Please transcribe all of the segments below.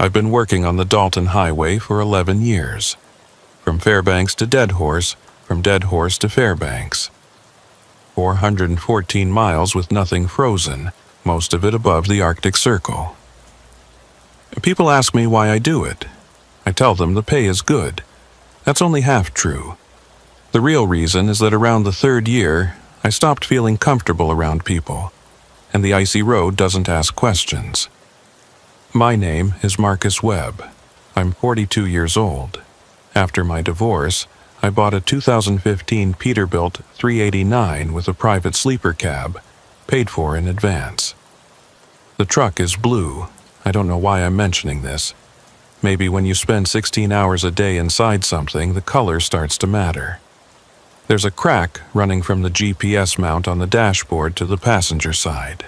I've been working on the Dalton Highway for 11 years. From Fairbanks to Deadhorse, from Deadhorse to Fairbanks. 414 miles with nothing frozen, most of it above the Arctic Circle. People ask me why I do it. I tell them the pay is good. That's only half true. The real reason is that around the third year, I stopped feeling comfortable around people, and the icy road doesn't ask questions. My name is Marcus Webb. I'm 42 years old. After my divorce, I bought a 2015 Peterbilt 389 with a private sleeper cab, paid for in advance. The truck is blue. I don't know why I'm mentioning this. Maybe when you spend 16 hours a day inside something, the color starts to matter. There's a crack running from the GPS mount on the dashboard to the passenger side.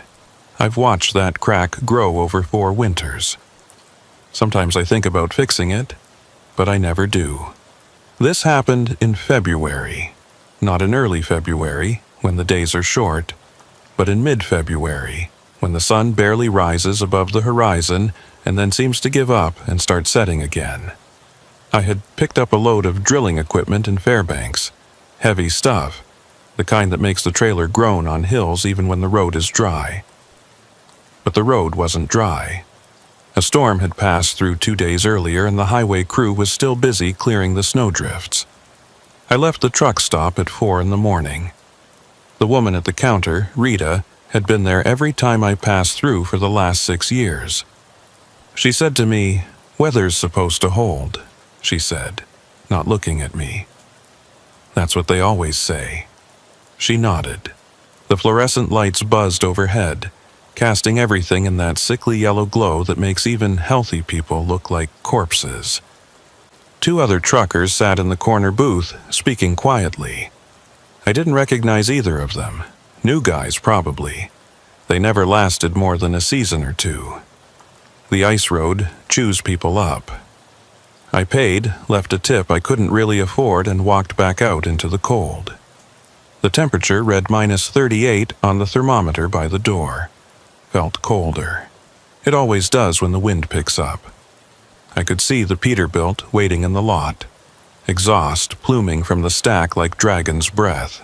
I've watched that crack grow over 4 winters. Sometimes I think about fixing it, but I never do. This happened in February. Not in early February, when the days are short, but in mid-February, when the sun barely rises above the horizon and then seems to give up and start setting again. I had picked up a load of drilling equipment in Fairbanks. Heavy stuff, the kind that makes the trailer groan on hills even when the road is dry. But the road wasn't dry. A storm had passed through 2 days earlier and the highway crew was still busy clearing the snowdrifts. I left the truck stop at 4 in the morning. The woman at the counter, Rita, had been there every time I passed through for the last 6 years. She said to me, "Weather's supposed to hold," she said, not looking at me. That's what they always say. She nodded. The fluorescent lights buzzed overhead, casting everything in that sickly yellow glow that makes even healthy people look like corpses. 2 other truckers sat in the corner booth, speaking quietly. I didn't recognize either of them. New guys, probably. They never lasted more than a season or 2. The ice road chews people up. I paid, left a tip I couldn't really afford, and walked back out into the cold. The temperature read -38 on the thermometer by the door. Felt colder. It always does when the wind picks up. I could see the Peterbilt waiting in the lot, exhaust pluming from the stack like dragon's breath.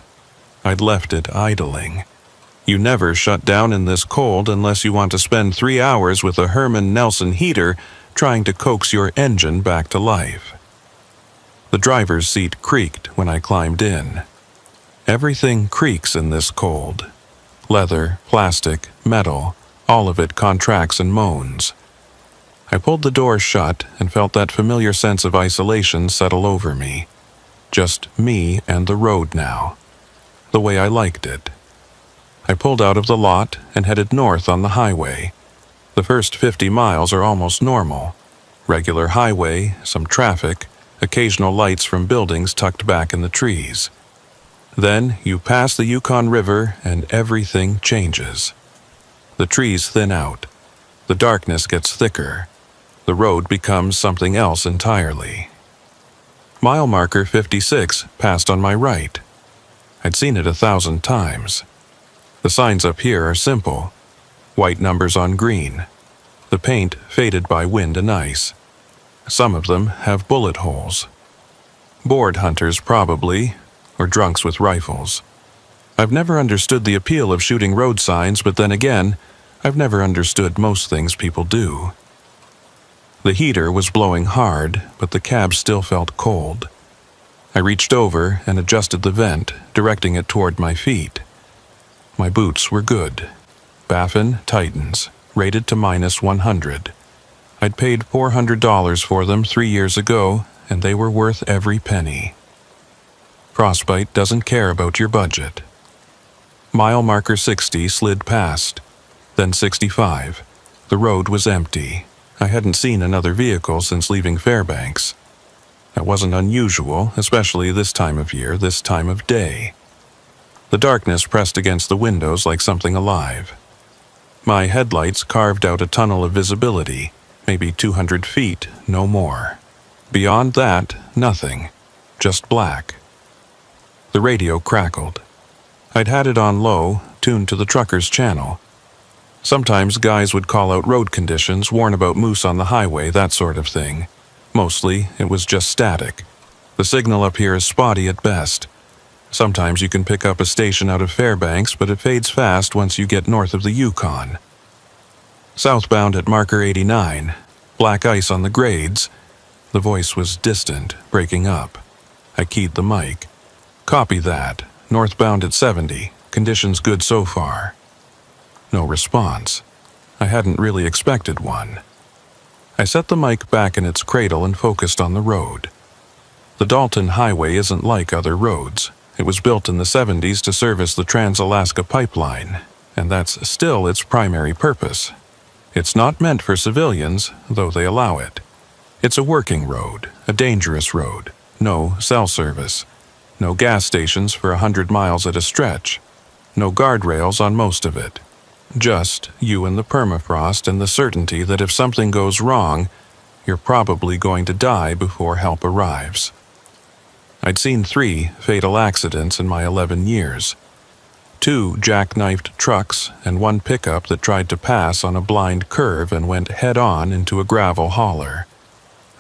I'd left it idling. You never shut down in this cold unless you want to spend 3 hours with a Herman Nelson heater trying to coax your engine back to life. The driver's seat creaked when I climbed in. Everything creaks in this cold. Leather, plastic, metal, all of it contracts and moans. I pulled the door shut and felt that familiar sense of isolation settle over me. Just me and the road now. The way I liked it. I pulled out of the lot and headed north on the highway. The first 50 miles are almost normal. Regular highway, some traffic, occasional lights from buildings tucked back in the trees. Then you pass the Yukon River and everything changes. The trees thin out. The darkness gets thicker. The road becomes something else entirely. Mile marker 56 passed on my right. I'd seen it 1,000 times. The signs up here are simple. White numbers on green. The paint faded by wind and ice. Some of them have bullet holes. Board hunters probably, or drunks with rifles. I've never understood the appeal of shooting road signs, but then again, I've never understood most things people do. The heater was blowing hard, but the cab still felt cold. I reached over and adjusted the vent, directing it toward my feet. My boots were good. Baffin Titans, rated to -100. I'd paid $400 for them 3 years ago, and they were worth every penny. Frostbite doesn't care about your budget. Mile marker 60 slid past, then 65. The road was empty. I hadn't seen another vehicle since leaving Fairbanks. That wasn't unusual, especially this time of year, this time of day. The darkness pressed against the windows like something alive. My headlights carved out a tunnel of visibility, maybe 200 feet, no more. Beyond that, nothing. Just black. The radio crackled. I'd had it on low, tuned to the trucker's channel. Sometimes guys would call out road conditions, warn about moose on the highway, that sort of thing. Mostly, it was just static. The signal up here is spotty at best. Sometimes you can pick up a station out of Fairbanks, but it fades fast once you get north of the Yukon. Southbound at marker 89, black ice on the grades. The voice was distant, breaking up. I keyed the mic. Copy that. Northbound at 70. Conditions good so far. No response. I hadn't really expected one. I set the mic back in its cradle and focused on the road. The Dalton Highway isn't like other roads. It was built in the 70s to service the Trans-Alaska Pipeline, and that's still its primary purpose. It's not meant for civilians, though they allow it. It's a working road, a dangerous road. No cell service. No gas stations for 100 miles at a stretch. No guardrails on most of it. Just you and the permafrost and the certainty that if something goes wrong, you're probably going to die before help arrives. I'd seen 3 fatal accidents in my 11 years. 2 jackknifed trucks and 1 pickup that tried to pass on a blind curve and went head-on into a gravel hauler.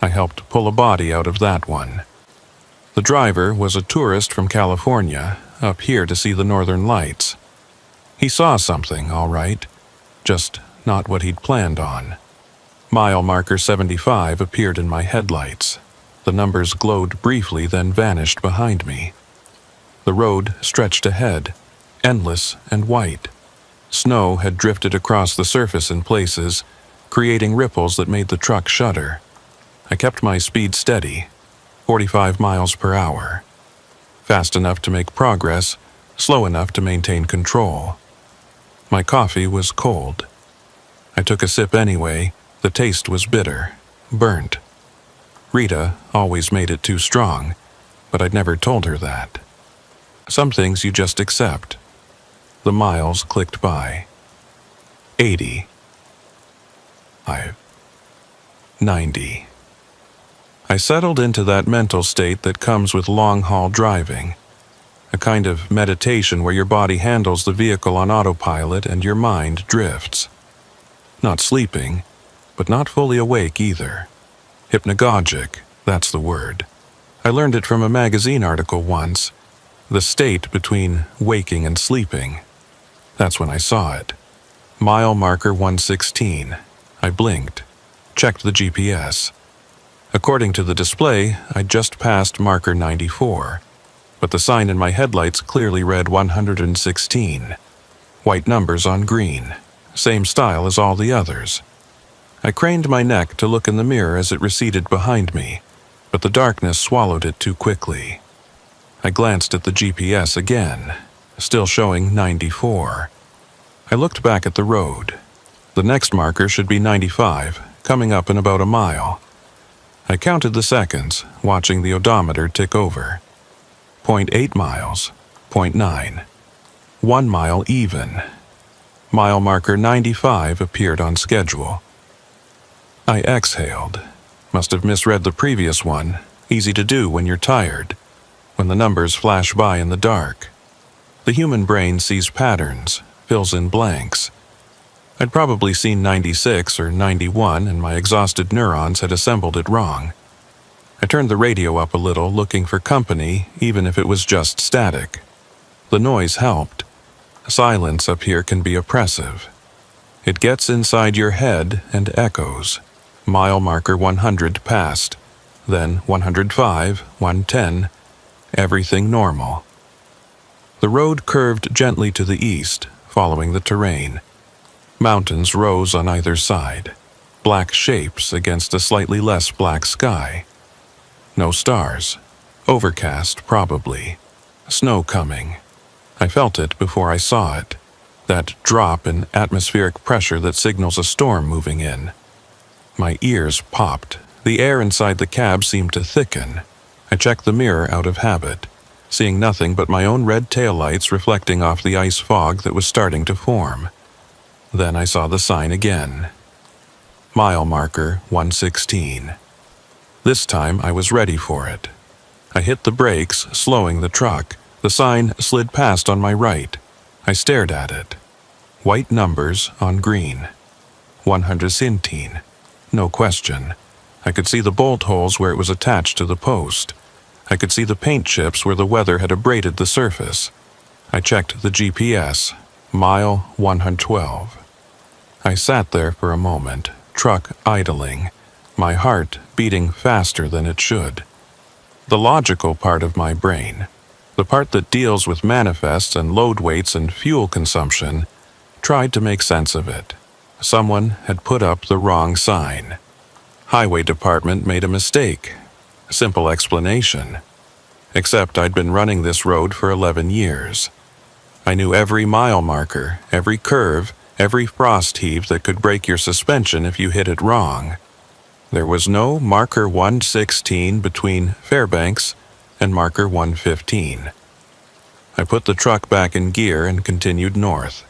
I helped pull a body out of that one. The driver was a tourist from California, up here to see the northern lights. He saw something, all right, just not what he'd planned on. Mile marker 75 appeared in my headlights. The numbers glowed briefly, then vanished behind me. The road stretched ahead, endless and white. Snow had drifted across the surface in places, creating ripples that made the truck shudder. I kept my speed steady, 45 miles per hour. Fast enough to make progress, slow enough to maintain control. My coffee was cold. I took a sip anyway. The taste was bitter, burnt. Rita always made it too strong, but I'd never told her that. Some things you just accept. The miles clicked by. 80. 90. I settled into that mental state that comes with long-haul driving. A kind of meditation where your body handles the vehicle on autopilot and your mind drifts. Not sleeping, but not fully awake either. Hypnagogic, that's the word. I learned it from a magazine article once. The state between waking and sleeping. That's when I saw it. Mile marker 116. I blinked. Checked the GPS. According to the display, I'd just passed marker 94. But the sign in my headlights clearly read 116. White numbers on green. Same style as all the others. I craned my neck to look in the mirror as it receded behind me, but the darkness swallowed it too quickly. I glanced at the GPS again, still showing 94. I looked back at the road. The next marker should be 95, coming up in about a mile. I counted the seconds, watching the odometer tick over. 0.8 miles, 0.9. 1 mile even. Mile marker 95 appeared on schedule. I exhaled. Must have misread the previous one. Easy to do when you're tired. When the numbers flash by in the dark. The human brain sees patterns, fills in blanks. I'd probably seen 96 or 91 and my exhausted neurons had assembled it wrong. I turned the radio up a little, looking for company, even if it was just static. The noise helped. Silence up here can be oppressive. It gets inside your head and echoes. Mile marker 100 passed. Then 105, 110. Everything normal. The road curved gently to the east, following the terrain. Mountains rose on either side, black shapes against a slightly less black sky. No stars. Overcast, probably. Snow coming. I felt it before I saw it. That drop in atmospheric pressure that signals a storm moving in. My ears popped. The air inside the cab seemed to thicken. I checked the mirror out of habit, seeing nothing but my own red taillights reflecting off the ice fog that was starting to form. Then I saw the sign again. Mile marker 116. This time I was ready for it. I hit the brakes, slowing the truck. The sign slid past on my right. I stared at it. White numbers on green. 117. No question. I could see the bolt holes where it was attached to the post. I could see the paint chips where the weather had abraded the surface. I checked the GPS. Mile 112. I sat there for a moment, truck idling, my heart beating faster than it should. The logical part of my brain, the part that deals with manifests and load weights and fuel consumption, tried to make sense of it. Someone had put up the wrong sign. Highway department made a mistake. Simple explanation. Except I'd been running this road for 11 years. I knew every mile marker, every curve, every frost heave that could break your suspension if you hit it wrong. There was no marker 116 between Fairbanks and marker 115. I put the truck back in gear and continued north.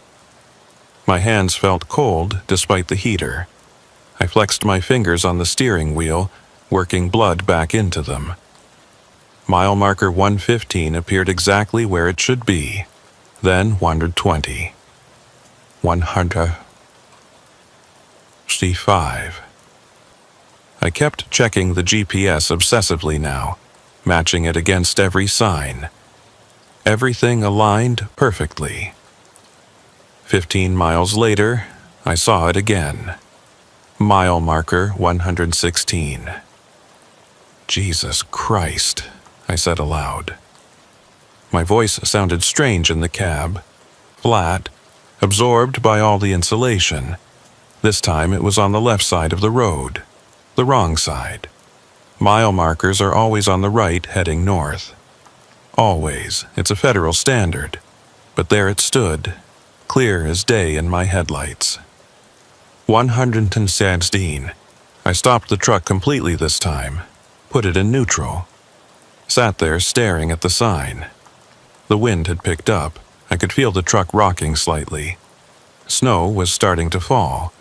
My hands felt cold despite the heater. I flexed my fingers on the steering wheel, working blood back into them. Mile marker 115 appeared exactly where it should be. Then 120. 165. I kept checking the GPS obsessively now, matching it against every sign. Everything aligned perfectly. 15 miles later, I saw it again. Mile marker 116. Jesus Christ, I said aloud. My voice sounded strange in the cab, flat, absorbed by all the insulation. This time it was on the left side of the road, the wrong side. Mile markers are always on the right heading north. Always, it's a federal standard. But there it stood, clear as day in my headlights. 116. I stopped the truck completely this time, put it in neutral. Sat there staring at the sign. The wind had picked up. I could feel the truck rocking slightly. Snow was starting to fall.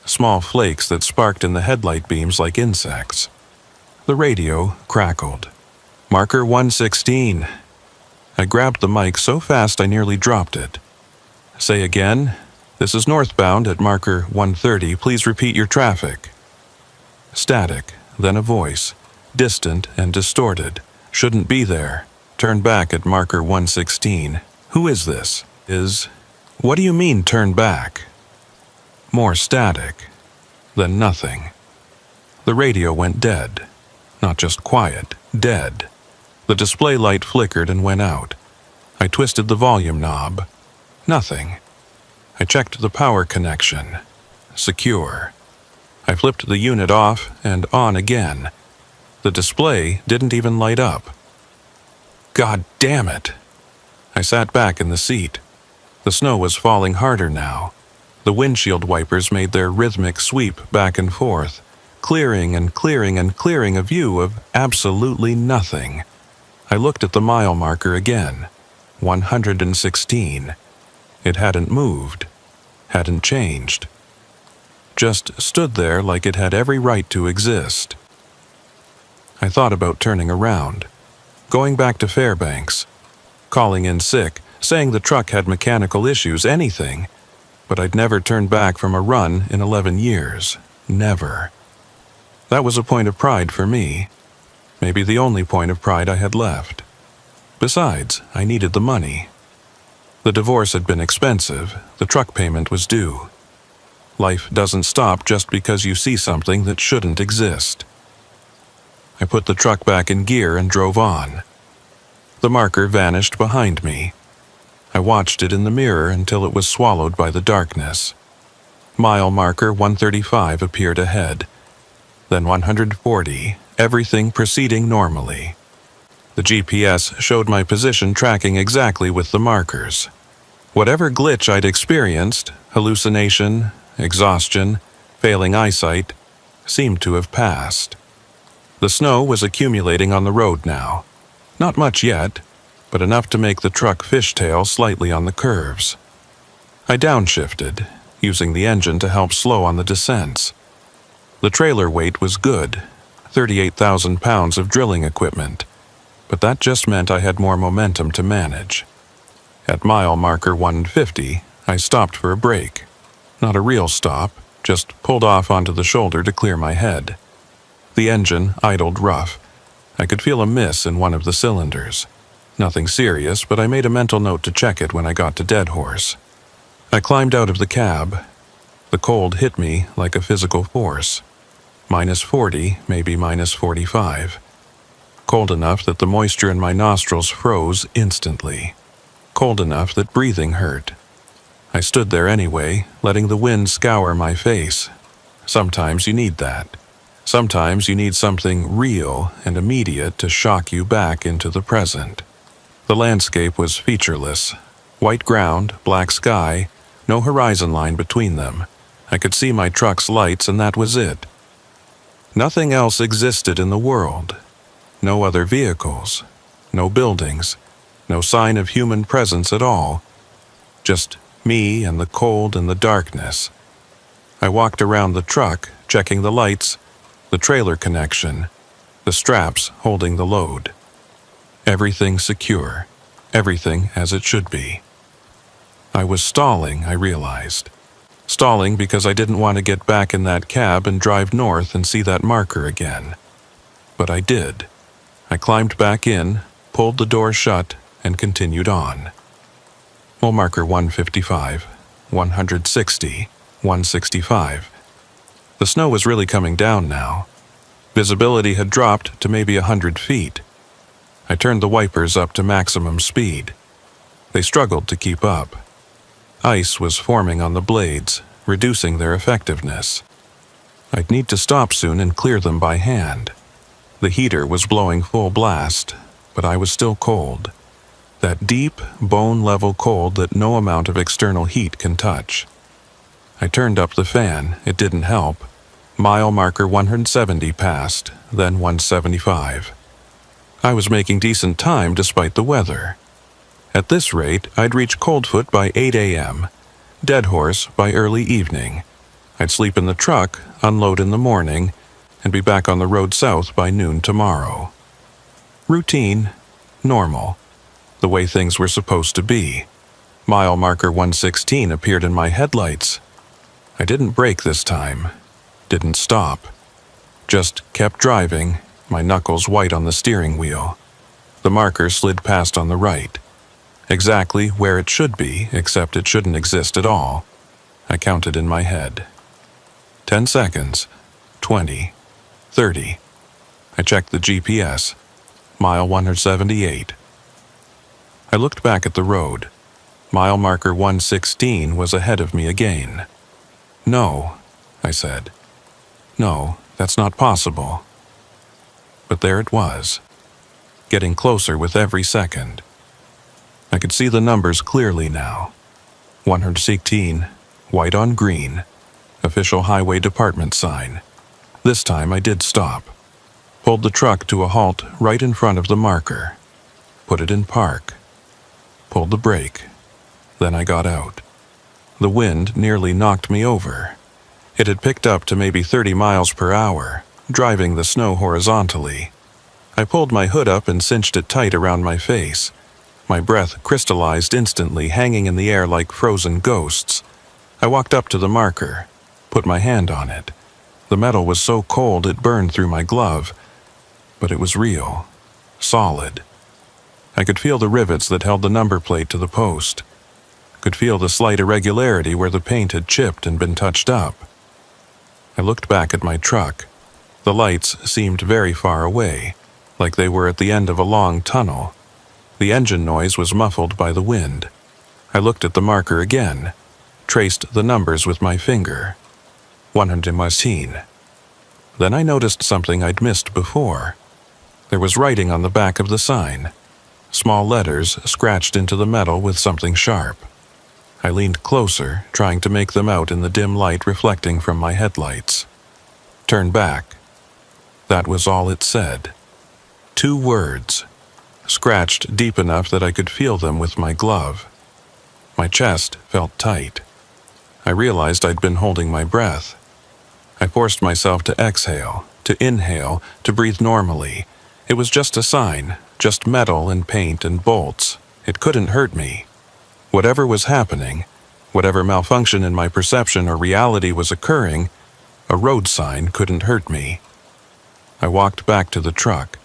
Small flakes that sparked in the headlight beams like insects. The radio crackled. Marker 116. I grabbed the mic so fast I nearly dropped it. Say again. This is northbound at marker 130. Please repeat your traffic. Static, then a voice, distant and distorted. Shouldn't be there. Turn back at marker 116. Who is this? What do you mean turn back? More static. Then nothing. The radio went dead. Not just quiet, dead. The display light flickered and went out. I twisted the volume knob. Nothing. I checked the power connection. Secure. I flipped the unit off and on again. The display didn't even light up. God damn it! I sat back in the seat. The snow was falling harder now. The windshield wipers made their rhythmic sweep back and forth, clearing and clearing and clearing a view of absolutely nothing. I looked at the mile marker again. 116. It hadn't moved, hadn't changed. Just stood there like it had every right to exist. I thought about turning around, going back to Fairbanks, calling in sick, saying the truck had mechanical issues, anything, but I'd never turned back from a run in 11 years. Never. That was a point of pride for me. Maybe the only point of pride I had left. Besides, I needed the money. The divorce had been expensive. The truck payment was due. Life doesn't stop just because you see something that shouldn't exist. I put the truck back in gear and drove on. The marker vanished behind me. I watched it in the mirror until it was swallowed by the darkness. Mile marker 135 appeared ahead. Then 140, everything proceeding normally. The GPS showed my position tracking exactly with the markers. Whatever glitch I'd experienced, hallucination, exhaustion, failing eyesight, seemed to have passed. The snow was accumulating on the road now. Not much yet, but enough to make the truck fishtail slightly on the curves. I downshifted, using the engine to help slow on the descents. The trailer weight was good, 38,000 pounds of drilling equipment, but that just meant I had more momentum to manage. At mile marker 150, I stopped for a break. Not a real stop, just pulled off onto the shoulder to clear my head. The engine idled rough. I could feel a miss in one of the cylinders. Nothing serious, but I made a mental note to check it when I got to Dead Horse. I climbed out of the cab. The cold hit me like a physical force. -40, maybe -45. Cold enough that the moisture in my nostrils froze instantly. Cold enough that breathing hurt. I stood there anyway, letting the wind scour my face. Sometimes you need that. Sometimes you need something real and immediate to shock you back into the present. The landscape was featureless. White ground, black sky, no horizon line between them. I could see my truck's lights and that was it. Nothing else existed in the world. No other vehicles. No buildings. No sign of human presence at all. Just me and the cold and the darkness. I walked around the truck, checking the lights, the trailer connection, the straps holding the load. Everything secure. Everything as it should be. I was stalling, I realized. Stalling because I didn't want to get back in that cab and drive north and see that marker again. But I did. I climbed back in, pulled the door shut, and continued on. Mile marker 155, 160, 165. The snow was really coming down now. Visibility had dropped to maybe 100 feet. I turned the wipers up to maximum speed. They struggled to keep up. Ice was forming on the blades, reducing their effectiveness. I'd need to stop soon and clear them by hand. The heater was blowing full blast, but I was still cold. That deep, bone-level cold that no amount of external heat can touch. I turned up the fan. It didn't help. Mile marker 170 passed, then 175. I was making decent time despite the weather. At this rate, I'd reach Coldfoot by 8 a.m., Dead Horse by early evening. I'd sleep in the truck, unload in the morning, and be back on the road south by noon tomorrow. Routine, normal, the way things were supposed to be. Mile marker 116 appeared in my headlights. I didn't brake this time, didn't stop. Just kept driving, my knuckles white on the steering wheel. The marker slid past on the right. Exactly where it should be, except it shouldn't exist at all. I counted in my head. 10 seconds, 20, 30. I checked the GPS. Mile 178. I looked back at the road. Mile marker 116 was ahead of me again. No, I said. No, that's not possible. But there it was, getting closer with every second. I could see the numbers clearly now. 116, white on green, official highway department sign. This time I did stop. Pulled the truck to a halt right in front of the marker. Put it in park. Pulled the brake. Then I got out. The wind nearly knocked me over. It had picked up to maybe 30 miles per hour, driving the snow horizontally. I pulled my hood up and cinched it tight around my face. My breath crystallized instantly, hanging in the air like frozen ghosts. I walked up to the marker, put my hand on it. The metal was so cold it burned through my glove, but it was real, solid. I could feel the rivets that held the number plate to the post. Could feel the slight irregularity where the paint had chipped and been touched up. I looked back at my truck. The lights seemed very far away, like they were at the end of a long tunnel. The engine noise was muffled by the wind. I looked at the marker again, traced the numbers with my finger. 119. Then I noticed something I'd missed before. There was writing on the back of the sign, small letters scratched into the metal with something sharp. I leaned closer, trying to make them out in the dim light reflecting from my headlights. Turn back. That was all it said. 2 words, scratched deep enough that I could feel them with my glove. My chest felt tight. I realized I'd been holding my breath. I forced myself to exhale, to inhale, to breathe normally. It was just a sign, just metal and paint and bolts. It couldn't hurt me. Whatever was happening, Whatever malfunction in my perception or reality was occurring, a road sign couldn't hurt me. I walked back to the truck,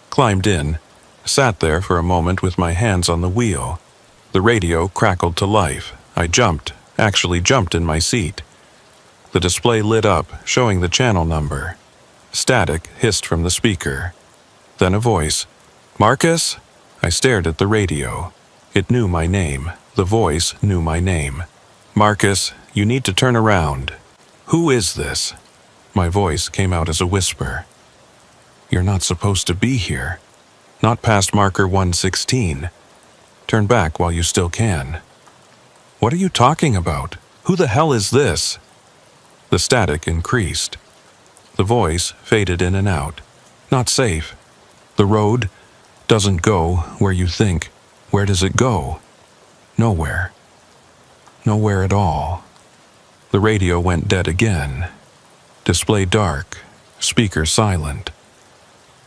climbed in, sat there for a moment with my hands on the wheel. The radio crackled to life. I actually jumped in my seat. The display lit up, showing the channel number. Static hissed from the speaker. Then a voice. "Marcus?" I stared at the radio. It knew my name. The voice knew my name. "Marcus, you need to turn around." "Who is this?" My voice came out as a whisper. "You're not supposed to be here. Not past marker 116. Turn back while you still can." "What are you talking about? Who the hell is this?" The static increased. The voice faded in and out. "Not safe. The road doesn't go where you think. Where does it go? Nowhere. Nowhere at all." The radio went dead again. Display dark. Speaker silent.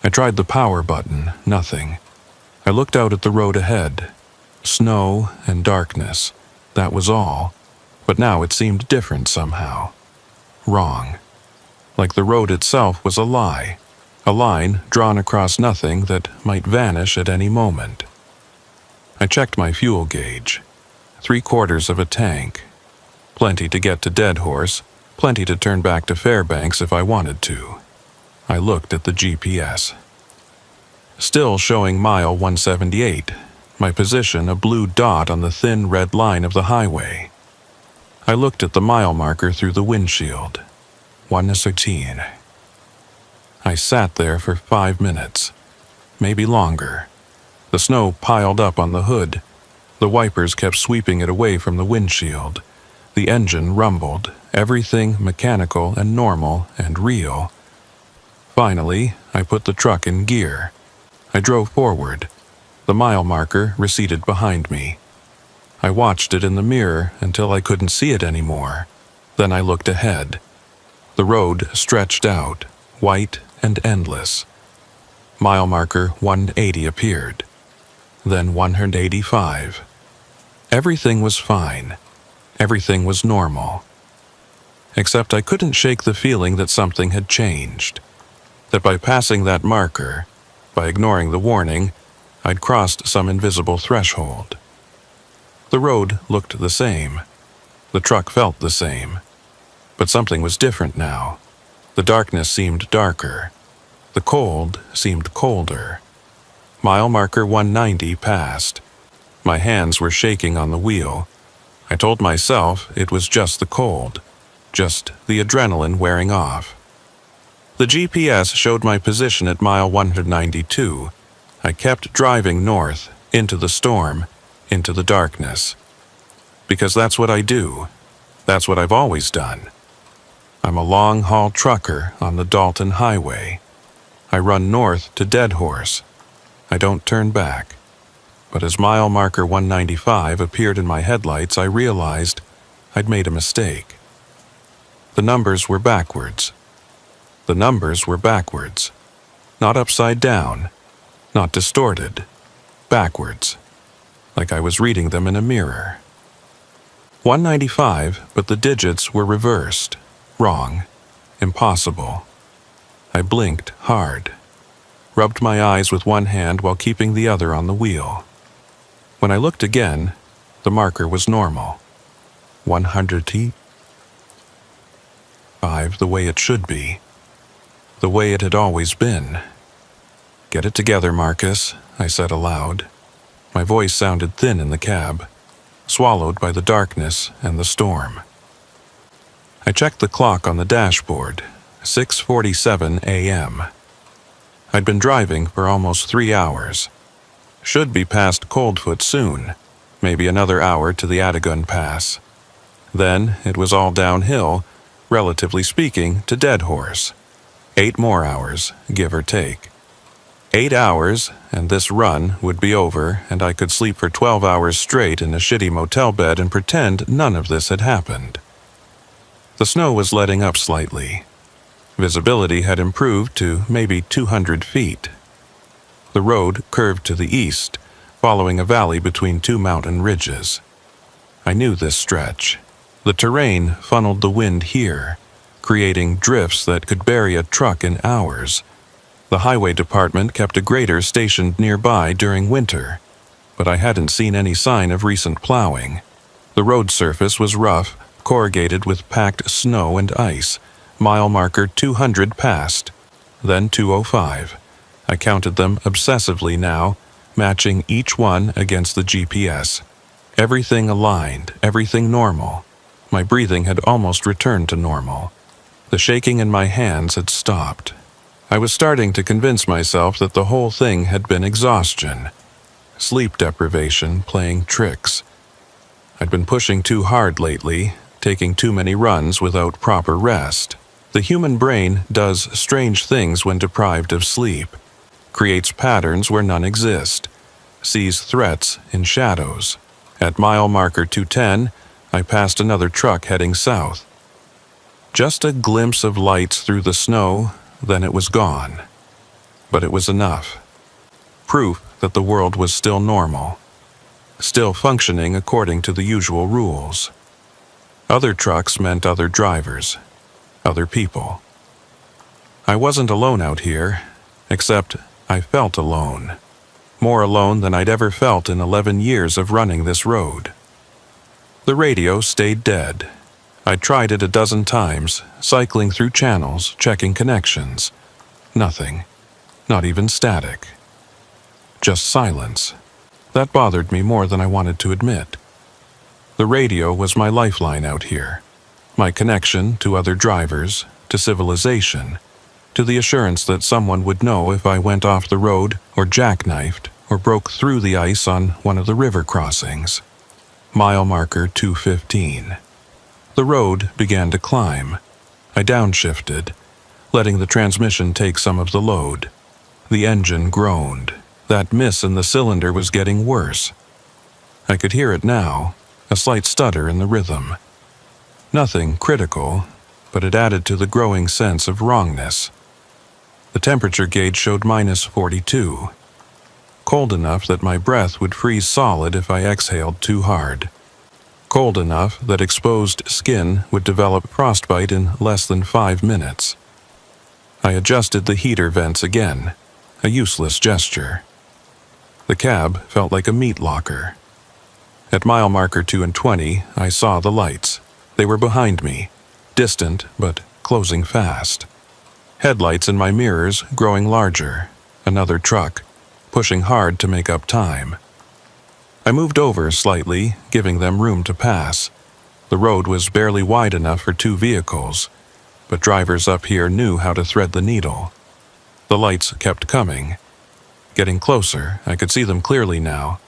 I tried the power button. Nothing. I looked out at the road ahead. Snow and darkness. That was all. But now it seemed different somehow. Wrong. Like the road itself was a lie. A line drawn across nothing that might vanish at any moment. I checked my fuel gauge. 3/4 of a tank. Plenty to get to Dead Horse, plenty to turn back to Fairbanks if I wanted to. I looked at the GPS. Still showing mile 178, my position a blue dot on the thin red line of the highway. I looked at the mile marker through the windshield. 116. I sat there for 5 minutes, maybe longer. The snow piled up on the hood. The wipers kept sweeping it away from the windshield. The engine rumbled, everything mechanical and normal and real. Finally, I put the truck in gear. I drove forward. The mile marker receded behind me. I watched it in the mirror until I couldn't see it anymore. Then I looked ahead. The road stretched out, white and endless. Mile marker 180 appeared. Then 185. Everything was fine. Everything was normal. Except I couldn't shake the feeling that something had changed. That by passing that marker, by ignoring the warning, I'd crossed some invisible threshold. The road looked the same. The truck felt the same. But something was different now. The darkness seemed darker. The cold seemed colder. Mile marker 190 passed. My hands were shaking on the wheel. I told myself it was just the cold, just the adrenaline wearing off. The GPS showed my position at mile 192. I kept driving north, into the storm, into the darkness. Because that's what I do. That's what I've always done. I'm a long-haul trucker on the Dalton Highway. I run north to Dead Horse. I don't turn back. But as mile marker 195 appeared in my headlights, I realized I'd made a mistake. The numbers were backwards. The numbers were backwards. Not upside down. Not distorted. Backwards. Like I was reading them in a mirror. 195, but the digits were reversed. Wrong. Impossible. I blinked hard. Rubbed my eyes with one hand while keeping the other on the wheel. When I looked again, the marker was normal. 105, the way it should be. The way it had always been. "Get it together, Marcus," I said aloud. My voice sounded thin in the cab, swallowed by the darkness and the storm. I checked the clock on the dashboard. 6:47 a.m. I'd been driving for almost 3 hours. Should be past Coldfoot soon, maybe another hour to the Atagun Pass. Then it was all downhill, relatively speaking, to Dead Horse. 8 more hours, give or take. 8 hours, and this run would be over, and I could sleep for 12 hours straight in a shitty motel bed and pretend none of this had happened. The snow was letting up slightly. Visibility had improved to maybe 200 feet. The road curved to the east, following a valley between 2 mountain ridges. I knew this stretch. The terrain funneled the wind here, creating drifts that could bury a truck in hours. The highway department kept a grader stationed nearby during winter, but I hadn't seen any sign of recent plowing. The road surface was rough, corrugated with packed snow and ice. Mile marker 200 passed, then 205. I counted them obsessively now, matching each one against the GPS. Everything aligned, everything normal. My breathing had almost returned to normal. The shaking in my hands had stopped. I was starting to convince myself that the whole thing had been exhaustion. Sleep deprivation playing tricks. I'd been pushing too hard lately, taking too many runs without proper rest. The human brain does strange things when deprived of sleep, creates patterns where none exist, sees threats in shadows. At mile marker 210, I passed another truck heading south. Just a glimpse of lights through the snow, then it was gone. But it was enough. Proof that the world was still normal, still functioning according to the usual rules. Other trucks meant other drivers, other people. I wasn't alone out here, except I felt alone. More alone than I'd ever felt in 11 years of running this road. The radio stayed dead. I tried it a dozen times, cycling through channels, checking connections. Nothing. Not even static. Just silence. That bothered me more than I wanted to admit. The radio was my lifeline out here. My connection to other drivers, to civilization, to the assurance that someone would know if I went off the road or jackknifed or broke through the ice on one of the river crossings. Mile marker 215. The road began to climb. I downshifted, letting the transmission take some of the load. The engine groaned. That miss in the cylinder was getting worse. I could hear it now, a slight stutter in the rhythm. Nothing critical, but it added to the growing sense of wrongness. The temperature gauge showed -42. Cold enough that my breath would freeze solid if I exhaled too hard. Cold enough that exposed skin would develop frostbite in less than 5 minutes. I adjusted the heater vents again, a useless gesture. The cab felt like a meat locker. At mile marker 220, I saw the lights. They were behind me, distant but closing fast. Headlights in my mirrors growing larger. Another truck, pushing hard to make up time. I moved over slightly, giving them room to pass. The road was barely wide enough for 2 vehicles, but drivers up here knew how to thread the needle. The lights kept coming. Getting closer, I could see them clearly now.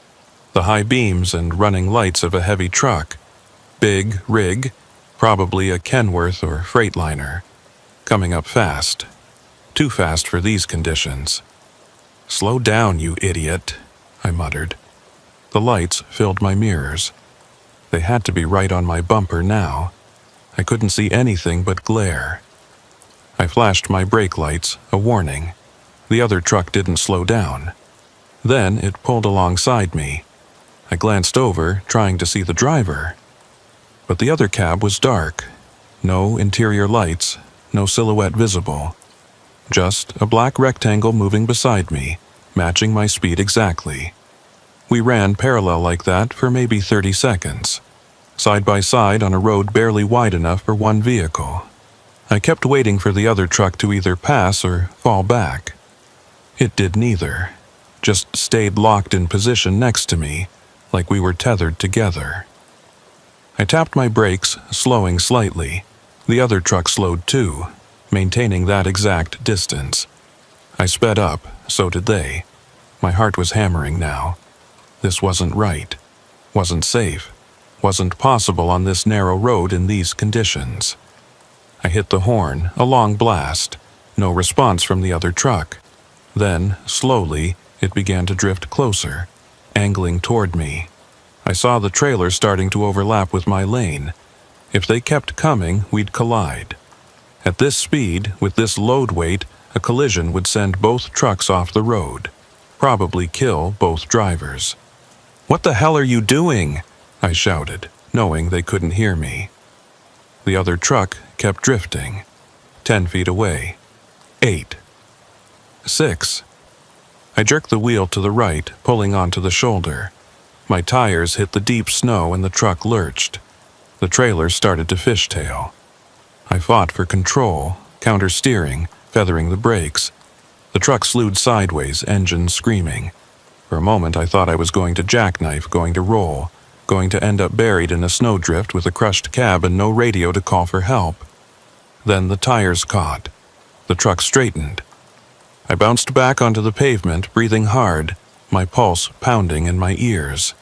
The high beams and running lights of a heavy truck. Big rig, probably a Kenworth or Freightliner. Coming up fast. Too fast for these conditions. "Slow down, you idiot," I muttered. The lights filled my mirrors. They had to be right on my bumper now. I couldn't see anything but glare. I flashed my brake lights, a warning. The other truck didn't slow down. Then it pulled alongside me. I glanced over, trying to see the driver. But the other cab was dark. No interior lights, no silhouette visible. Just a black rectangle moving beside me, matching my speed exactly. We ran parallel like that for maybe 30 seconds, side by side on a road barely wide enough for one vehicle. I kept waiting for the other truck to either pass or fall back. It did neither, just stayed locked in position next to me, like we were tethered together. I tapped my brakes, slowing slightly. The other truck slowed too, maintaining that exact distance. I sped up, so did they. My heart was hammering now. This wasn't right, wasn't safe, wasn't possible on this narrow road in these conditions. I hit the horn, a long blast. No response from the other truck. Then, slowly, it began to drift closer, angling toward me. I saw the trailer starting to overlap with my lane. If they kept coming, we'd collide. At this speed, with this load weight, a collision would send both trucks off the road, probably kill both drivers. "What the hell are you doing?" I shouted, knowing they couldn't hear me. The other truck kept drifting. 10 feet away. 8. 6. I jerked the wheel to the right, pulling onto the shoulder. My tires hit the deep snow and the truck lurched. The trailer started to fishtail. I fought for control, counter-steering, feathering the brakes. The truck slewed sideways, engine screaming. For a moment I thought I was going to jackknife, going to roll, going to end up buried in a snowdrift with a crushed cab and no radio to call for help. Then the tires caught. The truck straightened. I bounced back onto the pavement, breathing hard, my pulse pounding in my ears.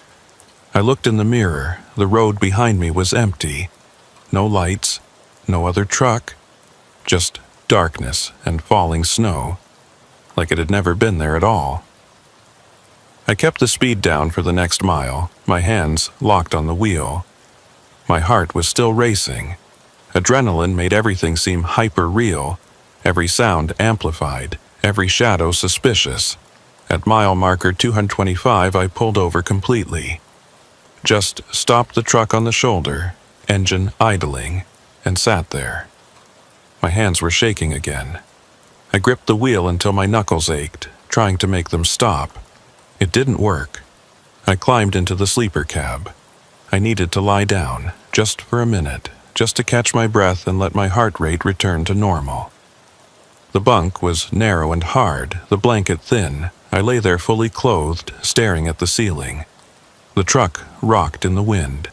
I looked in the mirror. The road behind me was empty. No lights, no other truck, just darkness and falling snow, like it had never been there at all. I kept the speed down for the next mile, my hands locked on the wheel. My heart was still racing. Adrenaline made everything seem hyper-real, every sound amplified, every shadow suspicious. At mile marker 225, I pulled over completely. Just stopped the truck on the shoulder, engine idling, and sat there. My hands were shaking again. I gripped the wheel until my knuckles ached, trying to make them stop. It didn't work. I climbed into the sleeper cab. I needed to lie down, just for a minute, just to catch my breath and let my heart rate return to normal. The bunk was narrow and hard, the blanket thin. I lay there fully clothed, staring at the ceiling. The truck rocked in the wind.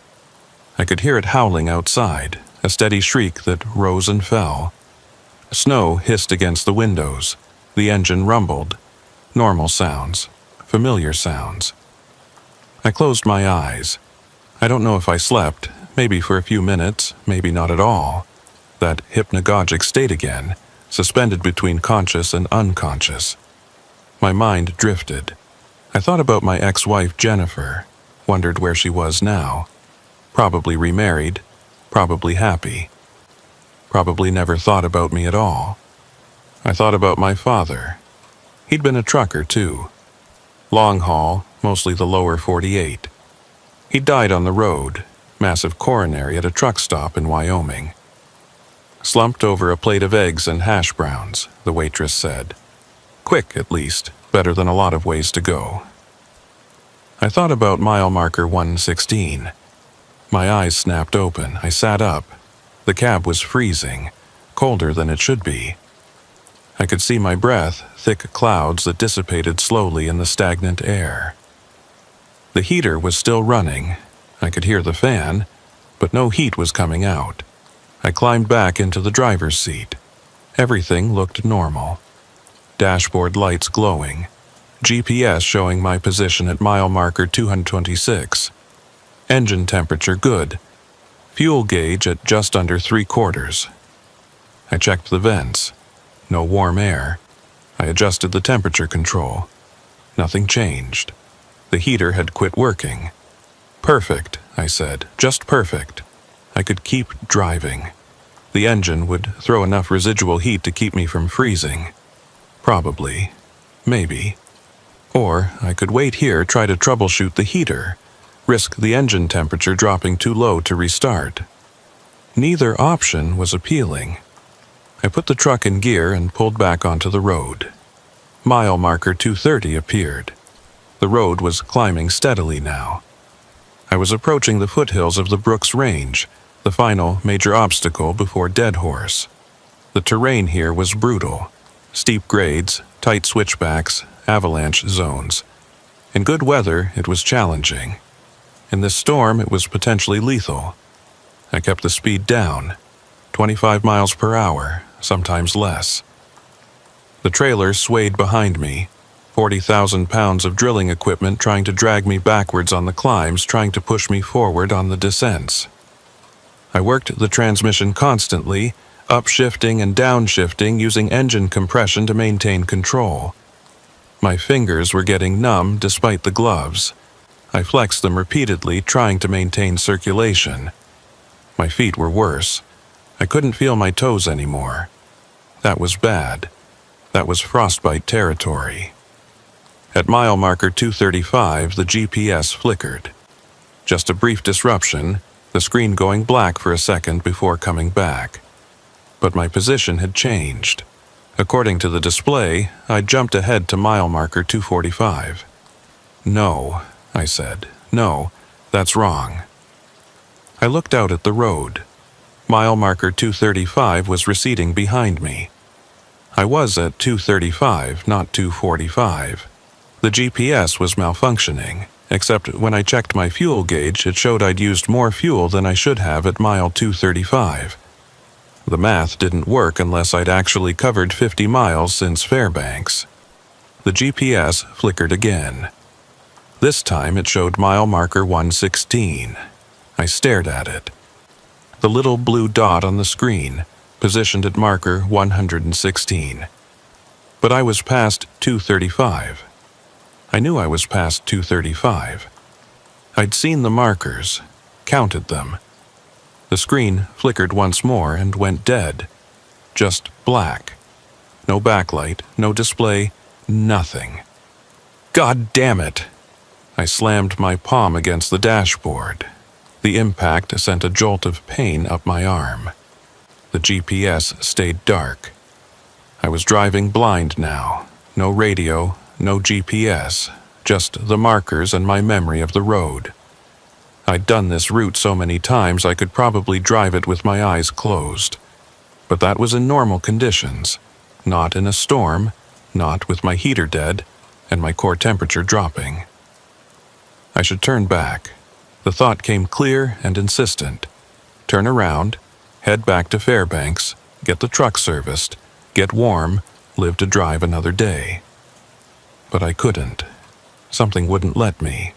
I could hear it howling outside, a steady shriek that rose and fell. Snow hissed against the windows. The engine rumbled. Normal sounds. Familiar sounds. I closed my eyes. I don't know if I slept, maybe for a few minutes, maybe not at all. That hypnagogic state again, suspended between conscious and unconscious. My mind drifted. I thought about my ex-wife Jennifer, wondered where she was now. Probably remarried, probably happy. Probably never thought about me at all. I thought about my father. He'd been a trucker too. Long haul, mostly the lower 48. He died on the road, massive coronary at a truck stop in Wyoming. Slumped over a plate of eggs and hash browns, the waitress said. Quick, at least, better than a lot of ways to go. I thought about mile marker 116. My eyes snapped open. I sat up. The cab was freezing, colder than it should be. I could see my breath, thick clouds that dissipated slowly in the stagnant air. The heater was still running. I could hear the fan, but no heat was coming out. I climbed back into the driver's seat. Everything looked normal. Dashboard lights glowing. GPS showing my position at mile marker 226. Engine temperature good. Fuel gauge at just under 3/4. I checked the vents. No warm air. I adjusted the temperature control. Nothing changed. The heater had quit working. Perfect, I said. Just perfect. I could keep driving. The engine would throw enough residual heat to keep me from freezing. Probably. Maybe. Or I could wait here, try to troubleshoot the heater, risk the engine temperature dropping too low to restart. Neither option was appealing. I put the truck in gear and pulled back onto the road. Mile marker 230 appeared. The road was climbing steadily now. I was approaching the foothills of the Brooks Range, the final major obstacle before Dead Horse. The terrain here was brutal. Steep grades, tight switchbacks, avalanche zones. In good weather, it was challenging. In this storm, it was potentially lethal. I kept the speed down, 25 miles per hour, sometimes less. The trailer swayed behind me, 40,000 pounds of drilling equipment trying to drag me backwards on the climbs, trying to push me forward on the descents. I worked the transmission constantly, upshifting and downshifting, using engine compression to maintain control. My fingers were getting numb despite the gloves. I flexed them repeatedly, trying to maintain circulation. My feet were worse. I couldn't feel my toes anymore. That was bad. That was frostbite territory. At mile marker 235, the GPS flickered. Just a brief disruption, the screen going black for a second before coming back. But my position had changed. According to the display, I jumped ahead to mile marker 245. "No," I said. "No, that's wrong." I looked out at the road. Mile marker 235 was receding behind me. I was at 235, not 245. The GPS was malfunctioning, except when I checked my fuel gauge, it showed I'd used more fuel than I should have at mile 235. The math didn't work unless I'd actually covered 50 miles since Fairbanks. The GPS flickered again. This time it showed mile marker 116. I stared at it. The little blue dot on the screen, positioned at marker 116. But I was past 235. I knew I was past 235. I'd seen the markers, counted them. The screen flickered once more and went dead. Just black. No backlight, no display, nothing. God damn it! I slammed my palm against the dashboard. The impact sent a jolt of pain up my arm. The GPS stayed dark. I was driving blind now. No radio, no GPS, just the markers and my memory of the road. I'd done this route so many times I could probably drive it with my eyes closed. But that was in normal conditions, not in a storm, not with my heater dead and my core temperature dropping. I should turn back. The thought came clear and insistent. Turn around, head back to Fairbanks, get the truck serviced, get warm, live to drive another day. But I couldn't. Something wouldn't let me.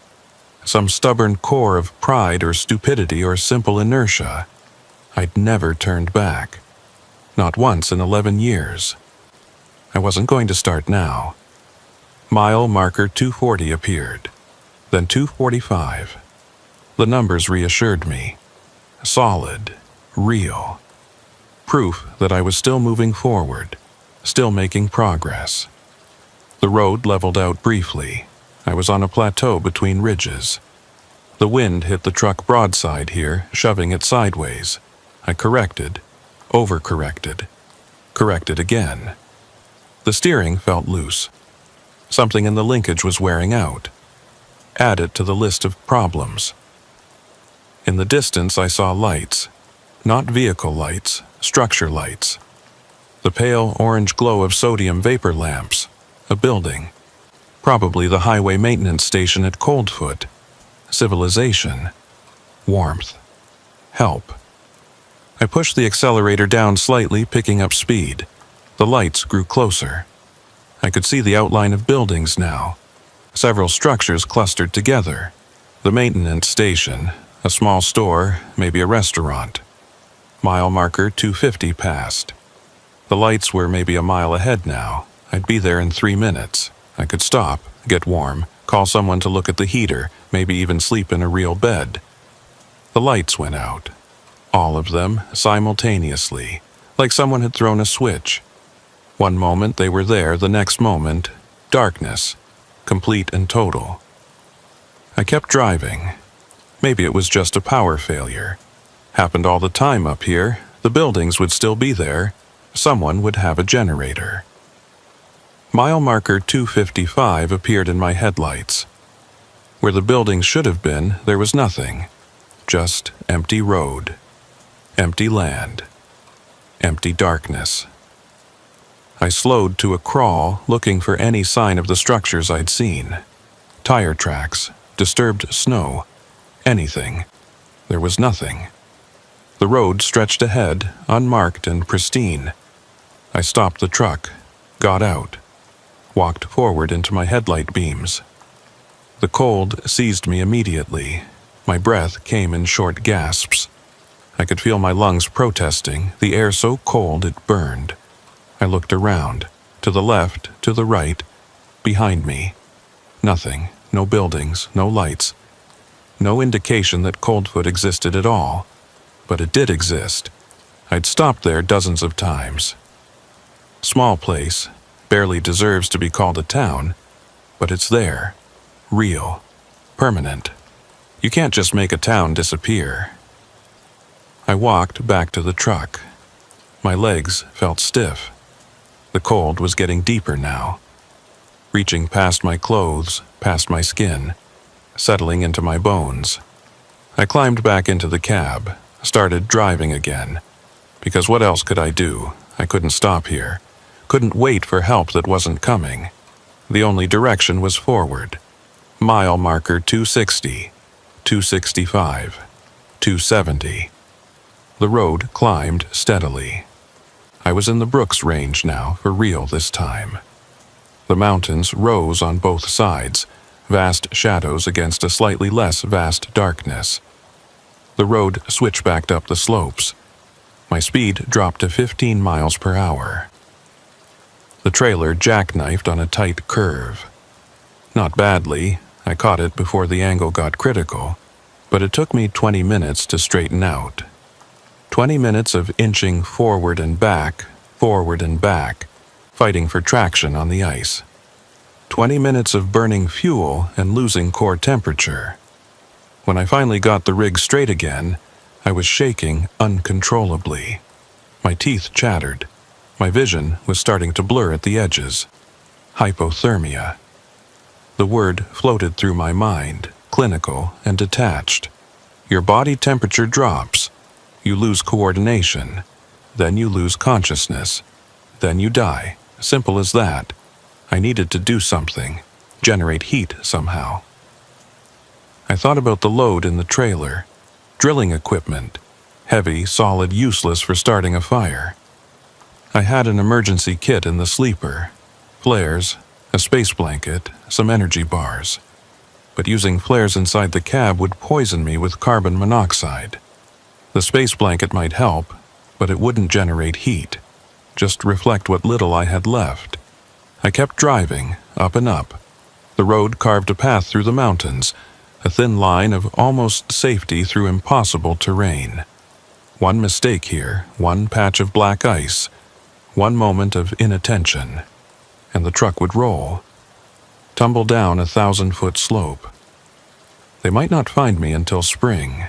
Some stubborn core of pride or stupidity or simple inertia. I'd never turned back. Not once in 11 years. I wasn't going to start now. Mile marker 240 appeared. Then 245. The numbers reassured me. Solid. Real. Proof that I was still moving forward. Still making progress. The road leveled out briefly. I was on a plateau between ridges. The wind hit the truck broadside here, shoving it sideways. I corrected. Overcorrected. Corrected again. The steering felt loose. Something in the linkage was wearing out. Add it to the list of problems. In the distance I saw lights. Not vehicle lights, structure lights. The pale orange glow of sodium vapor lamps. A building. Probably the highway maintenance station at Coldfoot. Civilization. Warmth. Help. I pushed the accelerator down slightly, picking up speed. The lights grew closer. I could see the outline of buildings now. Several structures clustered together. The maintenance station, a small store, maybe a restaurant. Mile marker 250 passed. The lights were maybe a mile ahead now. I'd be there in 3 minutes. I could stop, get warm, call someone to look at the heater, maybe even sleep in a real bed. The lights went out. All of them, simultaneously, like someone had thrown a switch. One moment they were there, the next moment, darkness, complete and total. I kept driving. Maybe it was just a power failure. Happened all the time up here. The buildings would still be there. Someone would have a generator. Mile marker 255 appeared in my headlights. Where the buildings should have been, there was nothing. Just empty road. Empty land. Empty darkness. I slowed to a crawl, looking for any sign of the structures I'd seen. Tire tracks, disturbed snow, anything. There was nothing. The road stretched ahead, unmarked and pristine. I stopped the truck, got out, walked forward into my headlight beams. The cold seized me immediately. My breath came in short gasps. I could feel my lungs protesting, the air so cold it burned. I looked around, to the left, to the right, behind me. Nothing, no buildings, no lights. No indication that Coldfoot existed at all. But it did exist. I'd stopped there dozens of times. Small place, barely deserves to be called a town, but it's there. Real. Permanent. You can't just make a town disappear. I walked back to the truck. My legs felt stiff. The cold was getting deeper now, reaching past my clothes, past my skin, settling into my bones. I climbed back into the cab, started driving again, because what else could I do? I couldn't stop here, couldn't wait for help that wasn't coming. The only direction was forward. Mile marker 260, 265, 270. The road climbed steadily. I was in the Brooks Range now, for real this time. The mountains rose on both sides, vast shadows against a slightly less vast darkness. The road switchbacked up the slopes. My speed dropped to 15 miles per hour. The trailer jackknifed on a tight curve. Not badly, I caught it before the angle got critical, but it took me 20 minutes to straighten out. 20 minutes of inching forward and back, fighting for traction on the ice. 20 minutes of burning fuel and losing core temperature. When I finally got the rig straight again, I was shaking uncontrollably. My teeth chattered. My vision was starting to blur at the edges. Hypothermia. The word floated through my mind, clinical and detached. Your body temperature drops. You lose coordination. Then you lose consciousness. Then you die. Simple as that. I needed to do something, generate heat somehow. I thought about the load in the trailer. Drilling equipment. Heavy, solid, useless for starting a fire. I had an emergency kit in the sleeper. Flares, a space blanket, some energy bars. But using flares inside the cab would poison me with carbon monoxide. The space blanket might help, but it wouldn't generate heat, just reflect what little I had left. I kept driving, up and up. The road carved a path through the mountains, a thin line of almost safety through impossible terrain. One mistake here, one patch of black ice, one moment of inattention, and the truck would roll, tumble down a 1,000-foot slope. They might not find me until spring.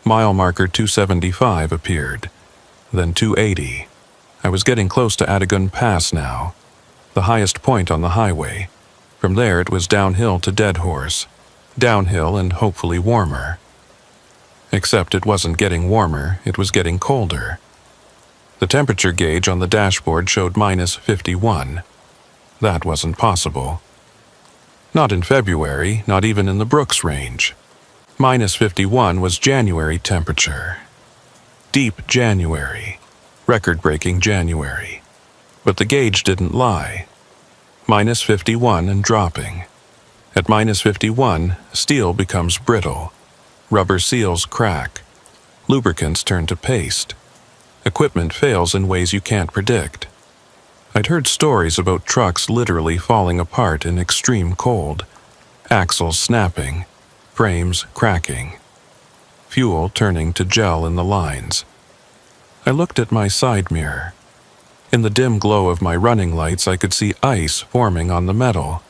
Mile marker 275 appeared, then 280. I was getting close to Adigun Pass now, the highest point on the highway. From there it was downhill to Dead Horse, downhill and hopefully warmer. Except it wasn't getting warmer, it was getting colder. The temperature gauge on the dashboard showed -51. That wasn't possible. Not in February, not even in the Brooks Range. -51 was January temperature. Deep January. Record-breaking January. But the gauge didn't lie. -51 and dropping. At -51, steel becomes brittle. Rubber seals crack. Lubricants turn to paste. Equipment fails in ways you can't predict. I'd heard stories about trucks literally falling apart in extreme cold. Axles snapping. Frames cracking. Fuel turning to gel in the lines. I looked at my side mirror. In the dim glow of my running lights, I could see ice forming on the metal.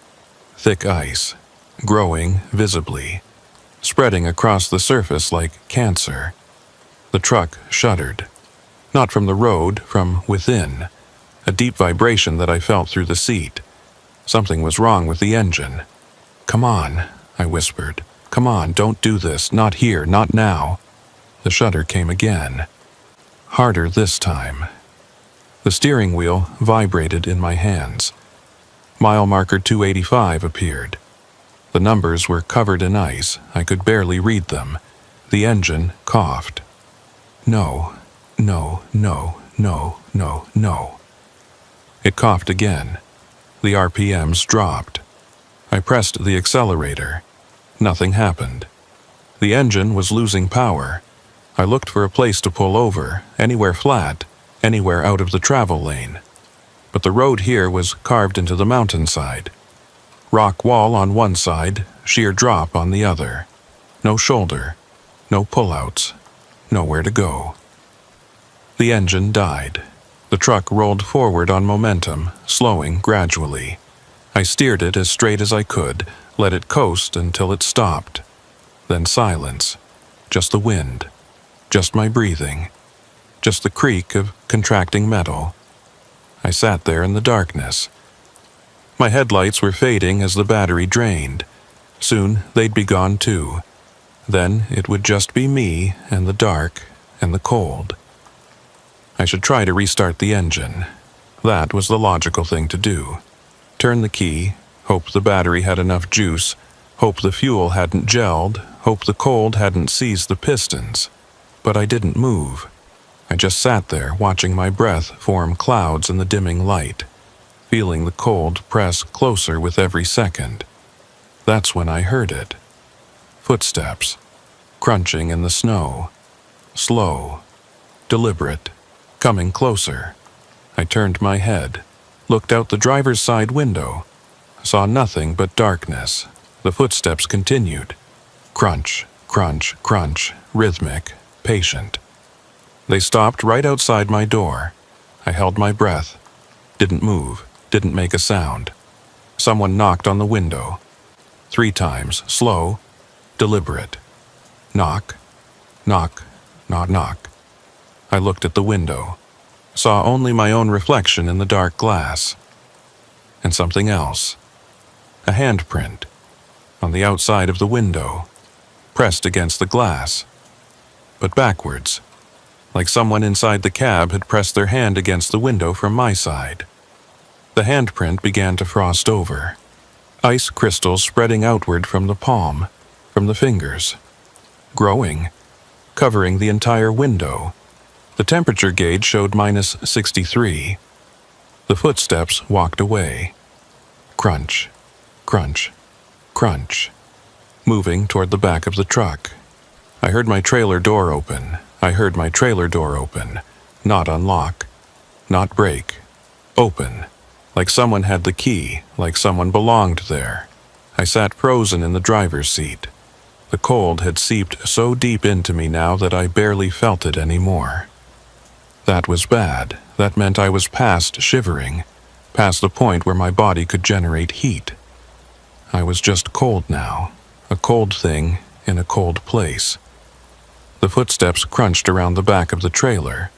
Thick ice, growing visibly, spreading across the surface like cancer. The truck shuddered. Not from the road, from within. A deep vibration that I felt through the seat. Something was wrong with the engine. "Come on," I whispered. "Come on, don't do this. Not here, not now." The shudder came again. Harder this time. The steering wheel vibrated in my hands. Mile marker 285 appeared. The numbers were covered in ice. I could barely read them. The engine coughed. No, no, no, no, no, no. It coughed again. The RPMs dropped. I pressed the accelerator. Nothing happened. The engine was losing power. I looked for a place to pull over, anywhere flat, anywhere out of the travel lane. But the road here was carved into the mountainside. Rock wall on one side, sheer drop on the other. No shoulder, no pullouts, nowhere to go. The engine died. The truck rolled forward on momentum, slowing gradually. I steered it as straight as I could, let it coast until it stopped. Then silence, just the wind. just my breathing, just the creak of contracting metal. I sat there in the darkness. My headlights were fading as the battery drained. Soon they'd be gone too. Then it would just be me and the dark and the cold. I should try to restart the engine. That was the logical thing to do. Turn the key, hope the battery had enough juice, hope the fuel hadn't gelled, hope the cold hadn't seized the pistons. But I didn't move. I just sat there watching my breath form clouds in the dimming light, feeling the cold press closer with every second. That's when I heard it. Footsteps, crunching in the snow. Slow, deliberate, coming closer. I turned my head, looked out the driver's side window, saw nothing but darkness. The footsteps continued. Crunch, crunch, crunch, rhythmic, patient. They stopped right outside my door. I held my breath. Didn't move, didn't make a sound. Someone knocked on the window. 3 times, slow, deliberate. Knock, knock, knock, knock. I looked at the window, saw only my own reflection in the dark glass. And something else. A handprint, on the outside of the window, pressed against the glass, but backwards, like someone inside the cab had pressed their hand against the window from my side. The handprint began to frost over, ice crystals spreading outward from the palm, from the fingers, growing, covering the entire window. The temperature gauge showed -63. The footsteps walked away. Crunch, crunch, crunch, moving toward the back of the truck. I heard my trailer door open. Not unlock, not break. Open, like someone had the key, like someone belonged there. I sat frozen in the driver's seat. The cold had seeped so deep into me now that I barely felt it anymore. That was bad. That meant I was past shivering, past the point where my body could generate heat. I was just cold now, a cold thing in a cold place. The footsteps crunched around the back of the trailer.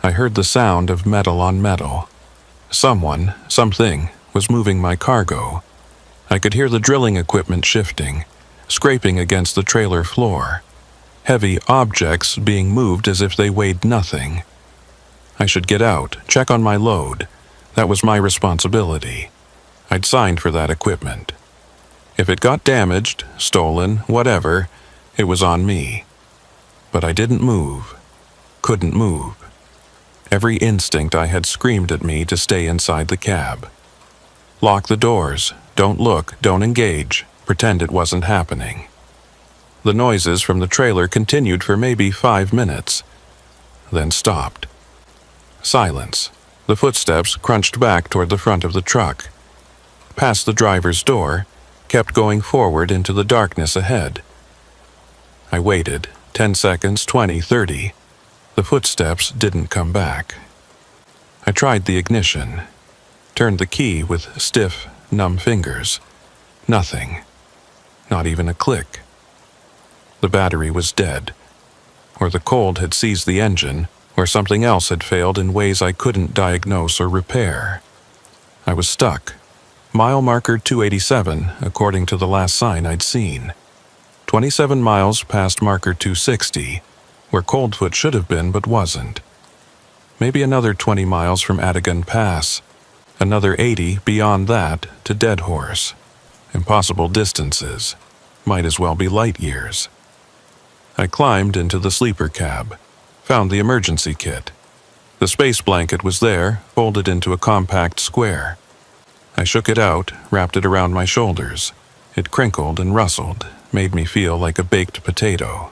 I heard the sound of metal on metal. Someone, something, was moving my cargo. I could hear the drilling equipment shifting, scraping against the trailer floor. Heavy objects being moved as if they weighed nothing. I should get out, check on my load. That was my responsibility. I'd signed for that equipment. If it got damaged, stolen, whatever, it was on me. But I didn't move. Couldn't move. Every instinct I had screamed at me to stay inside the cab. Lock the doors. Don't look. Don't engage. Pretend it wasn't happening. The noises from the trailer continued for maybe 5 minutes, then stopped. Silence. The footsteps crunched back toward the front of the truck, past the driver's door, kept going forward into the darkness ahead. I waited. 10 seconds, 20, 30. The footsteps didn't come back. I tried the ignition, turned the key with stiff, numb fingers. Nothing. Not even a click. The battery was dead, or the cold had seized the engine, or something else had failed in ways I couldn't diagnose or repair. I was stuck. Mile marker 287, according to the last sign I'd seen. 27 miles past marker 260, where Coldfoot should have been but wasn't. Maybe another 20 miles from Adigan Pass. Another 80 beyond that to Dead Horse. Impossible distances. Might as well be light years. I climbed into the sleeper cab, found the emergency kit. The space blanket was there, folded into a compact square. I shook it out, wrapped it around my shoulders. It crinkled and rustled, made me feel like a baked potato.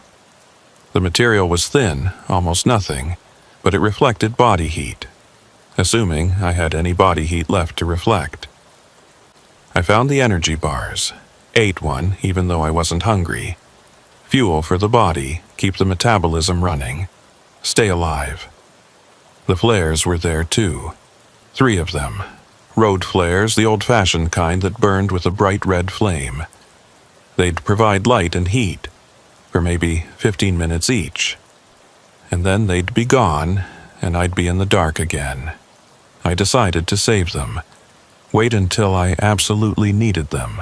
The material was thin, almost nothing, but it reflected body heat, assuming I had any body heat left to reflect. I found the energy bars, ate one even though I wasn't hungry. Fuel for the body, keep the metabolism running, stay alive. The flares were there too, 3 of them. Road flares, the old-fashioned kind that burned with a bright red flame. They'd provide light and heat, for maybe 15 minutes each. and then they'd be gone, and I'd be in the dark again. I decided to save them. Wait until I absolutely needed them.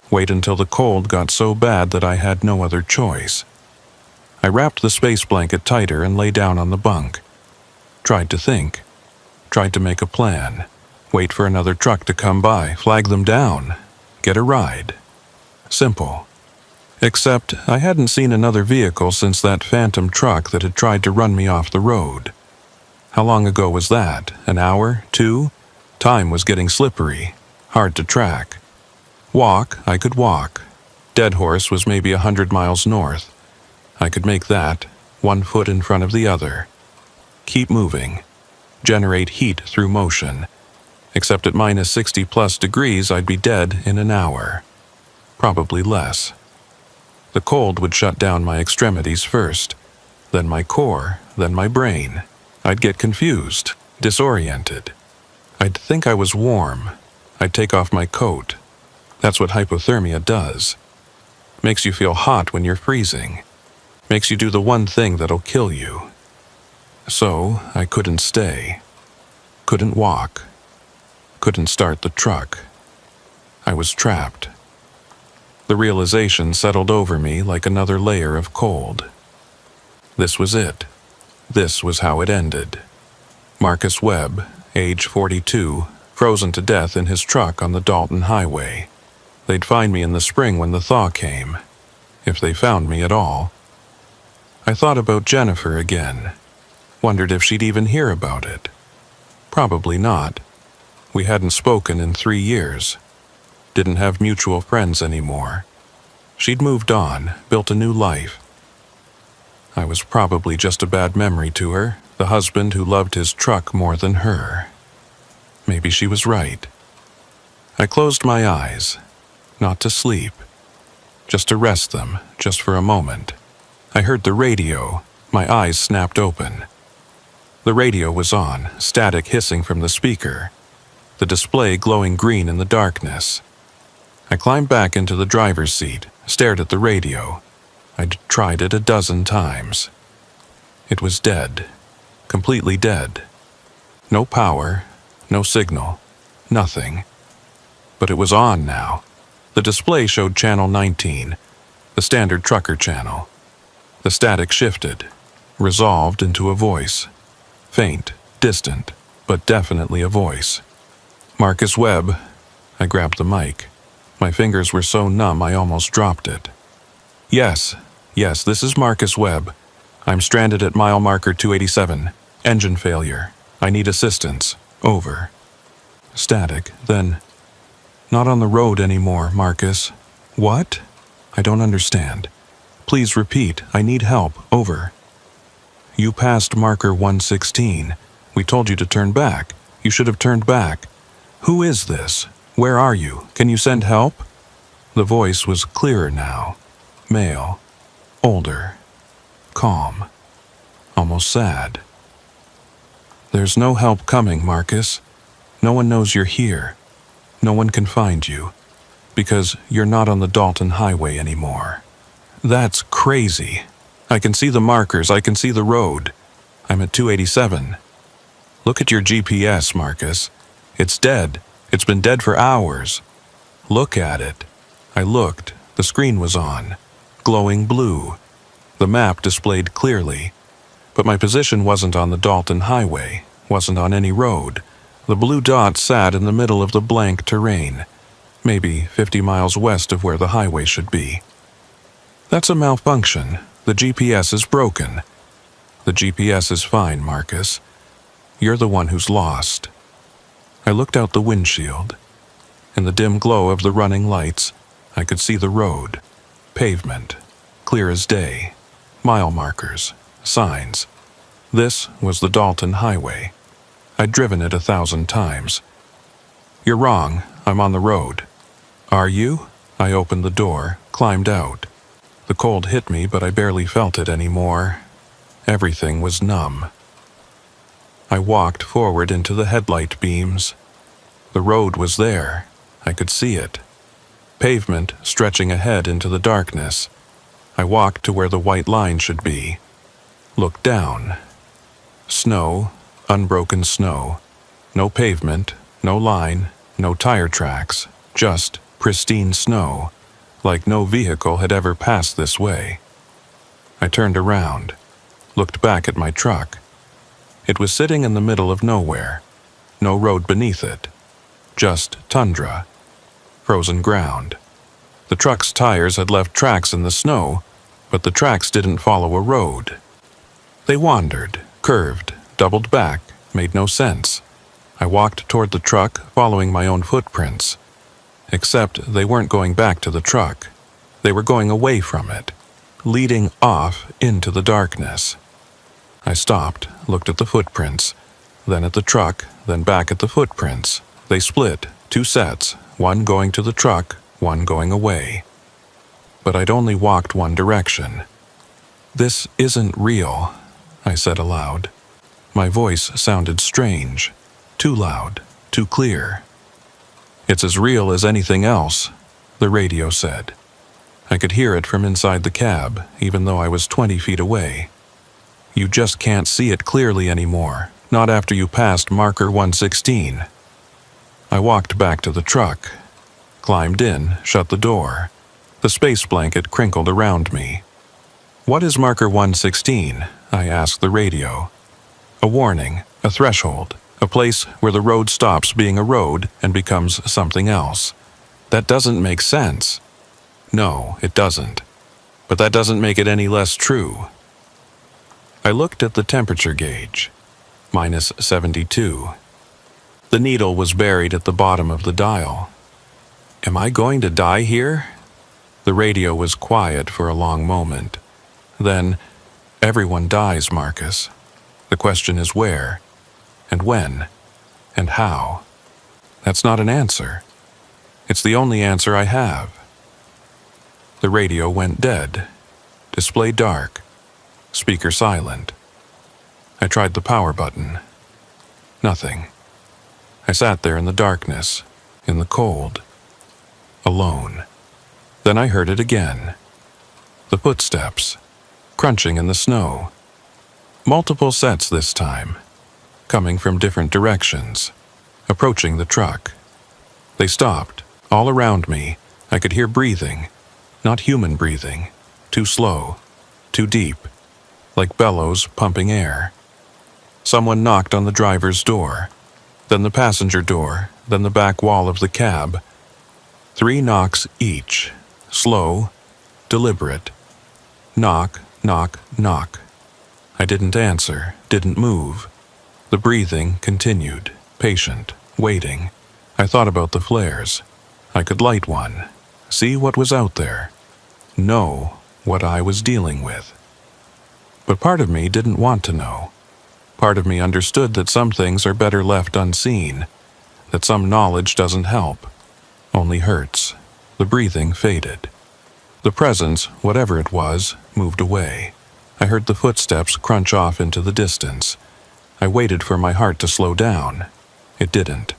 Wait until the cold got so bad that I had no other choice. I wrapped the space blanket tighter and lay down on the bunk. Tried to think. Tried to make a plan. Wait for another truck to come by, flag them down, get a ride. Simple. Except I hadn't seen another vehicle since that phantom truck that had tried to run me off the road. How long ago was that? An hour? 2? Time was getting slippery, hard to track. Walk, I could walk. Dead Horse was maybe 100 miles north. I could make that, 1 foot in front of the other. Keep moving. Generate heat through motion. Except at minus 60+ degrees, I'd be dead in an hour. Probably less. The cold would shut down my extremities first, then my core, then my brain. I'd get confused, disoriented. I'd think I was warm. I'd take off my coat. That's what hypothermia does. Makes you feel hot when you're freezing. Makes you do the one thing that'll kill you. So, I couldn't stay. Couldn't walk. Couldn't start the truck. I was trapped. The realization settled over me like another layer of cold. This was it. This was how it ended. Marcus Webb, age 42, frozen to death in his truck on the Dalton Highway. They'd find me in the spring when the thaw came, if they found me at all. I thought about Jennifer again. Wondered if she'd even hear about it. Probably not. We hadn't spoken in 3 years. Didn't have mutual friends anymore. She'd moved on, built a new life. I was probably just a bad memory to her, the husband who loved his truck more than her. Maybe she was right. I closed my eyes, not to sleep, just to rest them, just for a moment. I heard the radio. My eyes snapped open. The radio was on, static hissing from the speaker, the display glowing green in the darkness. I climbed back into the driver's seat, stared at the radio. I'd tried it a dozen times. It was dead. Completely dead. No power, no signal, nothing. But it was on now. The display showed channel 19, the standard trucker channel. The static shifted, resolved into a voice. Faint, distant, but definitely a voice. Marcus Webb. I grabbed the mic. My fingers were so numb I almost dropped it. Yes, this is Marcus Webb. I'm stranded at mile marker 287. Engine failure. I need assistance. Over. Static, then. Not on the road anymore, Marcus. What? I don't understand. Please repeat. I need help. Over. You passed marker 116. We told you to turn back. You should have turned back. Who is this? Where are you? Can you send help? The voice was clearer now. Male. Older. Calm. Almost sad. There's no help coming, Marcus. No one knows you're here. No one can find you. Because you're not on the Dalton Highway anymore. That's crazy. I can see the markers. I can see the road. I'm at 287. Look at your GPS, Marcus. It's dead. It's been dead for hours. Look at it. I looked. The screen was on. Glowing blue. The map displayed clearly. But my position wasn't on the Dalton Highway, wasn't on any road. The blue dot sat in the middle of the blank terrain, maybe 50 miles west of where the highway should be. That's a malfunction. The GPS is broken. The GPS is fine, Marcus. You're the one who's lost. I looked out the windshield. In the dim glow of the running lights, I could see the road. Pavement. Clear as day. Mile markers. Signs. This was the Dalton Highway. I'd driven it 1,000 times. You're wrong. I'm on the road. Are you? I opened the door, climbed out. The cold hit me, but I barely felt it anymore. Everything was numb. I walked forward into the headlight beams. The road was there. I could see it. Pavement stretching ahead into the darkness. I walked to where the white line should be. Looked down. Snow, unbroken snow. No pavement, no line, no tire tracks, just pristine snow, like no vehicle had ever passed this way. I turned around, looked back at my truck. It was sitting in the middle of nowhere, no road beneath it, just tundra, frozen ground. The truck's tires had left tracks in the snow, but the tracks didn't follow a road. They wandered, curved, doubled back, made no sense. I walked toward the truck, following my own footprints. Except they weren't going back to the truck. They were going away from it, leading off into the darkness. I stopped, looked at the footprints, then at the truck, then back at the footprints. They split, 2 sets, one going to the truck, one going away. But I'd only walked one direction. "This isn't real," I said aloud. My voice sounded strange, too loud, too clear. "It's as real as anything else," the radio said. I could hear it from inside the cab, even though I was 20 feet away. "You just can't see it clearly anymore, not after you passed marker 116. I walked back to the truck, climbed in, shut the door. The space blanket crinkled around me. "What is marker 116? I asked the radio. "A warning, a threshold, a place where the road stops being a road and becomes something else." "That doesn't make sense." "No, it doesn't. But that doesn't make it any less true." I looked at the temperature gauge. -72. The needle was buried at the bottom of the dial. "Am I going to die here?" The radio was quiet for a long moment. Then, "Everyone dies, Marcus. The question is where, and when, and how." That's not an answer. It's the only answer I have. The radio went dead. Display dark. Speaker silent. I tried the power button. Nothing. I sat there in the darkness, in the cold, alone. Then I heard it again. The footsteps, crunching in the snow. Multiple sets this time, coming from different directions, approaching the truck. They stopped, all around me. I could hear breathing, not human breathing, too slow, too deep, like bellows pumping air. Someone knocked on the driver's door, then the passenger door, then the back wall of the cab. 3 knocks each, slow, deliberate. Knock, knock, knock. I didn't answer, didn't move. The breathing continued, patient, waiting. I thought about the flares. I could light one, see what was out there, know what I was dealing with. But part of me didn't want to know. Part of me understood that some things are better left unseen, that some knowledge doesn't help, only hurts. The breathing faded. The presence, whatever it was, moved away. I heard the footsteps crunch off into the distance. I waited for my heart to slow down. It didn't.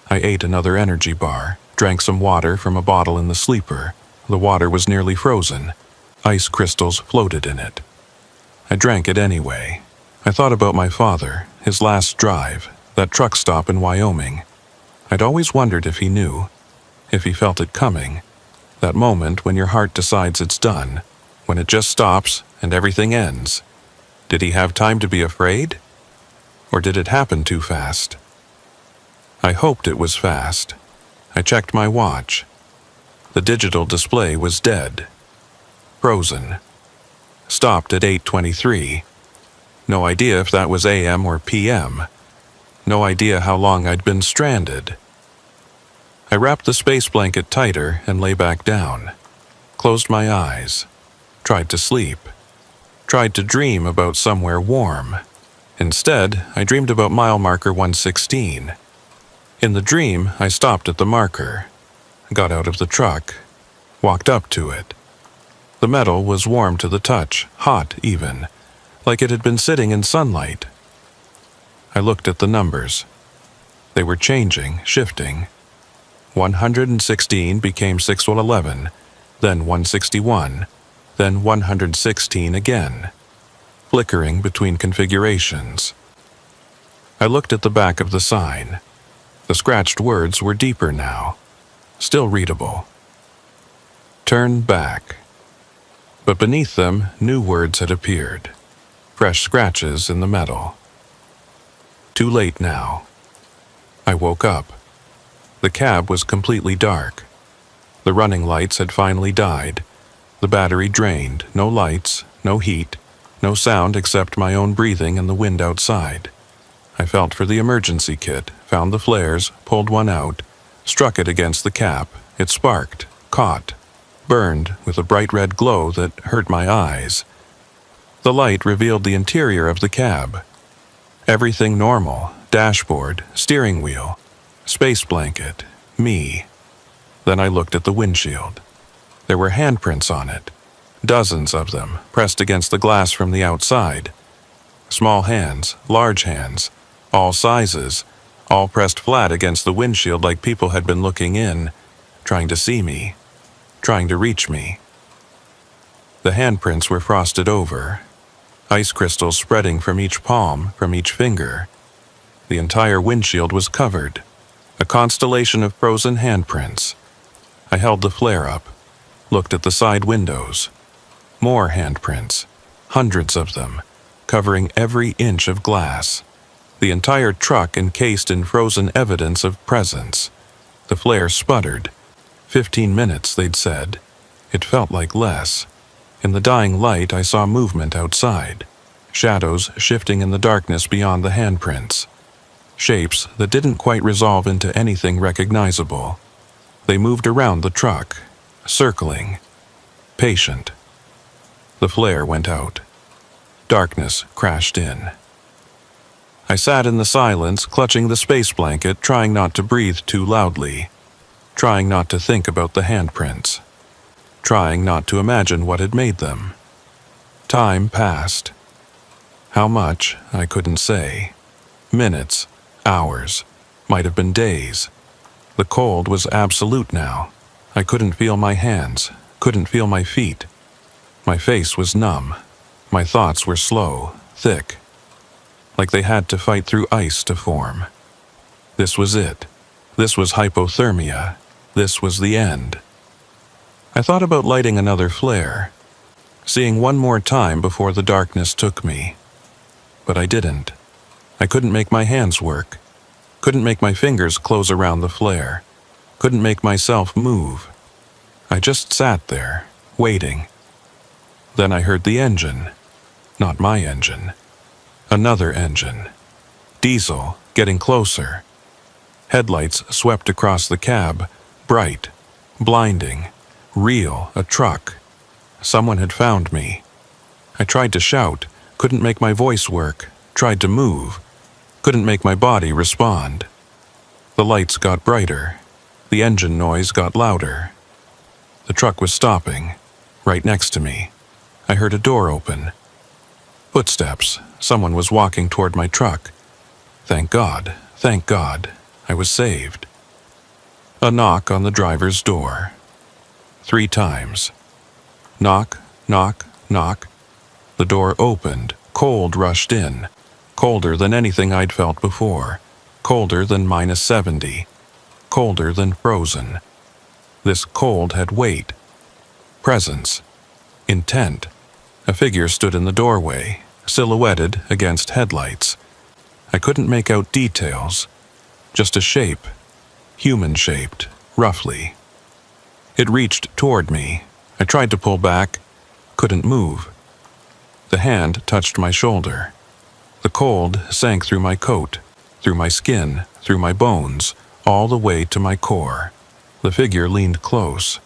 I ate another energy bar, drank some water from a bottle in the sleeper. The water was nearly frozen. Ice crystals floated in it. I drank it anyway. I thought about my father, his last drive, that truck stop in Wyoming. I'd always wondered if he knew, if he felt it coming. That moment when your heart decides it's done, when it just stops and everything ends. Did he have time to be afraid? Or did it happen too fast? I hoped it was fast. I checked my watch. The digital display was dead. Frozen. Stopped at 8:23. No idea if that was AM or PM. No idea how long I'd been stranded. I wrapped the space blanket tighter and lay back down. Closed my eyes. Tried to sleep. Tried to dream about somewhere warm. Instead, I dreamed about mile marker 116. In the dream, I stopped at the marker, got out of the truck, walked up to it. The metal was warm to the touch, hot even, like it had been sitting in sunlight. I looked at the numbers. They were changing, shifting. 116 became 611, then 161, then 116 again. flickering between configurations. I looked at the back of the sign. The scratched words were deeper now, still readable. Turn back. But beneath them, new words had appeared, fresh scratches in the metal. Too late now. I woke up. The cab was completely dark. The running lights had finally died. The battery drained, no lights, no heat, no sound except my own breathing and the wind outside. I felt for the emergency kit, found the flares, pulled one out, struck it against the cap. It sparked, caught, burned with a bright red glow that hurt my eyes. The light revealed the interior of the cab. Everything normal, dashboard, steering wheel, space blanket, me. Then I looked at the windshield. There were handprints on it, dozens of them, pressed against the glass from the outside. Small hands, large hands, all sizes, all pressed flat against the windshield like people had been looking in, trying to see me, trying to reach me. The handprints were frosted over, ice crystals spreading from each palm, from each finger. The entire windshield was covered, a constellation of frozen handprints. I held the flare up, looked at the side windows. More handprints, hundreds of them, covering every inch of glass. The entire truck encased in frozen evidence of presence. The flare sputtered. 15 minutes, they'd said. It felt like less. In the dying light, I saw movement outside. Shadows shifting in the darkness beyond the handprints. Shapes that didn't quite resolve into anything recognizable. They moved around the truck, circling, patient. The flare went out. Darkness crashed in. I sat in the silence, clutching the space blanket, trying not to breathe too loudly, trying not to think about the handprints, trying not to imagine what had made them. Time passed. How much, I couldn't say. Minutes, hours, might have been days. The cold was absolute now. I couldn't feel my hands, couldn't feel my feet. My face was numb. My thoughts were slow, thick, like they had to fight through ice to form. This was it. This was hypothermia. This was the end. I thought about lighting another flare, seeing one more time before the darkness took me. But I didn't. I couldn't make my hands work. Couldn't make my fingers close around the flare. Couldn't make myself move. I just sat there, waiting. Then I heard the engine. Not my engine. Another engine. Diesel, getting closer. Headlights swept across the cab, bright, blinding, real, a truck. Someone had found me. I tried to shout, couldn't make my voice work, tried to move, couldn't make my body respond. The lights got brighter. The engine noise got louder. The truck was stopping, right next to me. I heard a door open. Footsteps. Someone was walking toward my truck. Thank God, I was saved. A knock on the driver's door. 3 times. Knock, knock, knock. The door opened. Cold rushed in. Colder than anything I'd felt before. Colder than -70. Colder than frozen. This cold had weight. Presence. Intent. A figure stood in the doorway, silhouetted against headlights. I couldn't make out details. Just a shape. Human-shaped, roughly. It reached toward me. I tried to pull back. Couldn't move. The hand touched my shoulder. The cold sank through my coat, through my skin, through my bones, all the way to my core. The figure leaned close.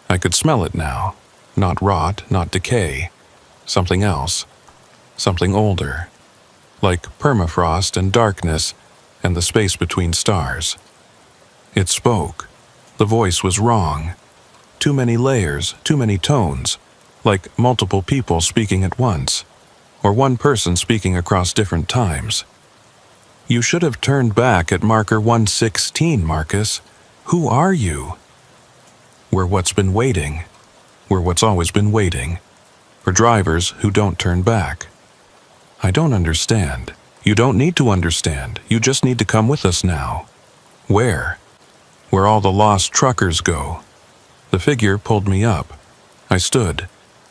I could smell it now. Not rot, not decay. Something else. Something older. Like permafrost and darkness and the space between stars. It spoke. The voice was wrong. Too many layers, too many tones. Like multiple people speaking at once. Or one person speaking across different times. You should have turned back at marker 116, Marcus. Who are you? We're what's been waiting. We're what's always been waiting. For drivers who don't turn back. I don't understand. You don't need to understand. You just need to come with us now. Where? Where all the lost truckers go. The figure pulled me up. I stood.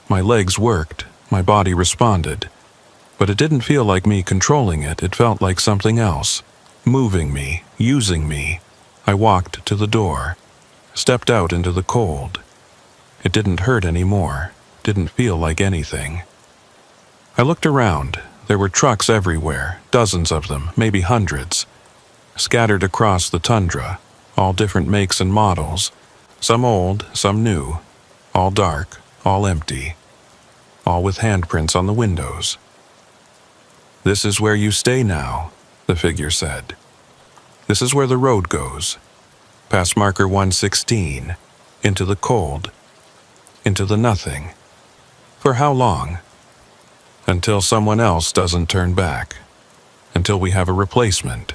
My legs worked. My body responded. But it didn't feel like me controlling it. It felt like something else. Moving me, using me. I walked to the door. Stepped out into the cold. It didn't hurt anymore. Didn't feel like anything. I looked around. There were trucks everywhere, dozens of them, maybe hundreds. Scattered across the tundra, all different makes and models. Some old, some new. All dark, all empty. All with handprints on the windows. "This is where you stay now," the figure said. "This is where the road goes. Past marker 116, into the cold, into the nothing. For how long? Until someone else doesn't turn back. Until we have a replacement.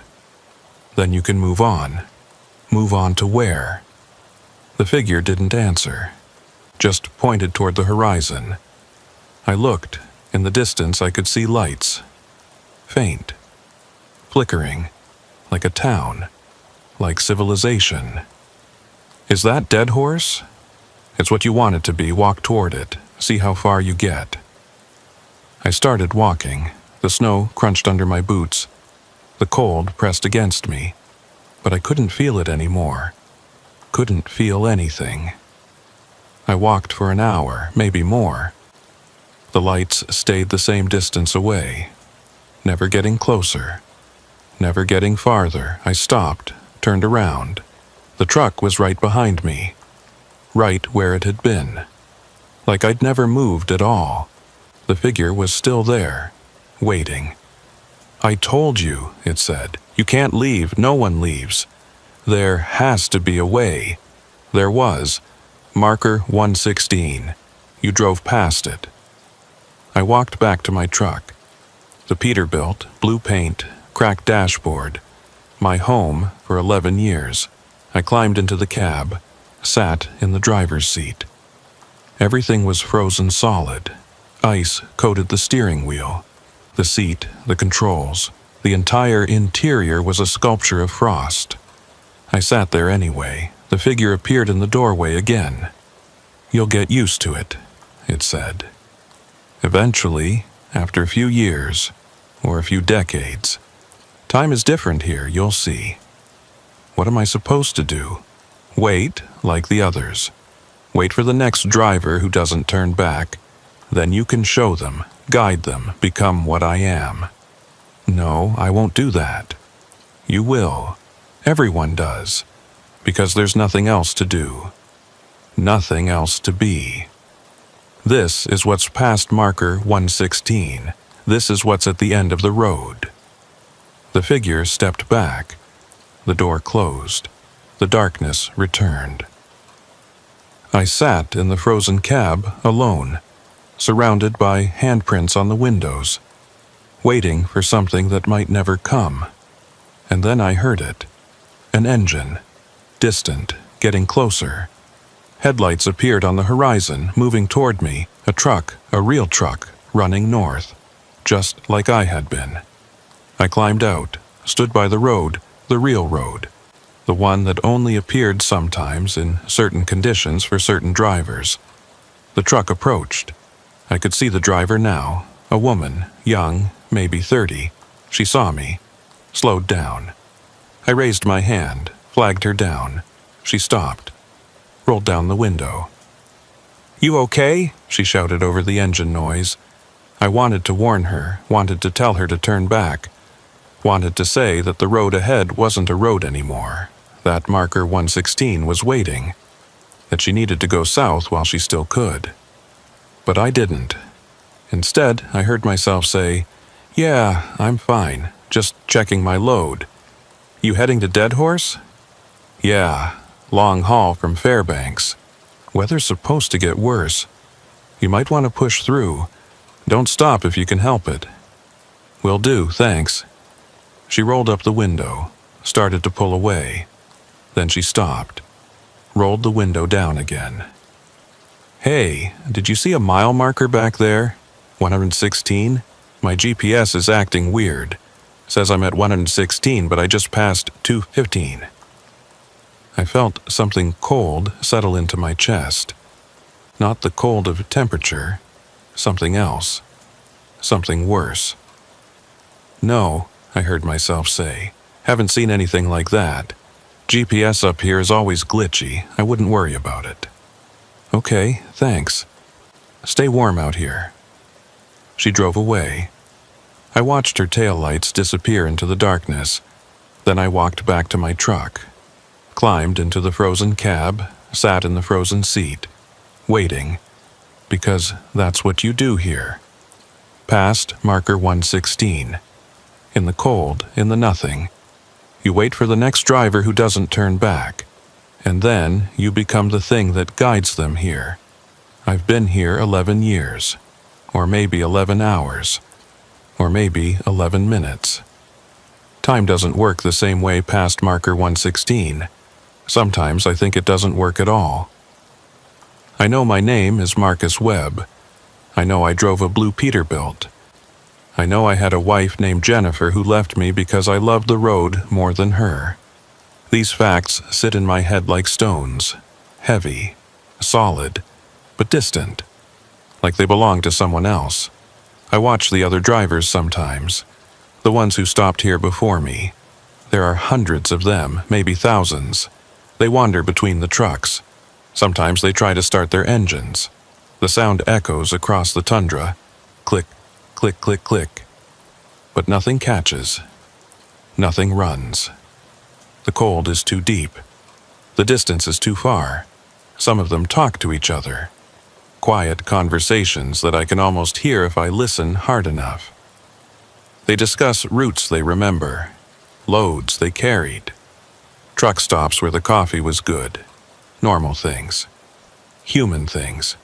Then you can move on. Move on to where?" The figure didn't answer. Just pointed toward the horizon. I looked. In the distance I could see lights. Faint. Flickering. Like a town. Like civilization. "Is that Dead Horse?" "It's what you want it to be. Walk toward it. See how far you get." I started walking. The snow crunched under my boots. The cold pressed against me. But I couldn't feel it anymore. Couldn't feel anything. I walked for an hour, maybe more. The lights stayed the same distance away. Never getting closer. Never getting farther. I stopped, turned around. The truck was right behind me. Right where it had been. Like I'd never moved at all. The figure was still there, waiting. "I told you," it said. "You can't leave. No one leaves. There has to be a way." There was. Marker 116. You drove past it. I walked back to my truck. The Peterbilt, blue paint, cracked dashboard. My home for 11 years. I climbed into the cab, sat in the driver's seat. Everything was frozen solid. Ice coated the steering wheel, the seat, the controls. The entire interior was a sculpture of frost. I sat there anyway. The figure appeared in the doorway again. "You'll get used to it," it said. "Eventually, after a few years, or a few decades. Time is different here, you'll see." What am I supposed to do? Wait, like the others. Wait for the next driver who doesn't turn back. Then you can show them, guide them, become what I am. No, I won't do that. You will. Everyone does. Because there's nothing else to do. Nothing else to be. This is what's past marker 116. This is what's at the end of the road. The figure stepped back. The door closed. The darkness returned. I sat in the frozen cab alone, surrounded by handprints on the windows, waiting for something that might never come. And then I heard it. An engine. Distant, getting closer. Headlights appeared on the horizon, moving toward me. A truck, a real truck, running north. Just like I had been. I climbed out, stood by the road, the real road. The one that only appeared sometimes in certain conditions for certain drivers. The truck approached. I could see the driver now, a woman, young, maybe 30. She saw me, slowed down. I raised my hand, flagged her down. She stopped, rolled down the window. "You okay?" she shouted over the engine noise. I wanted to warn her, wanted to tell her to turn back, wanted to say that the road ahead wasn't a road anymore, that marker 116 was waiting, that she needed to go south while she still could. But I didn't. Instead, I heard myself say, "Yeah, I'm fine, just checking my load. You heading to Dead Horse?" "Yeah, long haul from Fairbanks. Weather's supposed to get worse. You might want to push through. Don't stop if you can help it." "Will do, thanks." She rolled up the window, started to pull away. Then she stopped, rolled the window down again. "Hey, did you see a mile marker back there? 116? My GPS is acting weird. Says I'm at 116, but I just passed 215. I felt something cold settle into my chest. Not the cold of temperature, something else. Something worse. No, I heard myself say. Haven't seen anything like that. GPS up here is always glitchy. I wouldn't worry about it. Okay, thanks. Stay warm out here. She drove away. I watched her taillights disappear into the darkness. Then I walked back to my truck, climbed into the frozen cab, sat in the frozen seat, waiting, because that's what you do here. Past marker 116. In the cold, in the nothing. You wait for the next driver who doesn't turn back, and then you become the thing that guides them here. I've been here 11 years, or maybe 11 hours, or maybe 11 minutes. Time doesn't work the same way past marker 116. Sometimes I think it doesn't work at all. I know my name is Marcus Webb. I know I drove a blue Peterbilt. I know I had a wife named Jennifer who left me because I loved the road more than her. These facts sit in my head like stones, heavy, solid, but distant, like they belong to someone else. I watch the other drivers sometimes, the ones who stopped here before me. There are hundreds of them, maybe thousands. They wander between the trucks. Sometimes they try to start their engines. The sound echoes across the tundra. Click, click, click, click. But nothing catches. Nothing runs. The cold is too deep. The distance is too far. Some of them talk to each other. Quiet conversations that I can almost hear if I listen hard enough. They discuss routes they remember, loads they carried, truck stops where the coffee was good, normal things, human things,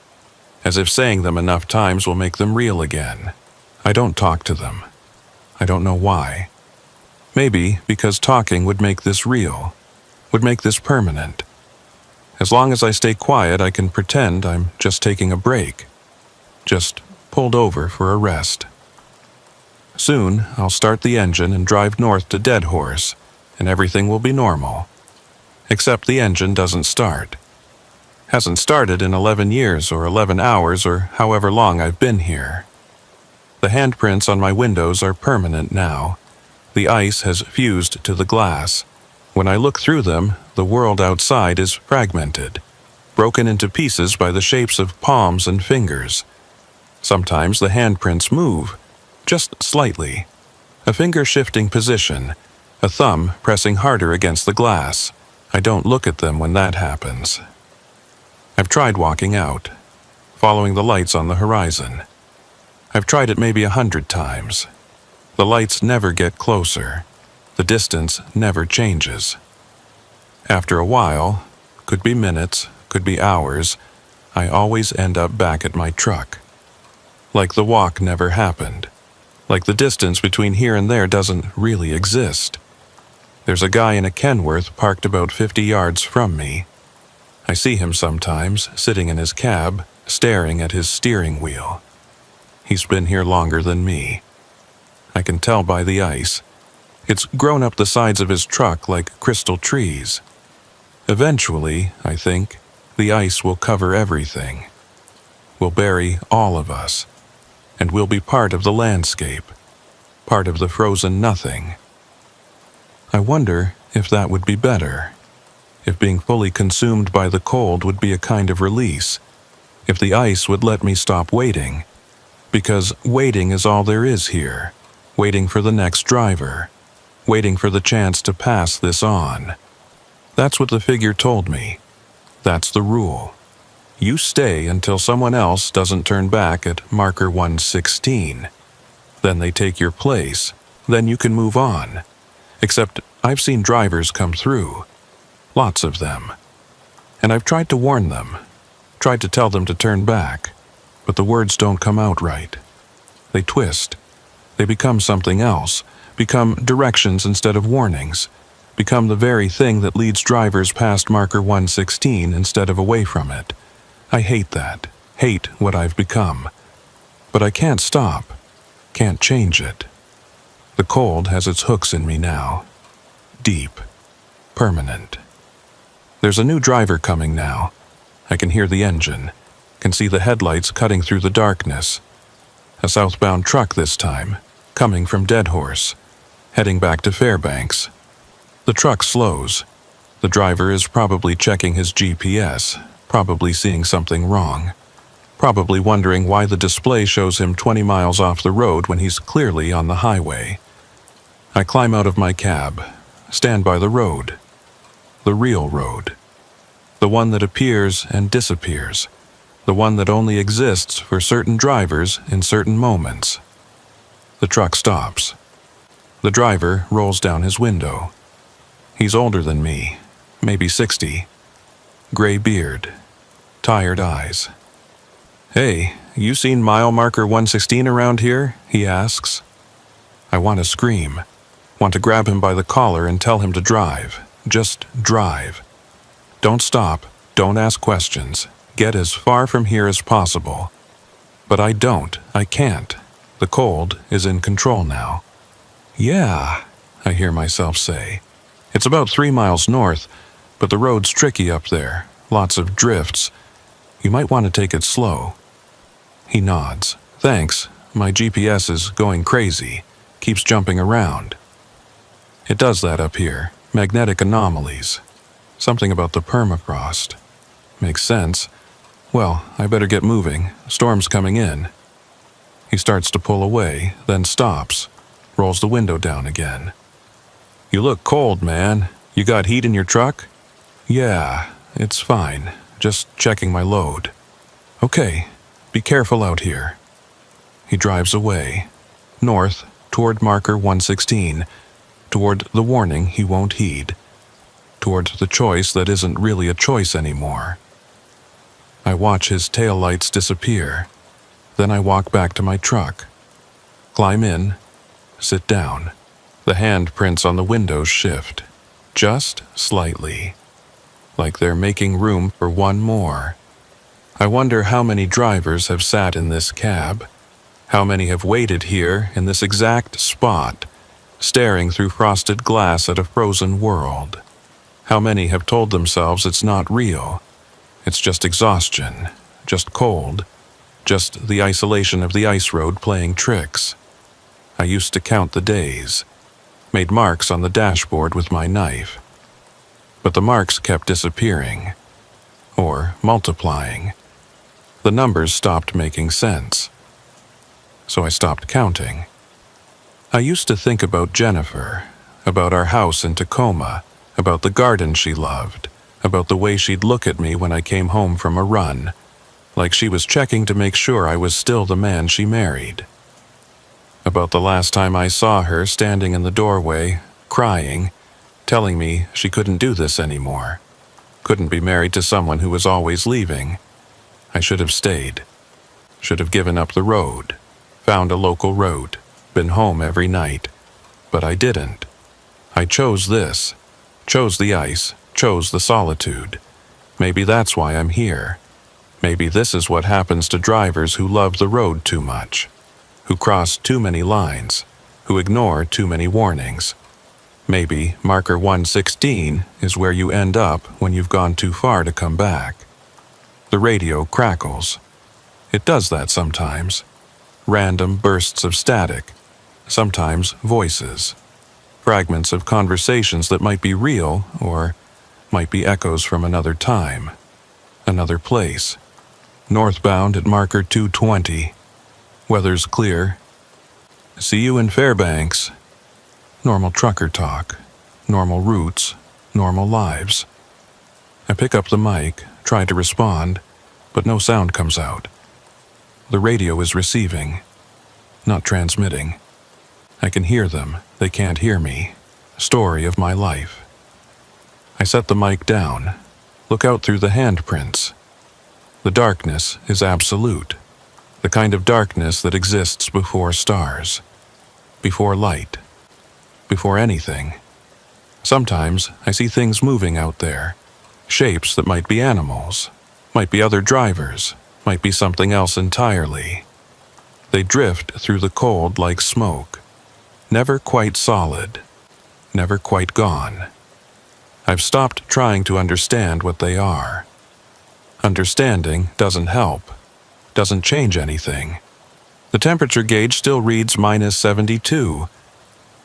as if saying them enough times will make them real again. I don't talk to them. I don't know why. Maybe because talking would make this real, would make this permanent. As long as I stay quiet, I can pretend I'm just taking a break, just pulled over for a rest. Soon, I'll start the engine and drive north to Dead Horse, and everything will be normal. Except the engine doesn't start. Hasn't started in 11 years or 11 hours or however long I've been here. The handprints on my windows are permanent now. The ice has fused to the glass. When I look through them, the world outside is fragmented, broken into pieces by the shapes of palms and fingers. Sometimes the handprints move, just slightly. A finger shifting position, a thumb pressing harder against the glass. I don't look at them when that happens. I've tried walking out, following the lights on the horizon. I've tried it maybe 100 times. The lights never get closer. The distance never changes. After a while, could be minutes, could be hours, I always end up back at my truck. Like the walk never happened. Like the distance between here and there doesn't really exist. There's a guy in a Kenworth parked about 50 yards from me. I see him sometimes, sitting in his cab, staring at his steering wheel. He's been here longer than me. I can tell by the ice. It's grown up the sides of his truck like crystal trees. Eventually, I think, the ice will cover everything. Will bury all of us. And we'll be part of the landscape. Part of the frozen nothing. I wonder if that would be better. If being fully consumed by the cold would be a kind of release. If the ice would let me stop waiting. Because waiting is all there is here. Waiting for the next driver. Waiting for the chance to pass this on. That's what the figure told me. That's the rule. You stay until someone else doesn't turn back at marker 116. Then they take your place. Then you can move on. Except I've seen drivers come through. Lots of them. And I've tried to warn them. Tried to tell them to turn back. But the words don't come out right. They twist. They become something else. Become directions instead of warnings. Become the very thing that leads drivers past marker 116 instead of away from it. I hate that. Hate what I've become. But I can't stop. Can't change it. The cold has its hooks in me now. Deep. Permanent. There's a new driver coming now. I can hear the engine, can see the headlights cutting through the darkness. A southbound truck this time, coming from Deadhorse, heading back to Fairbanks. The truck slows. The driver is probably checking his GPS, probably seeing something wrong, probably wondering why the display shows him 20 miles off the road when he's clearly on the highway. I climb out of my cab, stand by the road. The real road. The one that appears and disappears. The one that only exists for certain drivers in certain moments. The truck stops. The driver rolls down his window. He's older than me, maybe 60. Gray beard. Tired eyes. "Hey, you seen mile marker 116 around here?" he asks. I want to scream. Want to grab him by the collar and tell him to drive. Just drive. Don't stop. Don't ask questions. Get as far from here as possible. But I don't. I can't. The cold is in control now. "Yeah," I hear myself say. "It's about 3 miles north, but the road's tricky up there. Lots of drifts. You might want to take it slow." He nods. "Thanks. My GPS is going crazy. Keeps jumping around." It does that up here. Magnetic anomalies. Something about the permafrost. Makes sense. Well, I better get moving. Storm's coming in. He starts to pull away, then stops. Rolls the window down again. "You look cold, man. You got heat in your truck?" "Yeah, it's fine. Just checking my load." "Okay, be careful out here." He drives away. North, toward marker 116. Toward the warning he won't heed. Toward the choice that isn't really a choice anymore. I watch his taillights disappear. Then I walk back to my truck. Climb in. Sit down. The handprints on the windows shift. Just slightly. Like they're making room for one more. I wonder how many drivers have sat in this cab. How many have waited here in this exact spot, staring through frosted glass at a frozen world. How many have told themselves it's not real. It's just exhaustion, just cold, just the isolation of the ice road playing tricks. I used to count the days, made marks on the dashboard with my knife. But the marks kept disappearing, or multiplying. The numbers stopped making sense. So I stopped counting. I used to think about Jennifer, about our house in Tacoma, about the garden she loved, about the way she'd look at me when I came home from a run, like she was checking to make sure I was still the man she married. About the last time I saw her standing in the doorway, crying, telling me she couldn't do this anymore, couldn't be married to someone who was always leaving. I should have stayed, should have given up the road, found a local road, been home every night, but I didn't. I chose this, chose the ice, chose the solitude. Maybe that's why I'm here. Maybe this is what happens to drivers who love the road too much, who cross too many lines, who ignore too many warnings. Maybe marker 116 is where you end up when you've gone too far to come back. The radio crackles. It does that sometimes. Random bursts of static. Sometimes voices. Fragments of conversations that might be real or might be echoes from another time, another place. Northbound at marker 220. Weather's clear. "See you in Fairbanks." Normal trucker talk. Normal routes. Normal lives. I pick up the mic, try to respond, but no sound comes out. The radio is receiving, not transmitting. I can hear them, they can't hear me. Story of my life. I set the mic down, look out through the handprints. The darkness is absolute, the kind of darkness that exists before stars, before light, before anything. Sometimes I see things moving out there, shapes that might be animals, might be other drivers, might be something else entirely. They drift through the cold like smoke, never quite solid, never quite gone. I've stopped trying to understand what they are. Understanding doesn't help, doesn't change anything. The temperature gauge still reads -72.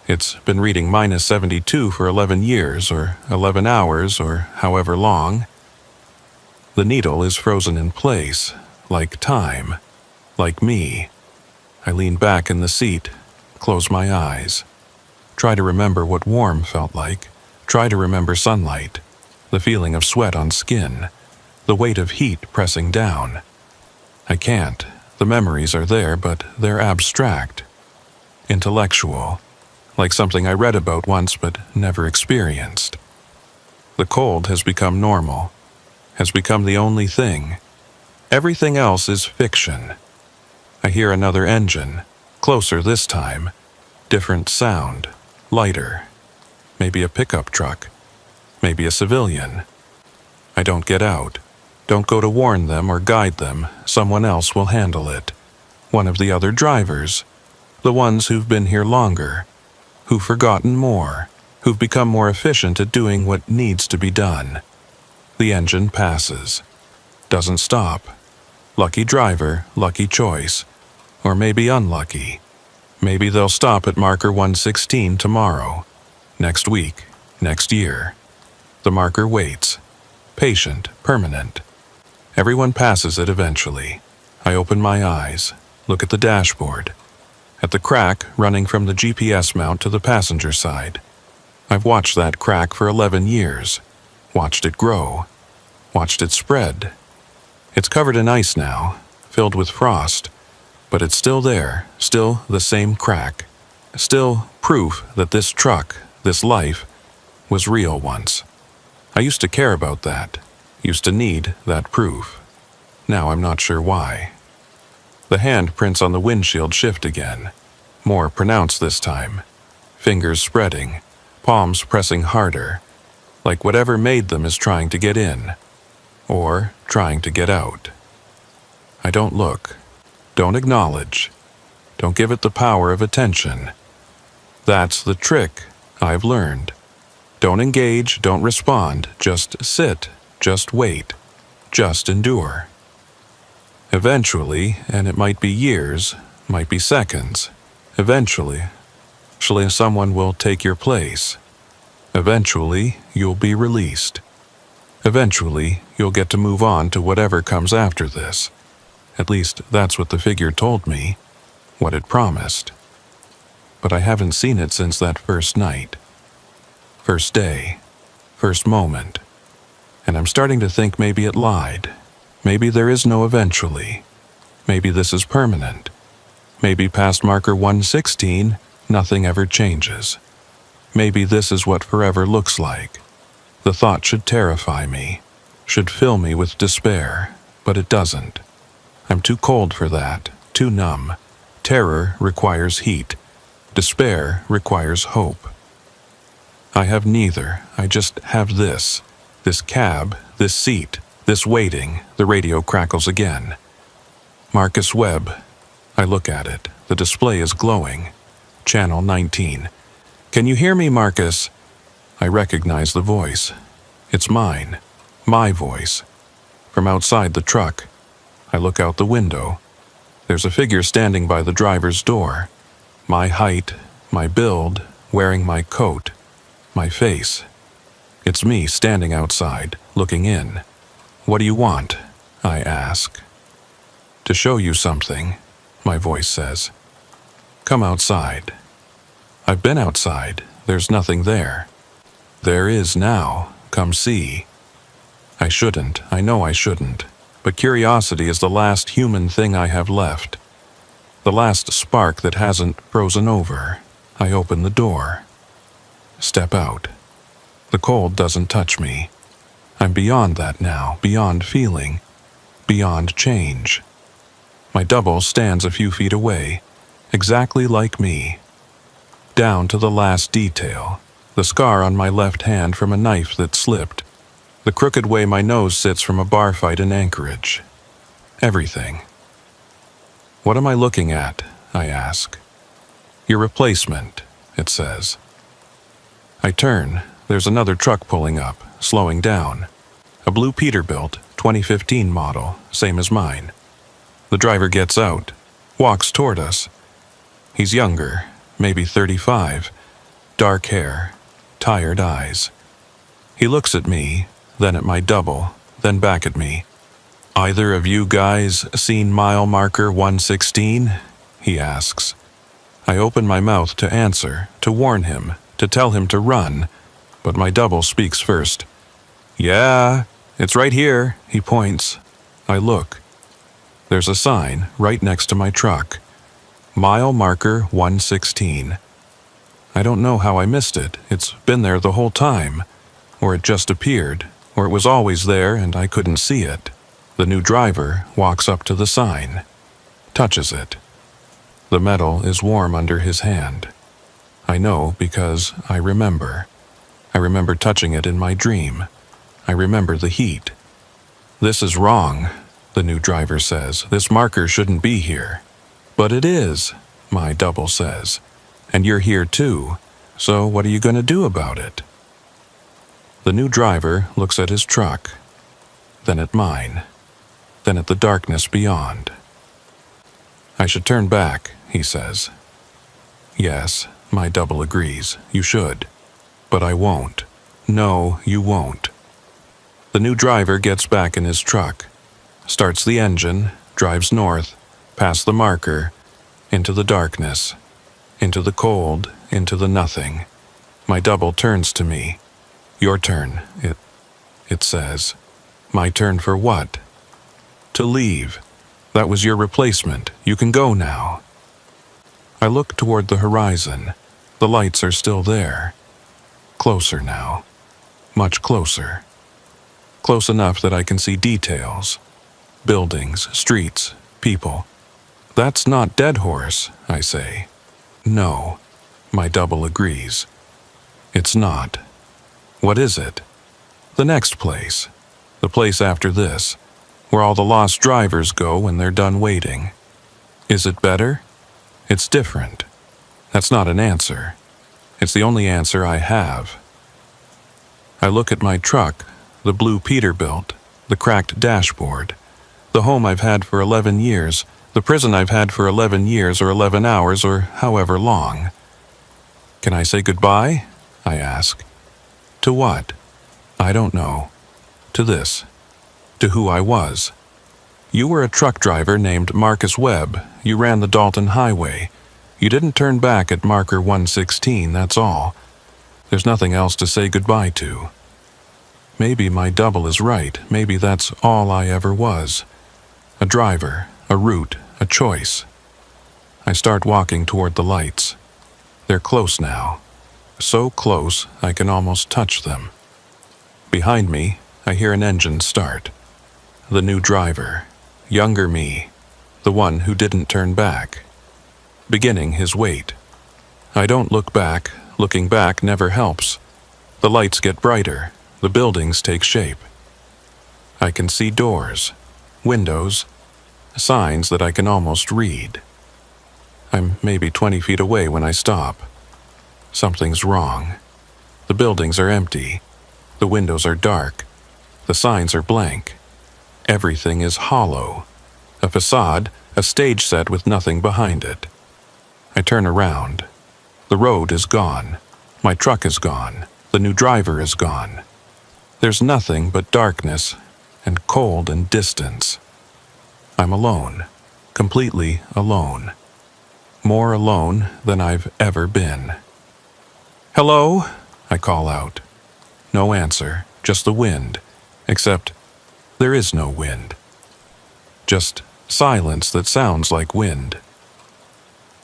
It's been reading -72 for 11 years, or 11 hours, or however long. The needle is frozen in place, like time, like me. I lean back in the seat, close my eyes. Try to remember what warm felt like. Try to remember sunlight, the feeling of sweat on skin, the weight of heat pressing down. I can't. The memories are there, but they're abstract, intellectual, like something I read about once but never experienced. The cold has become normal, has become the only thing. Everything else is fiction. I hear another engine, closer this time, different sound, lighter. Maybe a pickup truck, maybe a civilian. I don't get out. Don't go to warn them or guide them. Someone else will handle it. One of the other drivers. The ones who've been here longer. Who've forgotten more. Who've become more efficient at doing what needs to be done. The engine passes. Doesn't stop. Lucky driver, lucky choice. Or maybe unlucky. Maybe they'll stop at marker 116 tomorrow. Next week. Next year. The marker waits. Patient, permanent. Everyone passes it eventually. I open my eyes, look at the dashboard, at the crack running from the GPS mount to the passenger side. I've watched that crack for 11 years, watched it grow, watched it spread. It's covered in ice now, filled with frost, but it's still there, still the same crack, still proof that this truck, this life, was real once. I used to care about that. Used to need that proof. Now I'm not sure why. The handprints on the windshield shift again. More pronounced this time. Fingers spreading, palms pressing harder, like whatever made them is trying to get in, or trying to get out. I don't look, don't acknowledge, don't give it the power of attention. That's the trick I've learned. Don't engage, don't respond, just sit. Just wait. Just endure. Eventually, and it might be years, might be seconds, eventually someone will take your place. Eventually, you'll be released. Eventually, you'll get to move on to whatever comes after this. At least, that's what the figure told me, what it promised. But I haven't seen it since that first night. First day. First moment. And I'm starting to think maybe it lied. Maybe there is no eventually. Maybe this is permanent. Maybe past marker 116, nothing ever changes. Maybe this is what forever looks like. The thought should terrify me, should fill me with despair, but it doesn't. I'm too cold for that, too numb. Terror requires heat. Despair requires hope. I have neither. I just have this. This cab, this seat, this waiting. The radio crackles again. Marcus Webb. I look at it. The display is glowing. Channel 19. Can you hear me, Marcus? I recognize the voice. It's mine. My voice. From outside the truck. I look out the window. There's a figure standing by the driver's door. My height, my build, wearing my coat, my face. It's me standing outside, looking in. What do you want? I ask. To show you something, my voice says. Come outside. I've been outside. There's nothing there. There is now. Come see. I shouldn't. I know I shouldn't. But curiosity is the last human thing I have left. The last spark that hasn't frozen over. I open the door. Step out. The cold doesn't touch me. I'm beyond that now, beyond feeling, beyond change. My double stands a few feet away, exactly like me. Down to the last detail, the scar on my left hand from a knife that slipped, the crooked way my nose sits from a bar fight in Anchorage. Everything. What am I looking at? I ask. Your replacement, it says. I turn. There's another truck pulling up, slowing down. A blue Peterbilt, 2015 model, same as mine. The driver gets out, walks toward us. He's younger, maybe 35, dark hair, tired eyes. He looks at me, then at my double, then back at me. Either of you guys seen mile marker 116? He asks. I open my mouth to answer, to warn him, to tell him to run, but my double speaks first. Yeah, it's right here, he points. I look. There's a sign right next to my truck. Mile marker 116. I don't know how I missed it. It's been there the whole time. Or it just appeared, or it was always there and I couldn't see it. The new driver walks up to the sign, touches it. The metal is warm under his hand. I know because I remember. I remember touching it in my dream. I remember the heat. This is wrong, the new driver says. This marker shouldn't be here. But it is, my double says. And you're here too. So what are you going to do about it? The new driver looks at his truck, then at mine, then at the darkness beyond. I should turn back, he says. Yes, my double agrees, you should. But I won't. No, you won't. The new driver gets back in his truck, starts the engine, drives north, past the marker, into the darkness, into the cold, into the nothing. My double turns to me. Your turn, it says. My turn for what? To leave. That was your replacement. You can go now. I look toward the horizon. The lights are still there. Closer now. Much closer. Close enough that I can see details. Buildings, streets, people. That's not Dead Horse, I say. No, my double agrees. It's not. What is it? The next place. The place after this, where all the lost drivers go when they're done waiting. Is it better? It's different. That's not an answer. It's the only answer I have. I look at my truck, the blue Peterbilt, the cracked dashboard, the home I've had for 11 years, the prison I've had for 11 years or 11 hours or however long. Can I say goodbye? I ask. To what? I don't know. To this. To who I was. You were a truck driver named Marcus Webb. You ran the Dalton Highway. You didn't turn back at marker 116, that's all. There's nothing else to say goodbye to. Maybe my double is right. Maybe that's all I ever was. A driver, a route, a choice. I start walking toward the lights. They're close now. So close I can almost touch them. Behind me, I hear an engine start. The new driver, younger me, the one who didn't turn back, beginning his wait. I don't look back. Looking back never helps. The lights get brighter. The buildings take shape. I can see doors, windows, signs that I can almost read. I'm maybe 20 feet away when I stop. Something's wrong. The buildings are empty. The windows are dark. The signs are blank. Everything is hollow. A facade, a stage set with nothing behind it. I turn around. The road is gone. My truck is gone. The new driver is gone. There's nothing but darkness and cold and distance. I'm alone. Completely alone. More alone than I've ever been. Hello? I call out. No answer, just the wind, except there is no wind. Just silence that sounds like wind.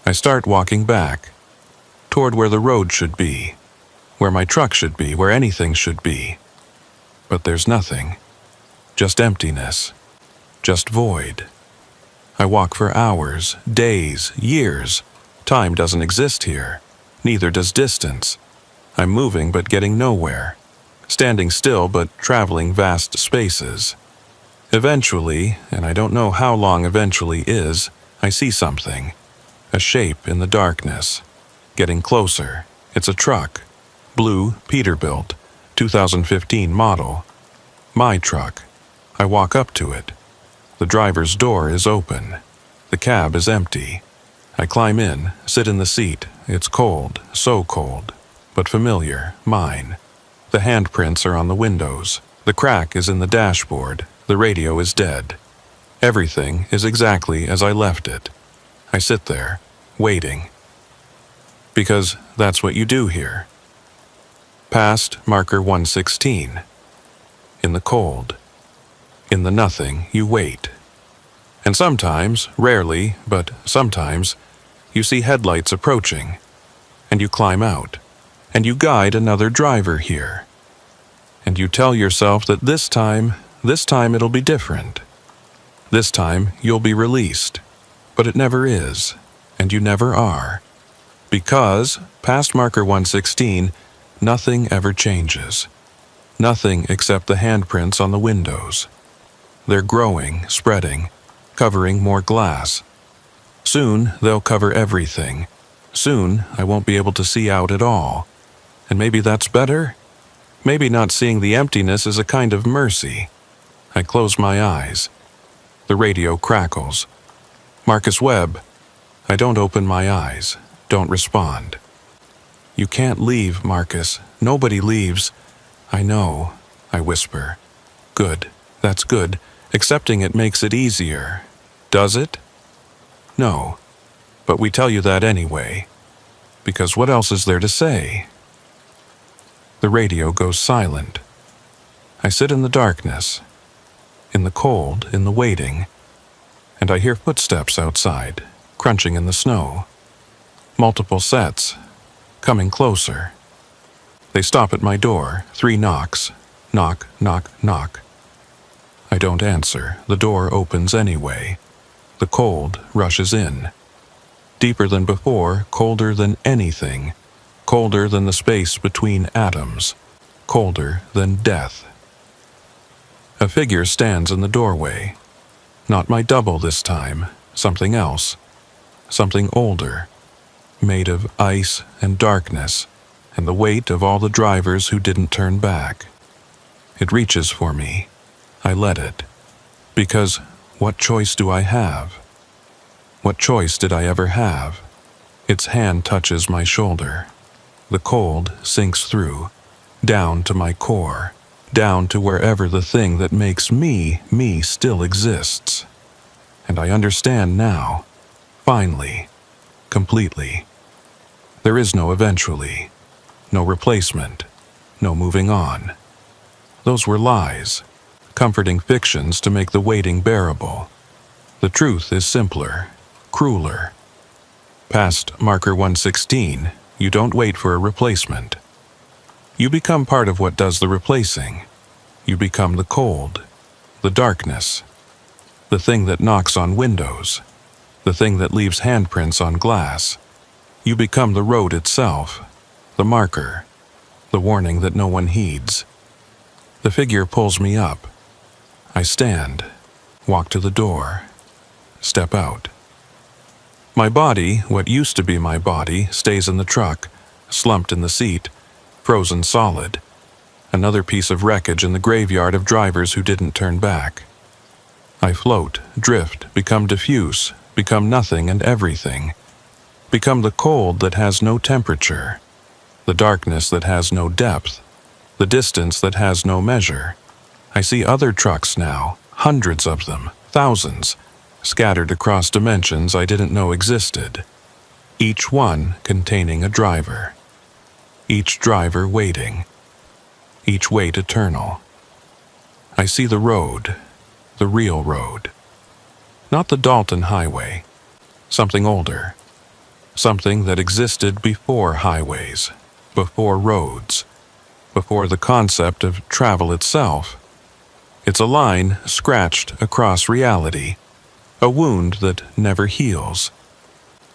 I start walking back, toward where the road should be, where my truck should be, where anything should be. But there's nothing, just emptiness, just void. I walk for hours, days, years. Time doesn't exist here, neither does distance. I'm moving but getting nowhere, standing still but traveling vast spaces. Eventually, and I don't know how long eventually is, I see something. A shape in the darkness. Getting closer. It's a truck. Blue, Peterbilt, 2015 model. My truck. I walk up to it. The driver's door is open. The cab is empty. I climb in, sit in the seat. It's cold, so cold, but familiar, mine. The handprints are on the windows. The crack is in the dashboard. The radio is dead. Everything is exactly as I left it. I sit there, waiting. Because that's what you do here. Past marker 116. In the cold. In the nothing, you wait. And sometimes, rarely, but sometimes, you see headlights approaching, and you climb out, and you guide another driver here. And you tell yourself that this time it'll be different. This time you'll be released, but it never is, and you never are. Because, past marker 116, nothing ever changes. Nothing except the handprints on the windows. They're growing, spreading, covering more glass. Soon they'll cover everything. Soon I won't be able to see out at all. And maybe that's better? Maybe not seeing the emptiness is a kind of mercy. I close my eyes. The radio crackles. Marcus Webb. I don't open my eyes. Don't respond. You can't leave, Marcus. Nobody leaves. I know, I whisper. Good. That's good. Accepting it makes it easier. Does it? No. But we tell you that anyway. Because what else is there to say? The radio goes silent. I sit in the darkness, in the cold, in the waiting, and I hear footsteps outside, crunching in the snow. Multiple sets, coming closer. They stop at my door, 3 knocks. Knock, knock, knock. I don't answer. The door opens anyway. The cold rushes in. Deeper than before, colder than anything. Colder than the space between atoms. Colder than death. A figure stands in the doorway. Not my double this time. Something else. Something older. Made of ice and darkness, and the weight of all the drivers who didn't turn back. It reaches for me. I let it. Because what choice do I have? What choice did I ever have? Its hand touches my shoulder. The cold sinks through, down to my core, down to wherever the thing that makes me still exists. And I understand now, finally, completely. There is no eventually, no replacement, no moving on. Those were lies. Comforting fictions to make the waiting bearable. The truth is simpler, crueler. Past marker 116, you don't wait for a replacement. You become part of what does the replacing. You become the cold, the darkness, the thing that knocks on windows, the thing that leaves handprints on glass. You become the road itself, the marker, the warning that no one heeds. The figure pulls me up. I stand, walk to the door, step out. My body, what used to be my body, stays in the truck, slumped in the seat, frozen solid. Another piece of wreckage in the graveyard of drivers who didn't turn back. I float, drift, become diffuse, become nothing and everything. Become the cold that has no temperature, the darkness that has no depth, the distance that has no measure. I see other trucks now, hundreds of them, thousands, scattered across dimensions I didn't know existed, each one containing a driver, each driver waiting, each wait eternal. I see the road, the real road, not the Dalton Highway, something older, something that existed before highways, before roads, before the concept of travel itself. It's a line scratched across reality, a wound that never heals.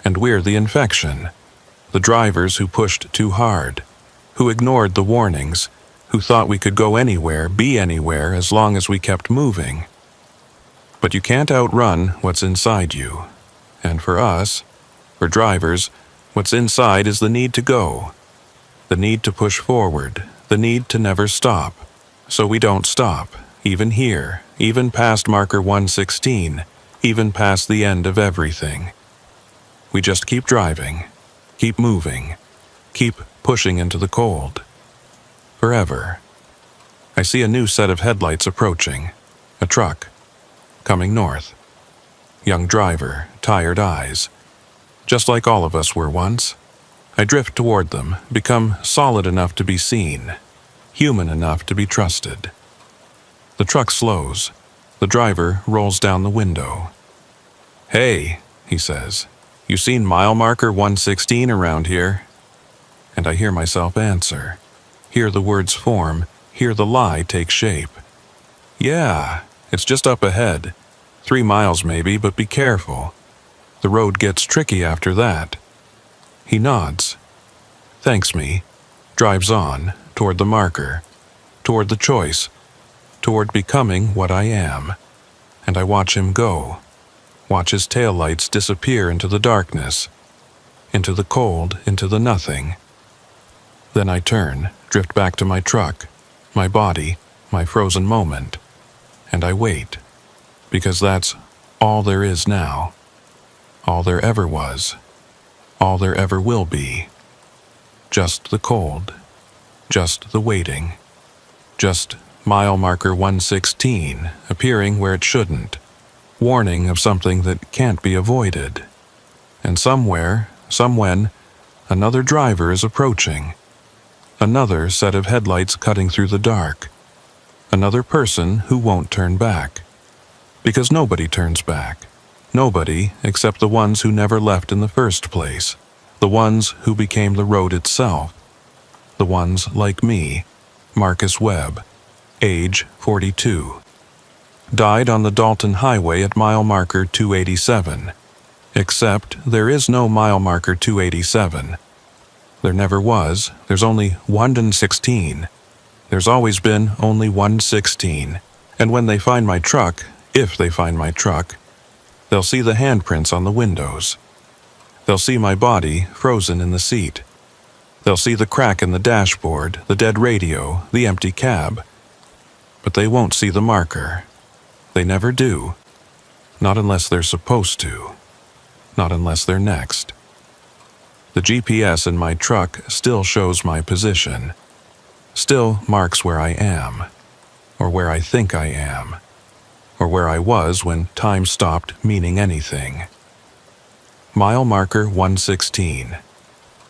And we're the infection, the drivers who pushed too hard, who ignored the warnings, who thought we could go anywhere, be anywhere as long as we kept moving. But you can't outrun what's inside you, And for us, for drivers, what's inside is the need to go, the need to push forward, the need to never stop. So we don't stop, even here, even past marker 116, even past the end of everything. We just keep driving, keep moving, keep pushing into the cold. Forever. I see a new set of headlights approaching. A truck. Coming north. Young driver, tired eyes. Just like all of us were once. I drift toward them, become solid enough to be seen, human enough to be trusted. The truck slows. The driver rolls down the window. "Hey," he says, "you seen mile marker 116 around here?" And I hear myself answer. Hear the words form, hear the lie take shape. "Yeah, it's just up ahead. 3 miles maybe, but be careful. The road gets tricky after that." He nods, thanks me, drives on, toward the marker, toward the choice, toward becoming what I am. And I watch him go, watch his taillights disappear into the darkness, into the cold, into the nothing. Then I turn, drift back to my truck, my body, my frozen moment, and I wait, because that's all there is now, all there ever was, all there ever will be. Just the cold, just the waiting, just mile marker 116 appearing where it shouldn't, warning of something that can't be avoided. And somewhere, somewhen, another driver is approaching. Another set of headlights cutting through the dark. Another person who won't turn back. Because nobody turns back. Nobody except the ones who never left in the first place. The ones who became the road itself. The ones like me, Marcus Webb, age 42. Died on the Dalton Highway at mile marker 287. Except there is no mile marker 287. There never was. There's only 116. There's always been only 116. And when they find my truck, if they find my truck, they'll see the handprints on the windows. They'll see my body frozen in the seat. They'll see the crack in the dashboard, the dead radio, the empty cab. But they won't see the marker. They never do. Not unless they're supposed to. Not unless they're next. The GPS in my truck still shows my position. Still marks where I am. Or where I think I am. Or where I was when time stopped meaning anything. Mile marker 116.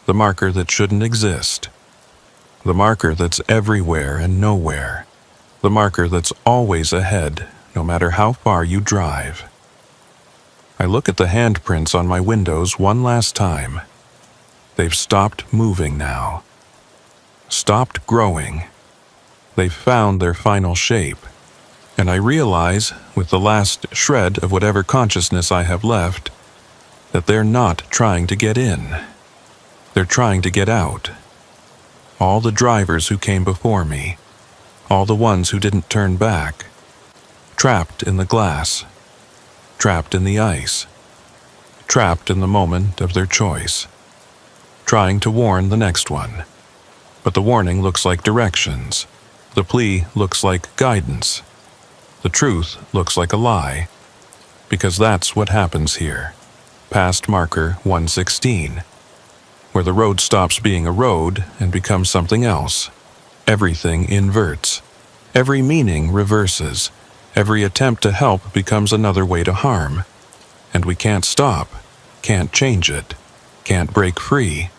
The marker that shouldn't exist. The marker that's everywhere and nowhere. The marker that's always ahead, no matter how far you drive. I look at the handprints on my windows one last time. They've stopped moving now. Stopped growing. They've found their final shape. And I realize, with the last shred of whatever consciousness I have left, that they're not trying to get in. They're trying to get out. All the drivers who came before me, all the ones who didn't turn back, trapped in the glass, trapped in the ice, trapped in the moment of their choice, trying to warn the next one. But the warning looks like directions. The plea looks like guidance. The truth looks like a lie. Because that's what happens here, past marker 116, where the road stops being a road and becomes something else. Everything inverts. Every meaning reverses. Every attempt to help becomes another way to harm. And we can't stop, can't change it, can't break free.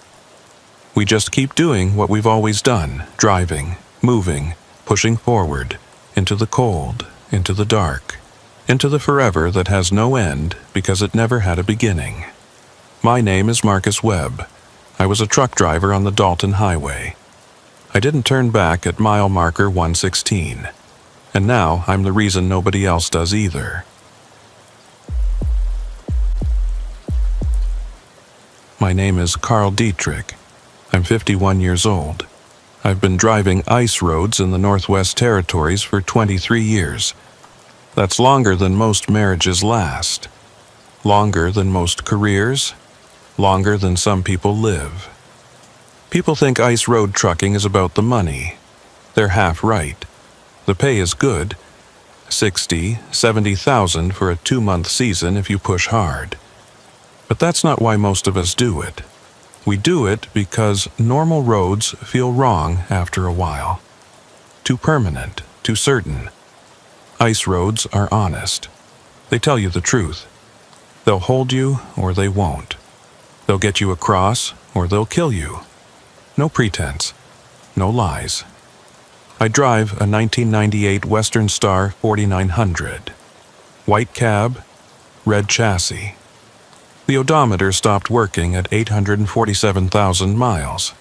We just keep doing what we've always done, driving, moving, pushing forward, into the cold, into the dark, into the forever that has no end because it never had a beginning. My name is Marcus Webb. I was a truck driver on the Dalton Highway. I didn't turn back at mile marker 116. And now I'm the reason nobody else does either. My name is Carl Dietrich. I'm 51 years old. I've been driving ice roads in the Northwest Territories for 23 years. That's longer than most marriages last. longer than most careers, longer than some people live. People think ice road trucking is about the money. They're half right. The pay is good, 60, 70,000 for a 2-month season if you push hard. But that's not why most of us do it. We do it because normal roads feel wrong after a while. Too permanent, too certain. Ice roads are honest. They tell you the truth. They'll hold you or they won't. They'll get you across or they'll kill you. No pretense. No lies. I drive a 1998 Western Star 4900. White cab, red chassis. The odometer stopped working at 847,000 miles.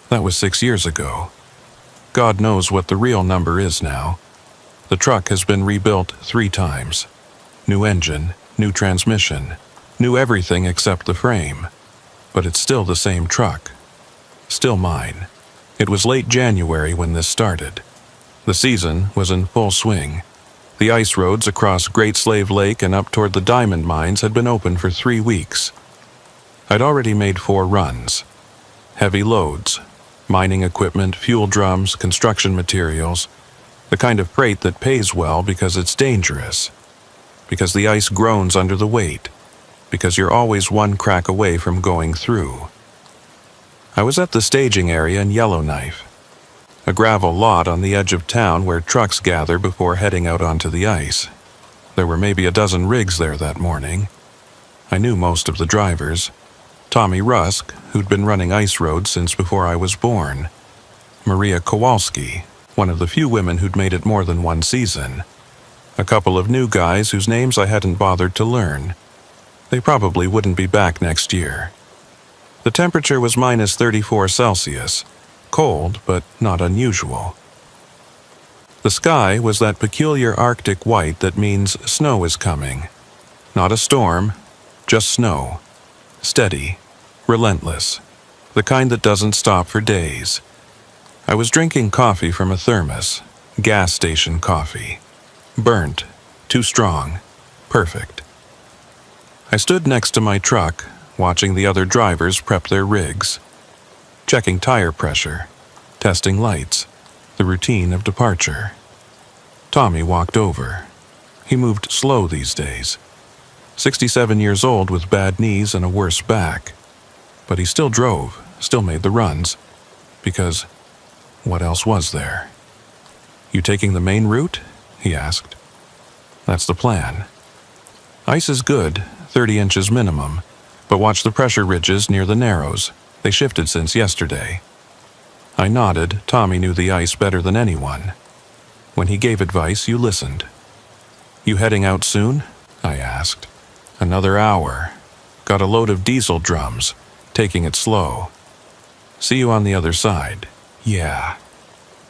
That was 6 years ago. God knows what the real number is now. The truck has been rebuilt 3 times. New engine, new transmission, new everything except the frame. But it's still the same truck. Still mine. It was late January when this started. The season was in full swing. The ice roads across Great Slave Lake and up toward the diamond mines had been open for 3 weeks. I'd already made 4 runs. Heavy loads, mining equipment, fuel drums, construction materials, the kind of freight that pays well because it's dangerous, because the ice groans under the weight, because you're always one crack away from going through. I was at the staging area in Yellowknife, a gravel lot on the edge of town where trucks gather before heading out onto the ice. There were maybe a dozen rigs there that morning. I knew most of the drivers. Tommy Rusk, who'd been running ice roads since before I was born. Maria Kowalski, one of the few women who'd made it more than 1 season. A couple of new guys whose names I hadn't bothered to learn. They probably wouldn't be back next year. The temperature was minus 34 Celsius, cold but not unusual. The sky was that peculiar Arctic white that means snow is coming. Not a storm, just snow. Steady, relentless, the kind that doesn't stop for days. I was drinking coffee from a thermos, gas station coffee. Burnt, too strong, perfect. I stood next to my truck, watching the other drivers prep their rigs, checking tire pressure, testing lights, the routine of departure. Tommy walked over. He moved slow these days. 67 years old with bad knees and a worse back. But he still drove, still made the runs, because what else was there? "You taking the main route?" he asked. "That's the plan. Ice is good, 30 inches minimum. But watch the pressure ridges near the narrows. They shifted since yesterday." I nodded. Tommy knew the ice better than anyone. When he gave advice, you listened. "You heading out soon?" I asked. "Another hour. Got a load of diesel drums. Taking it slow. See you on the other side." "Yeah."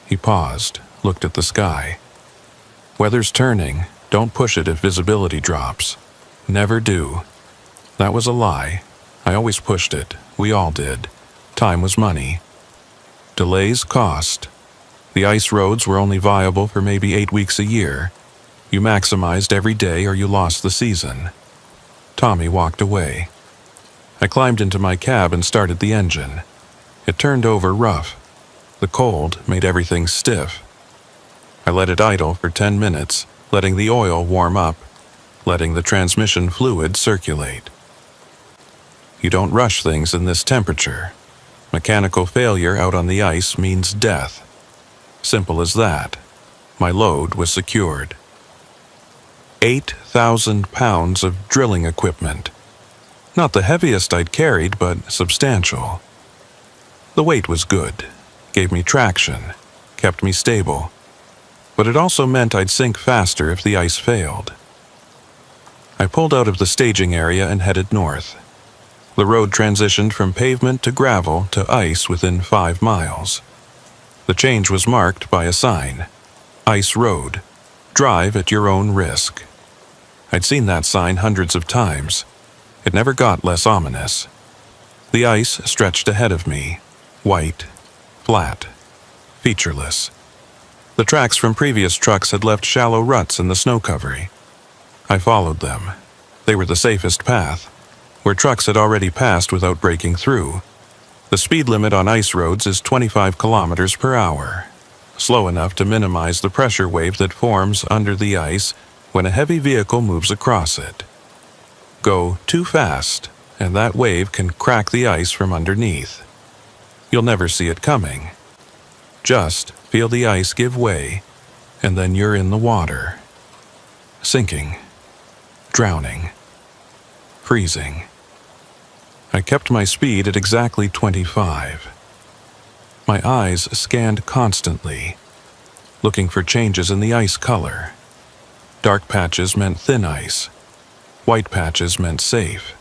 He paused, looked at the sky. "Weather's turning. Don't push it if visibility drops." "Never do." That was a lie. I always pushed it. We all did. Time was money. Delays cost. The ice roads were only viable for maybe 8 weeks a year. You maximized every day or you lost the season. Tommy walked away. I climbed into my cab and started the engine. It turned over rough. The cold made everything stiff. I let it idle for 10 minutes, letting the oil warm up, letting the transmission fluid circulate. You don't rush things in this temperature. Mechanical failure out on the ice means death. Simple as that. My load was secured. 8,000 pounds of drilling equipment. Not the heaviest I'd carried, but substantial. The weight was good, gave me traction, kept me stable. But it also meant I'd sink faster if the ice failed. I pulled out of the staging area and headed north. The road transitioned from pavement to gravel to ice within 5 miles. The change was marked by a sign. Ice Road. Drive at your own risk. I'd seen that sign hundreds of times. It never got less ominous. The ice stretched ahead of me. White. Flat. Featureless. The tracks from previous trucks had left shallow ruts in the snow covering. I followed them. They were the safest path, where trucks had already passed without breaking through. The speed limit on ice roads is 25 kilometers per hour, slow enough to minimize the pressure wave that forms under the ice when a heavy vehicle moves across it. Go too fast, and that wave can crack the ice from underneath. You'll never see it coming. Just feel the ice give way, and then you're in the water. Sinking. Drowning. Freezing. I kept my speed at exactly 25. My eyes scanned constantly, looking for changes in the ice color. Dark patches meant thin ice. White patches meant safe.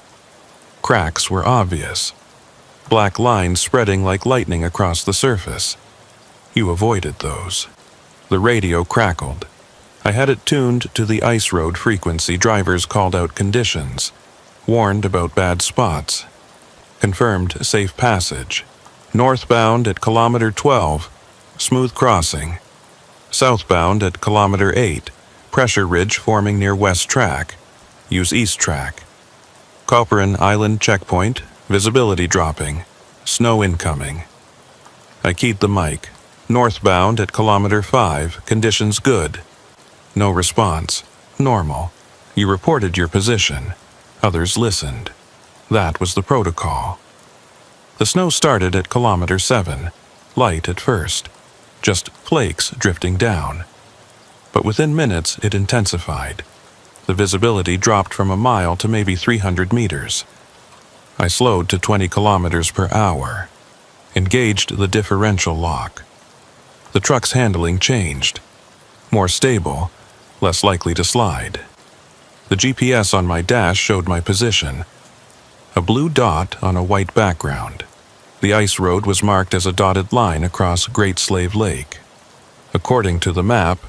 Cracks were obvious. Black lines spreading like lightning across the surface. You avoided those. The radio crackled. I had it tuned to the ice road frequency. Drivers called out conditions, warned about bad spots, confirmed safe passage. Northbound at kilometer 12, smooth crossing. Southbound at kilometer 8, pressure ridge forming near west track. Use east track. Copperin Island checkpoint, visibility dropping, snow incoming. I keyed the mic. Northbound at kilometer 5, conditions good. No response. Normal. You reported your position. Others listened. That was the protocol. The snow started at kilometer 7, light at first, just flakes drifting down. But within minutes it intensified. The visibility dropped from a mile to maybe 300 meters. I slowed to 20 kilometers per hour, engaged the differential lock. The truck's handling changed. More stable, less likely to slide. The GPS on my dash showed my position. A blue dot on a white background. The ice road was marked as a dotted line across Great Slave Lake. According to the map,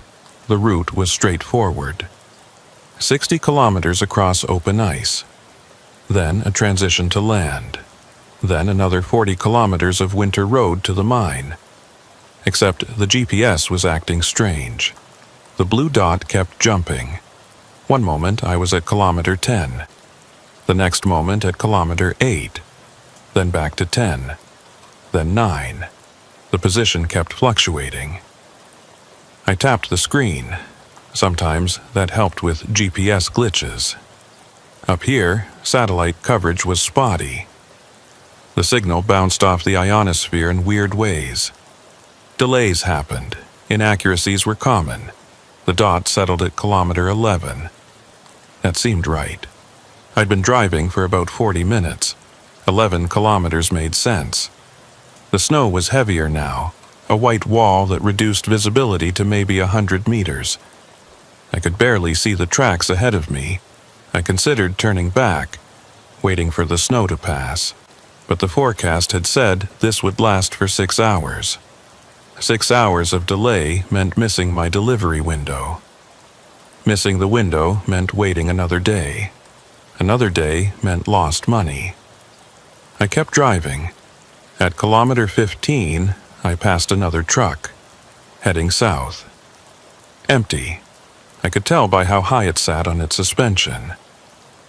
the route was straightforward. 60 kilometers across open ice. Then a transition to land. Then another 40 kilometers of winter road to the mine. Except the GPS was acting strange. The blue dot kept jumping. One moment I was at kilometer 10. The next moment at kilometer 8. Then back to 10. Then 9. The position kept fluctuating. I tapped the screen. Sometimes that helped with GPS glitches. Up here, satellite coverage was spotty. The signal bounced off the ionosphere in weird ways. Delays happened. Inaccuracies were common. The dot settled at kilometer 11. That seemed right. I'd been driving for about 40 minutes. 11 kilometers made sense. The snow was heavier now, a white wall that reduced visibility to maybe 100 meters. I could barely see the tracks ahead of me. I considered turning back, waiting for the snow to pass, but the forecast had said this would last for 6 hours. 6 hours of delay meant missing my delivery window. Missing the window meant waiting another day. Another day meant lost money. I kept driving. At kilometer 15, I passed another truck, heading south. Empty. I could tell by how high it sat on its suspension.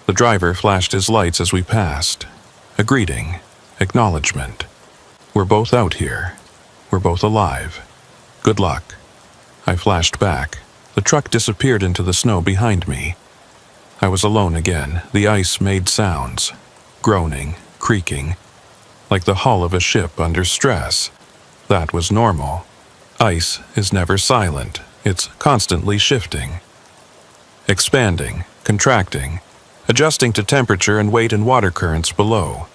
The driver flashed his lights as we passed. A greeting, acknowledgement. We're both out here. We're both alive. Good luck. I flashed back. The truck disappeared into the snow behind me. I was alone again. The ice made sounds, groaning, creaking, like the hull of a ship under stress. That was normal. Ice is never silent. It's constantly shifting, expanding, contracting, adjusting to temperature and weight and water currents below.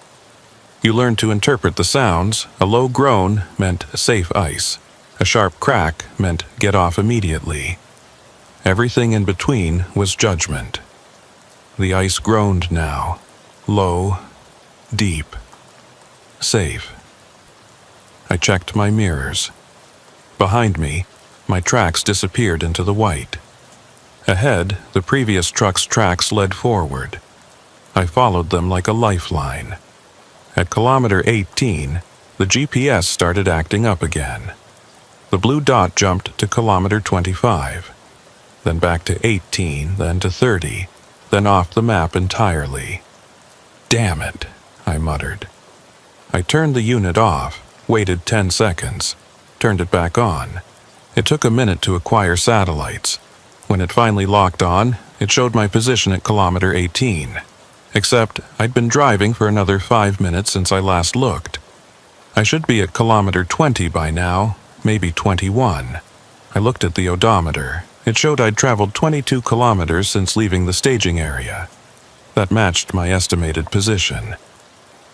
You learn to interpret the sounds. A low groan meant safe ice. A sharp crack meant get off immediately. Everything in between was judgment. The ice groaned now, low, deep, safe. I checked my mirrors. Behind me, my tracks disappeared into the white. Ahead, the previous truck's tracks led forward. I followed them like a lifeline. At kilometer 18, the GPS started acting up again. The blue dot jumped to kilometer 25, then back to 18, then to 30, then off the map entirely. "Damn it," I muttered. I turned the unit off, waited 10 seconds, turned it back on. It took a minute to acquire satellites. When it finally locked on, it showed my position at kilometer 18. Except I'd been driving for another 5 minutes since I last looked. I should be at kilometer 20 by now, maybe 21. I looked at the odometer. It showed I'd traveled 22 kilometers since leaving the staging area. That matched my estimated position.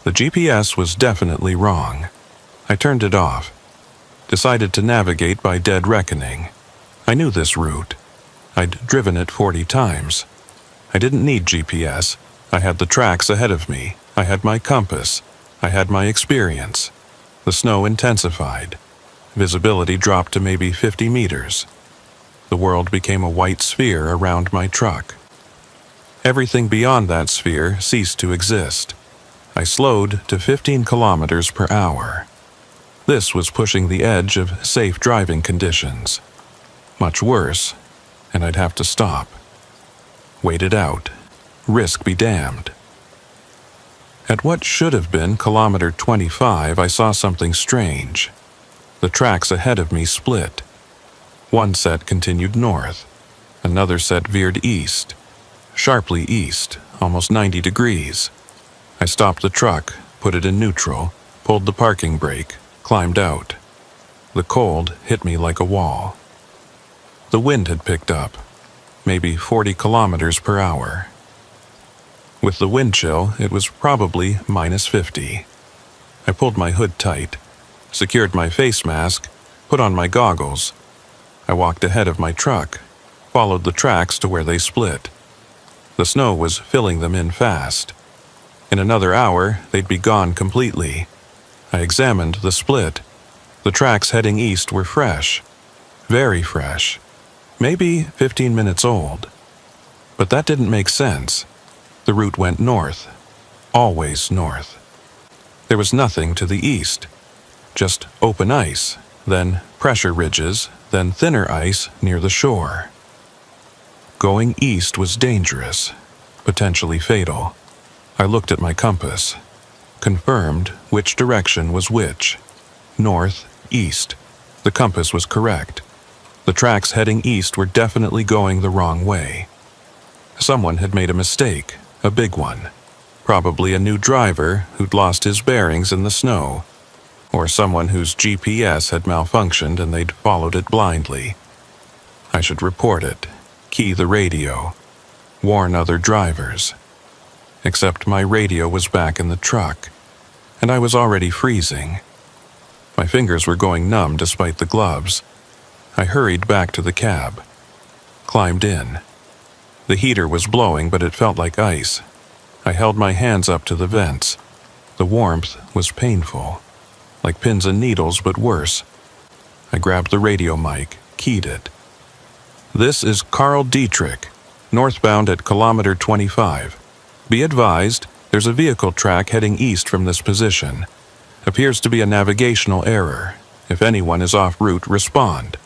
The GPS was definitely wrong. I turned it off. Decided to navigate by dead reckoning. I knew this route. I'd driven it 40 times. I didn't need GPS. I had the tracks ahead of me. I had my compass. I had my experience. The snow intensified. Visibility dropped to maybe 50 meters. The world became a white sphere around my truck. Everything beyond that sphere ceased to exist. I slowed to 15 kilometers per hour. This was pushing the edge of safe driving conditions. Much worse, and I'd have to stop. Wait it out. Risk be damned. At what should have been kilometer 25, I saw something strange. The tracks ahead of me split. One set continued north. Another set veered east. Sharply east, almost 90 degrees. I stopped the truck, put it in neutral, pulled the parking brake, climbed out. The cold hit me like a wall. The wind had picked up, maybe 40 kilometers per hour. With the wind chill, it was probably minus 50. I pulled my hood tight, secured my face mask, put on my goggles. I walked ahead of my truck, followed the tracks to where they split. The snow was filling them in fast. In another hour, they'd be gone completely. I examined the split. The tracks heading east were fresh. Very fresh. Maybe 15 minutes old. But that didn't make sense. The route went north. Always north. There was nothing to the east. Just open ice, then pressure ridges, then thinner ice near the shore. Going east was dangerous, potentially fatal. I looked at my compass, confirmed which direction was which. North, east. The compass was correct. The tracks heading east were definitely going the wrong way. Someone had made a mistake, a big one. Probably a new driver who'd lost his bearings in the snow, or someone whose GPS had malfunctioned and they'd followed it blindly. I should report it, key the radio, warn other drivers. Except my radio was back in the truck, and I was already freezing. My fingers were going numb despite the gloves. I hurried back to the cab, climbed in. The heater was blowing, but it felt like ice. I held my hands up to the vents. The warmth was painful, like pins and needles, but worse. I grabbed the radio mic, keyed it. "This is Carl Dietrich, northbound at kilometer 25. Be advised, there's a vehicle track heading east from this position. Appears to be a navigational error. If anyone is off route, respond."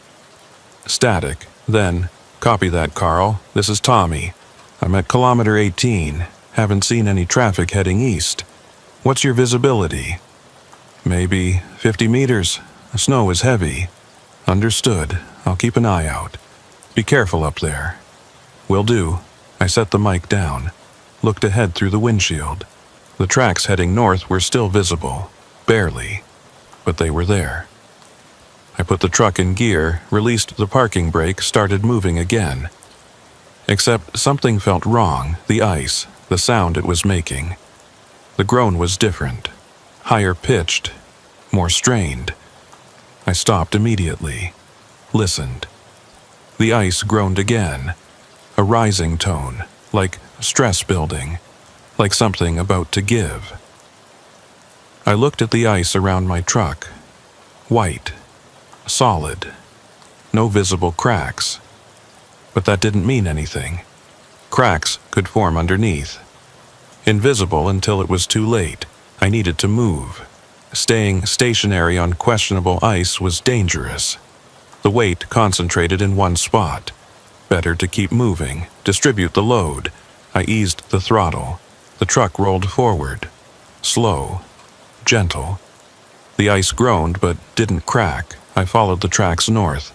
Static. Then, "Copy that, Carl. This is Tommy. I'm at kilometer 18. Haven't seen any traffic heading east. What's your visibility?" "Maybe 50 meters. The snow is heavy." "Understood. I'll keep an eye out. Be careful up there." "Will do." I set the mic down, looked ahead through the windshield. The tracks heading north were still visible, barely, but they were there. I put the truck in gear, released the parking brake, started moving again. Except something felt wrong, the ice, the sound it was making. The groan was different, higher pitched, more strained. I stopped immediately, listened. The ice groaned again, a rising tone, like stress building, like something about to give. I looked at the ice around my truck. White, solid, no visible cracks. But that didn't mean anything. Cracks could form underneath. Invisible until it was too late. I needed to move. Staying stationary on questionable ice was dangerous. The weight concentrated in one spot. Better to keep moving, distribute the load. I eased the throttle. The truck rolled forward. Slow. Gentle. The ice groaned but didn't crack. I followed the tracks north.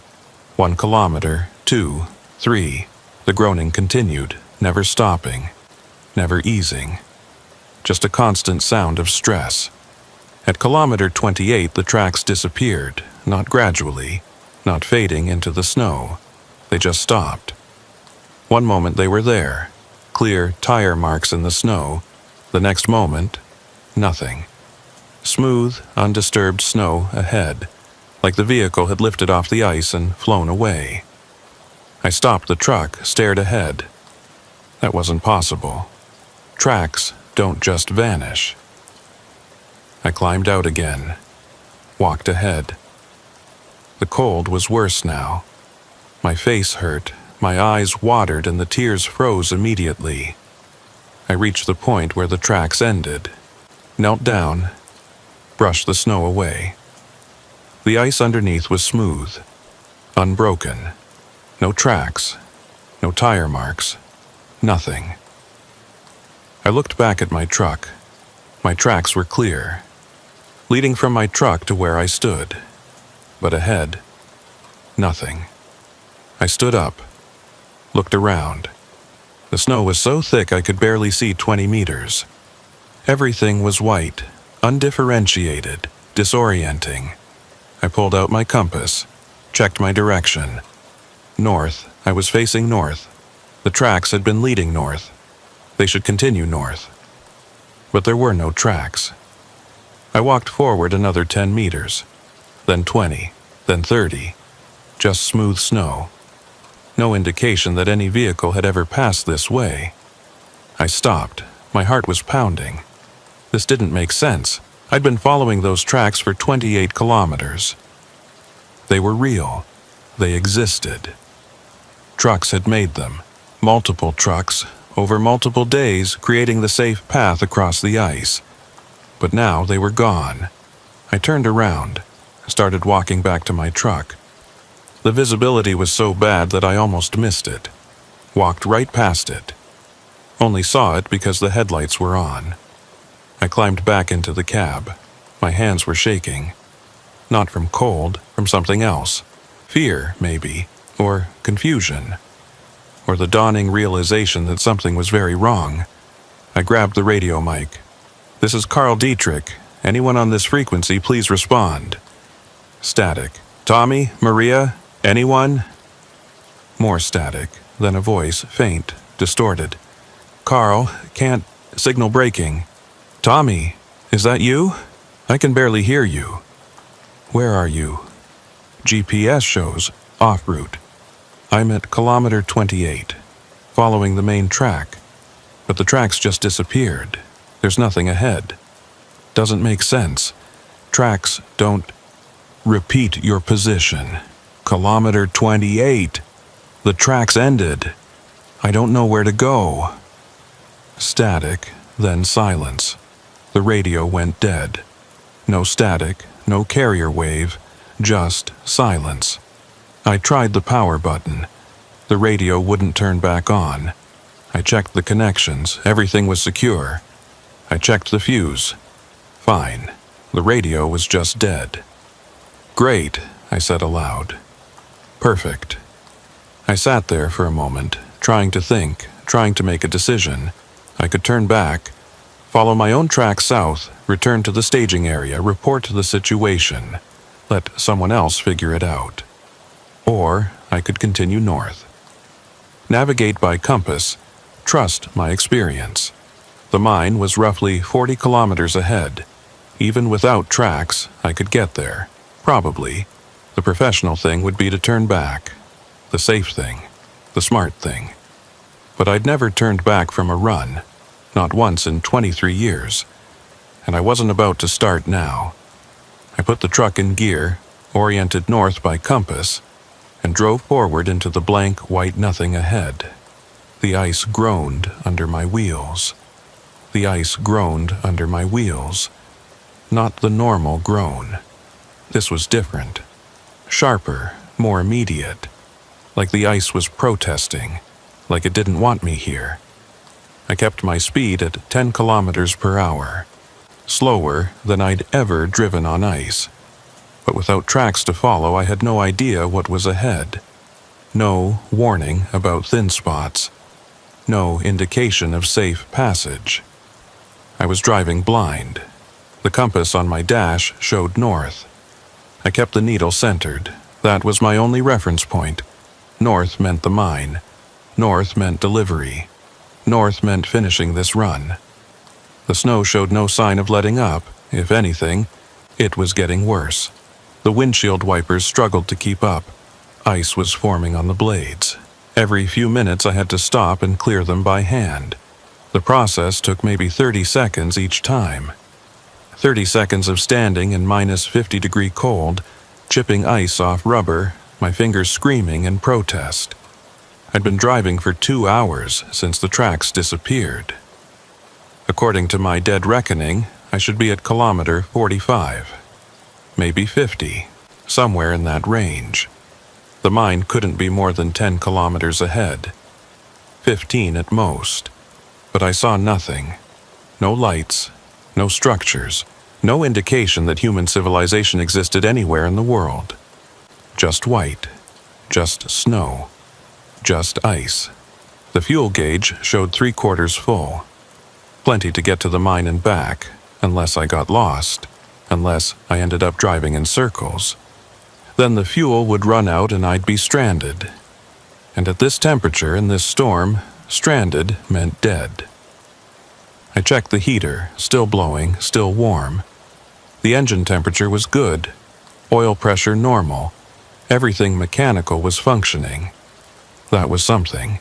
1 kilometer, 2, 3. The groaning continued, never stopping, never easing. Just a constant sound of stress. At kilometer 28, the tracks disappeared, not gradually, not fading into the snow. They just stopped. One moment they were there, clear tire marks in the snow. The next moment, nothing. Smooth, undisturbed snow ahead, like the vehicle had lifted off the ice and flown away. I stopped the truck, stared ahead. That wasn't possible. Tracks don't just vanish. I climbed out again, walked ahead. The cold was worse now. My face hurt, my eyes watered, and the tears froze immediately. I reached the point where the tracks ended, knelt down, brushed the snow away. The ice underneath was smooth, unbroken. No tracks, no tire marks, nothing. I looked back at my truck. My tracks were clear, leading from my truck to where I stood. But ahead, nothing. I stood up, looked around. The snow was so thick I could barely see 20 meters. Everything was white, undifferentiated, disorienting. I pulled out my compass, checked my direction. North. I was facing north. The tracks had been leading north. They should continue north. But there were no tracks. I walked forward another 10 meters, then 20, then 30. Just smooth snow. No indication that any vehicle had ever passed this way. I stopped. My heart was pounding. This didn't make sense. I'd been following those tracks for 28 kilometers. They were real. They existed. Trucks had made them. Multiple trucks, over multiple days, creating the safe path across the ice. But now they were gone. I turned around, started walking back to my truck. The visibility was so bad that I almost missed it. Walked right past it. Only saw it because the headlights were on. I climbed back into the cab. My hands were shaking. Not from cold, from something else. Fear, maybe, or confusion, or the dawning realization that something was very wrong. I grabbed the radio mic. "This is Carl Dietrich. Anyone on this frequency, please respond." Static. "Tommy? Maria? Anyone?" More static, then a voice, faint, distorted. "Carl, can't... signal breaking." "Tommy, is that you? I can barely hear you." "Where are you?" "GPS shows off route. I'm at kilometer 28, following the main track. But the tracks just disappeared. There's nothing ahead. Doesn't make sense. Tracks don't..." "Repeat your position. Kilometer 28. The tracks ended. I don't know where to go." Static, then silence. The radio went dead. No static, no carrier wave, just silence. I tried the power button. The radio wouldn't turn back on. I checked the connections. Everything was secure. I checked the fuse. Fine. The radio was just dead. "Great," I said aloud. "Perfect." I sat there for a moment, trying to think, trying to make a decision. I could turn back, follow my own track south, return to the staging area, report the situation, let someone else figure it out. Or I could continue north. Navigate by compass, trust my experience. The mine was roughly 40 kilometers ahead. Even without tracks, I could get there. Probably. The professional thing would be to turn back. The safe thing. The smart thing. But I'd never turned back from a run. Not once in 23 years. And I wasn't about to start now. I put the truck in gear, oriented north by compass, and drove forward into the blank white nothing ahead. The ice groaned under my wheels. The ice groaned under my wheels. Not the normal groan. This was different. Sharper, more immediate. Like the ice was protesting. Like it didn't want me here. I kept my speed at 10 kilometers per hour, slower than I'd ever driven on ice. But without tracks to follow, I had no idea what was ahead. No warning about thin spots. No indication of safe passage. I was driving blind. The compass on my dash showed north. I kept the needle centered. That was my only reference point. North meant the mine. North meant delivery. North meant finishing this run. The snow showed no sign of letting up. If anything, it was getting worse. The windshield wipers struggled to keep up. Ice was forming on the blades. Every few minutes I had to stop and clear them by hand. The process took maybe 30 seconds each time. 30 seconds of standing in minus 50-degree cold, chipping ice off rubber, my fingers screaming in protest. I'd been driving for 2 hours since the tracks disappeared. According to my dead reckoning, I should be at kilometer 45. Maybe 50, somewhere in that range. The mine couldn't be more than 10 kilometers ahead. 15 at most. But I saw nothing. No lights, no structures, no indication that human civilization existed anywhere in the world. Just white, just snow, just ice. The fuel gauge showed 3/4 full. Plenty to get to the mine and back, unless I got lost, unless I ended up driving in circles. Then the fuel would run out and I'd be stranded. And at this temperature, in this storm, stranded meant dead. I checked the heater, still blowing, still warm. The engine temperature was good, oil pressure normal, everything mechanical was functioning. That was something.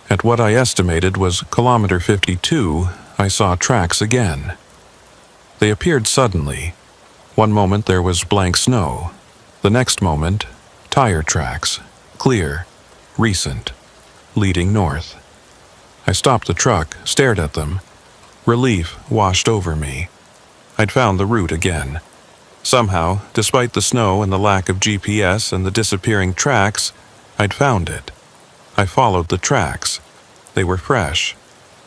At what I estimated was kilometer 52, I saw tracks again. They appeared suddenly. One moment there was blank snow. The next moment, tire tracks, clear, recent, leading north. I stopped the truck, stared at them. Relief washed over me. I'd found the route again. Somehow, despite the snow and the lack of GPS and the disappearing tracks, I'd found it. I followed the tracks. They were fresh.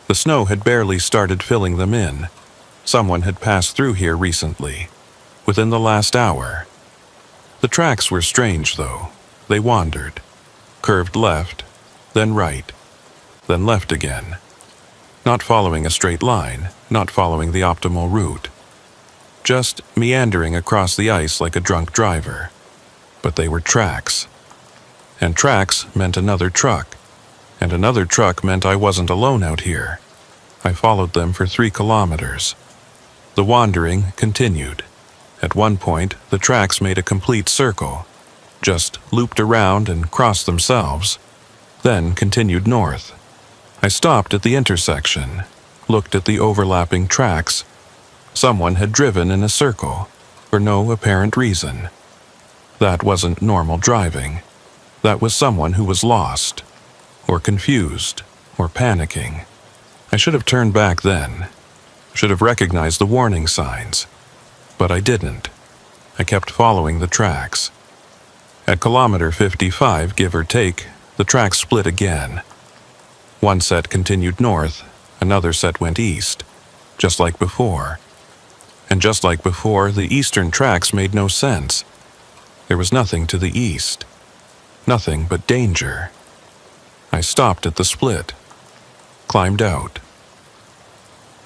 The snow had barely started filling them in. Someone had passed through here recently, within the last hour. The tracks were strange, though. They wandered, curved left, then right, then left again. Not following a straight line, not following the optimal route. Just meandering across the ice like a drunk driver. But they were tracks. And tracks meant another truck. And another truck meant I wasn't alone out here. I followed them for 3 kilometers. The wandering continued. At one point, the tracks made a complete circle, just looped around and crossed themselves, then continued north. I stopped at the intersection, looked at the overlapping tracks. Someone had driven in a circle, for no apparent reason. That wasn't normal driving. That was someone who was lost, or confused, or panicking. I should have turned back then, should have recognized the warning signs. But I didn't. I kept following the tracks. At kilometer 55, give or take, the tracks split again. One set continued north, another set went east, just like before. And just like before, the eastern tracks made no sense. There was nothing to the east. Nothing but danger. I stopped at the split, climbed out.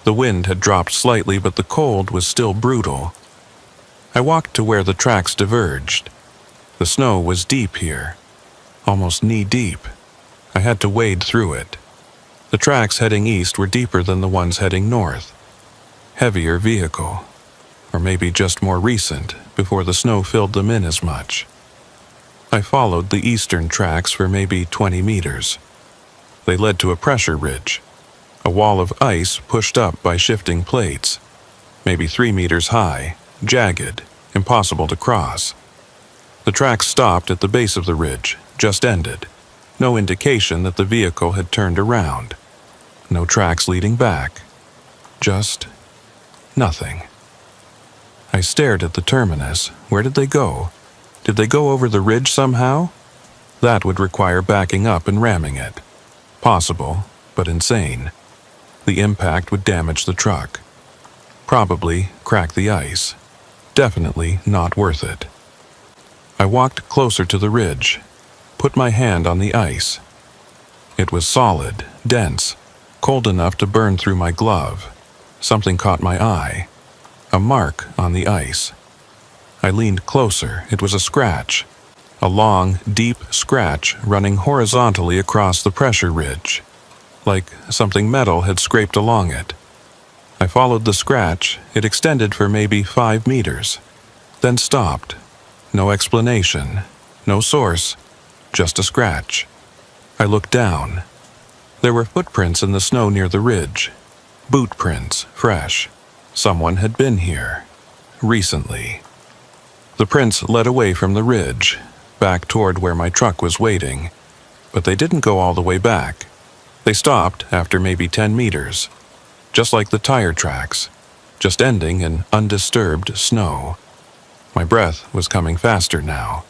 The wind had dropped slightly, but the cold was still brutal. I walked to where the tracks diverged. The snow was deep here, almost knee-deep. I had to wade through it. The tracks heading east were deeper than the ones heading north. Heavier vehicle, or maybe just more recent, before the snow filled them in as much. I followed the eastern tracks for maybe 20 meters. They led to a pressure ridge, a wall of ice pushed up by shifting plates, maybe 3 meters high, jagged, impossible to cross. The tracks stopped at the base of the ridge, just ended. No indication that the vehicle had turned around. No tracks leading back. Just nothing. I stared at the terminus. Where did they go? Did they go over the ridge somehow? That would require backing up and ramming it. Possible, but insane. The impact would damage the truck. Probably crack the ice. Definitely not worth it. I walked closer to the ridge, put my hand on the ice. It was solid, dense, cold enough to burn through my glove. Something caught my eye. A mark on the ice. I leaned closer. It was a scratch. A long, deep scratch running horizontally across the pressure ridge, like something metal had scraped along it. I followed the scratch. It extended for maybe 5 meters, then stopped. No explanation, no source, just a scratch. I looked down. There were footprints in the snow near the ridge. Boot prints, fresh. Someone had been here. Recently. The prints led away from the ridge, back toward where my truck was waiting. But they didn't go all the way back. They stopped after maybe 10 meters. Just like the tire tracks. Just ending in undisturbed snow. My breath was coming faster now,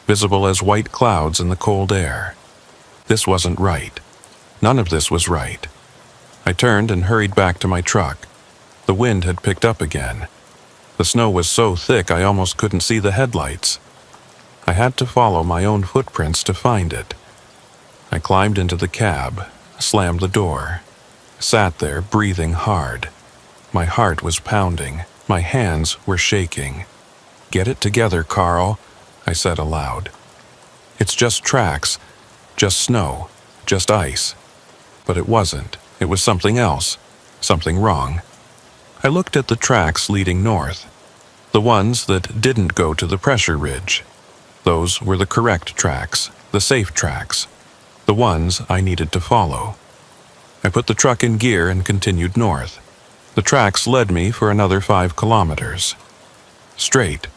visible as white clouds in the cold air. This wasn't right. None of this was right. I turned and hurried back to my truck. The wind had picked up again. The snow was so thick I almost couldn't see the headlights. I had to follow my own footprints to find it. I climbed into the cab, slammed the door, sat there breathing hard. My heart was pounding. My hands were shaking. "Get it together, Carl," I said aloud. "It's just tracks, just snow, just ice." But it wasn't. It was something else, something wrong. I looked at the tracks leading north, the ones that didn't go to the pressure ridge. Those were the correct tracks, the safe tracks, the ones I needed to follow. I put the truck in gear and continued north. The tracks led me for another 5 kilometers. Straight.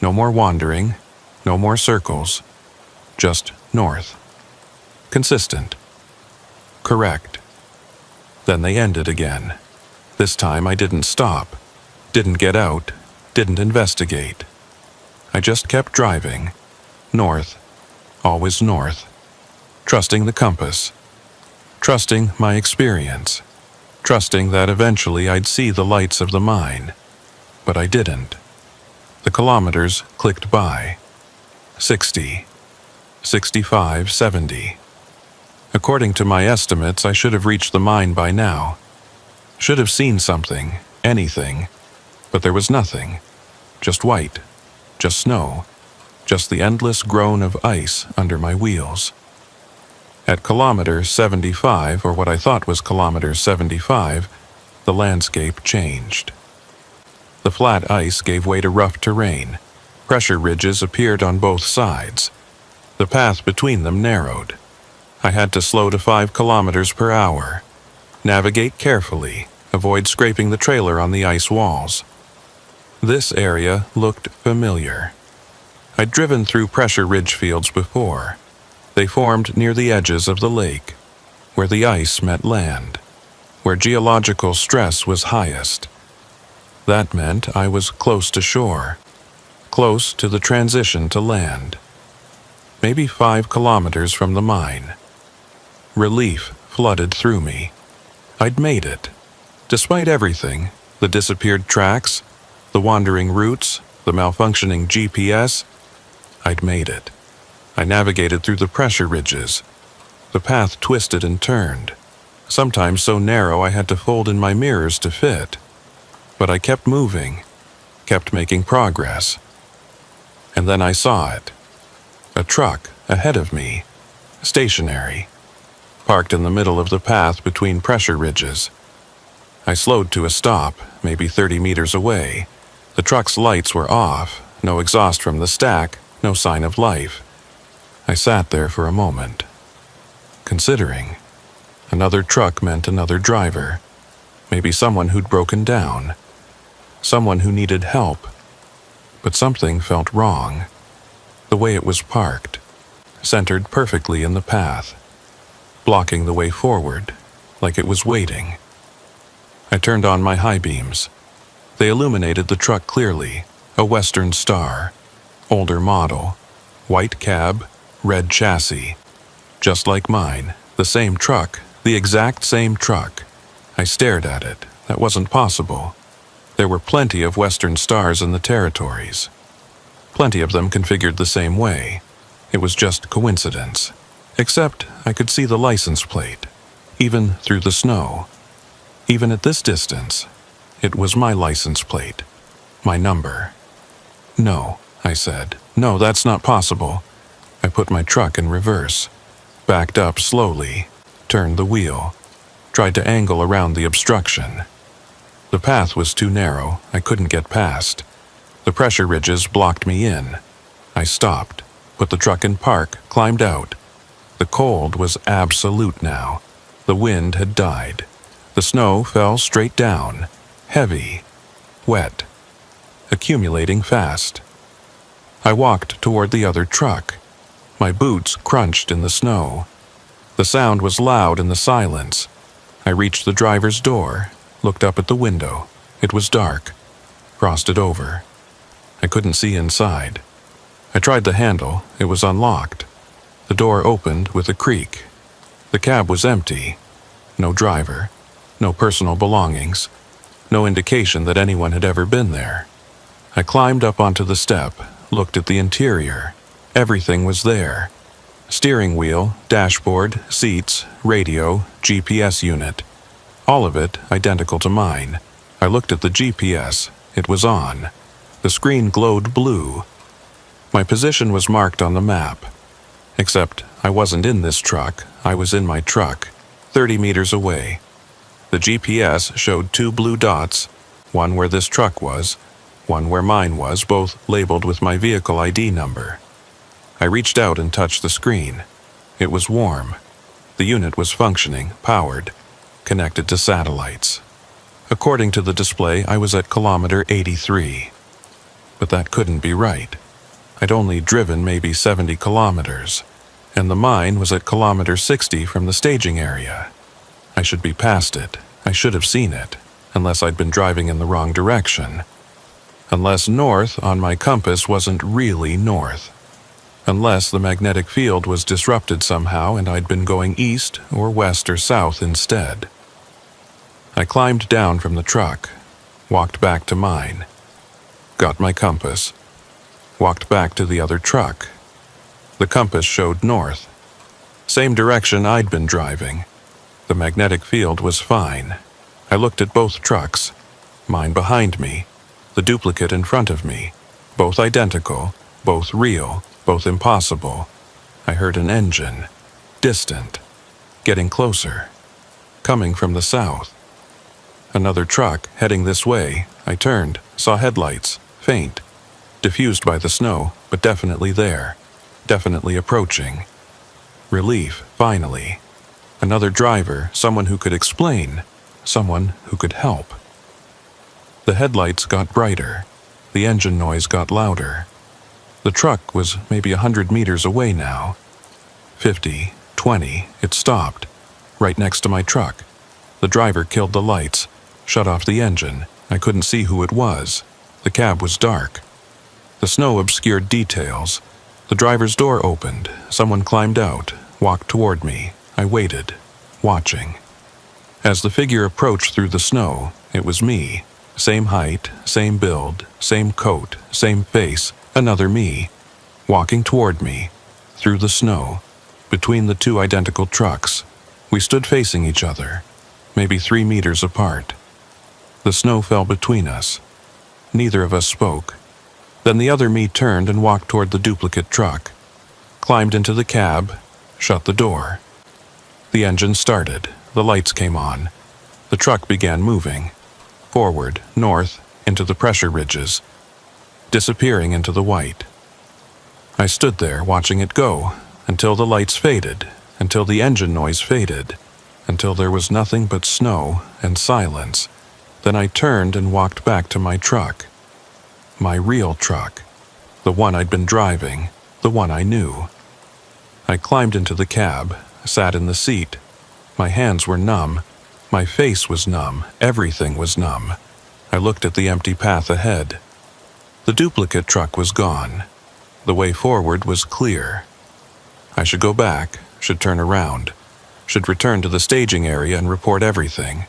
No more wandering, no more circles. Just north. Consistent. Correct. Then they ended again. This time I didn't stop, didn't get out, didn't investigate. I just kept driving. North. Always north. Trusting the compass. Trusting my experience. Trusting that eventually I'd see the lights of the mine. But I didn't. The kilometers clicked by. 60. 65, 70. According to my estimates, I should have reached the mine by now. Should have seen something, anything. But there was nothing. Just white. Just snow. Just the endless groan of ice under my wheels. At kilometer 75, or what I thought was kilometer 75, the landscape changed. The flat ice gave way to rough terrain. Pressure ridges appeared on both sides. The path between them narrowed. I had to slow to 5 kilometers per hour. Navigate carefully, avoid scraping the trailer on the ice walls. This area looked familiar. I'd driven through pressure ridge fields before. They formed near the edges of the lake, where the ice met land, where geological stress was highest. That meant I was close to shore, close to the transition to land. Maybe 5 kilometers from the mine. Relief flooded through me. I'd made it. Despite everything, the disappeared tracks, the wandering routes, the malfunctioning GPS, I'd made it. I navigated through the pressure ridges. The path twisted and turned, sometimes so narrow I had to fold in my mirrors to fit. But I kept moving, kept making progress. And then I saw it. A truck ahead of me, stationary, parked in the middle of the path between pressure ridges. I slowed to a stop, maybe 30 meters away. The truck's lights were off, no exhaust from the stack, no sign of life. I sat there for a moment, considering. Another truck meant another driver, maybe someone who'd broken down, someone who needed help. But something felt wrong. The way it was parked, centered perfectly in the path, blocking the way forward, like it was waiting. I turned on my high beams. They illuminated the truck clearly, a Western Star, older model, white cab, red chassis. Just like mine, the same truck, the exact same truck. I stared at it. That wasn't possible. There were plenty of Western stars in the territories. Plenty of them configured the same way. It was just coincidence. Except I could see the license plate, even through the snow. Even at this distance, it was my license plate, my number. No, I said. No, that's not possible. I put my truck in reverse, backed up slowly, turned the wheel, tried to angle around the obstruction. The path was too narrow. I couldn't get past. The pressure ridges blocked me in. I stopped, put the truck in park, climbed out. The cold was absolute now. The wind had died. The snow fell straight down, heavy, wet, accumulating fast. I walked toward the other truck. My boots crunched in the snow. The sound was loud in the silence. I reached the driver's door, looked up at the window. It was dark. Crossed it over. I couldn't see inside. I tried the handle. It was unlocked. The door opened with a creak. The cab was empty. No driver. No personal belongings. No indication that anyone had ever been there. I climbed up onto the step, looked at the interior. Everything was there. Steering wheel, dashboard, seats, radio, GPS unit. All of it identical to mine. I looked at the GPS. It was on. The screen glowed blue. My position was marked on the map. Except I wasn't in this truck. I was in my truck, 30 meters away. The GPS showed 2 blue dots, one where this truck was, one where mine was, both labeled with my vehicle ID number. I reached out and touched the screen. It was warm. The unit was functioning, powered, connected to satellites. According to the display, I was at kilometer 83. But that couldn't be right. I'd only driven maybe 70 kilometers, and the mine was at kilometer 60 from the staging area. I should be past it. I should have seen it, unless I'd been driving in the wrong direction. Unless north on my compass wasn't really north. Unless the magnetic field was disrupted somehow and I'd been going east or west or south instead. I climbed down from the truck, walked back to mine, got my compass, walked back to the other truck. The compass showed north. Same direction I'd been driving. The magnetic field was fine. I looked at both trucks, mine behind me, the duplicate in front of me, both identical, both real, both impossible. I heard an engine, distant, getting closer, coming from the south. Another truck heading this way. I turned, saw headlights, faint, diffused by the snow, but definitely there, definitely approaching. Relief, finally. Another driver, someone who could explain, someone who could help. The headlights got brighter. The engine noise got louder. The truck was maybe 100 meters away now. 50, 20, it stopped, right next to my truck. The driver killed the lights, shut off the engine. I couldn't see who it was. The cab was dark. The snow obscured details. The driver's door opened. Someone climbed out, walked toward me. I waited, watching. As the figure approached through the snow, it was me. Same height, same build, same coat, same face, another me, walking toward me, through the snow, between the 2 identical trucks. We stood facing each other, maybe 3 meters apart. The snow fell between us. Neither of us spoke. Then the other me turned and walked toward the duplicate truck, climbed into the cab, shut the door. The engine started. The lights came on. The truck began moving, forward, north, into the pressure ridges, disappearing into the white. I stood there watching it go, until the lights faded, until the engine noise faded, until there was nothing but snow and silence. Then I turned and walked back to my truck. My real truck. The one I'd been driving, the one I knew. I climbed into the cab, sat in the seat. My hands were numb. My face was numb. Everything was numb. I looked at the empty path ahead. The duplicate truck was gone. The way forward was clear. I should go back, should turn around, should return to the staging area and report everything.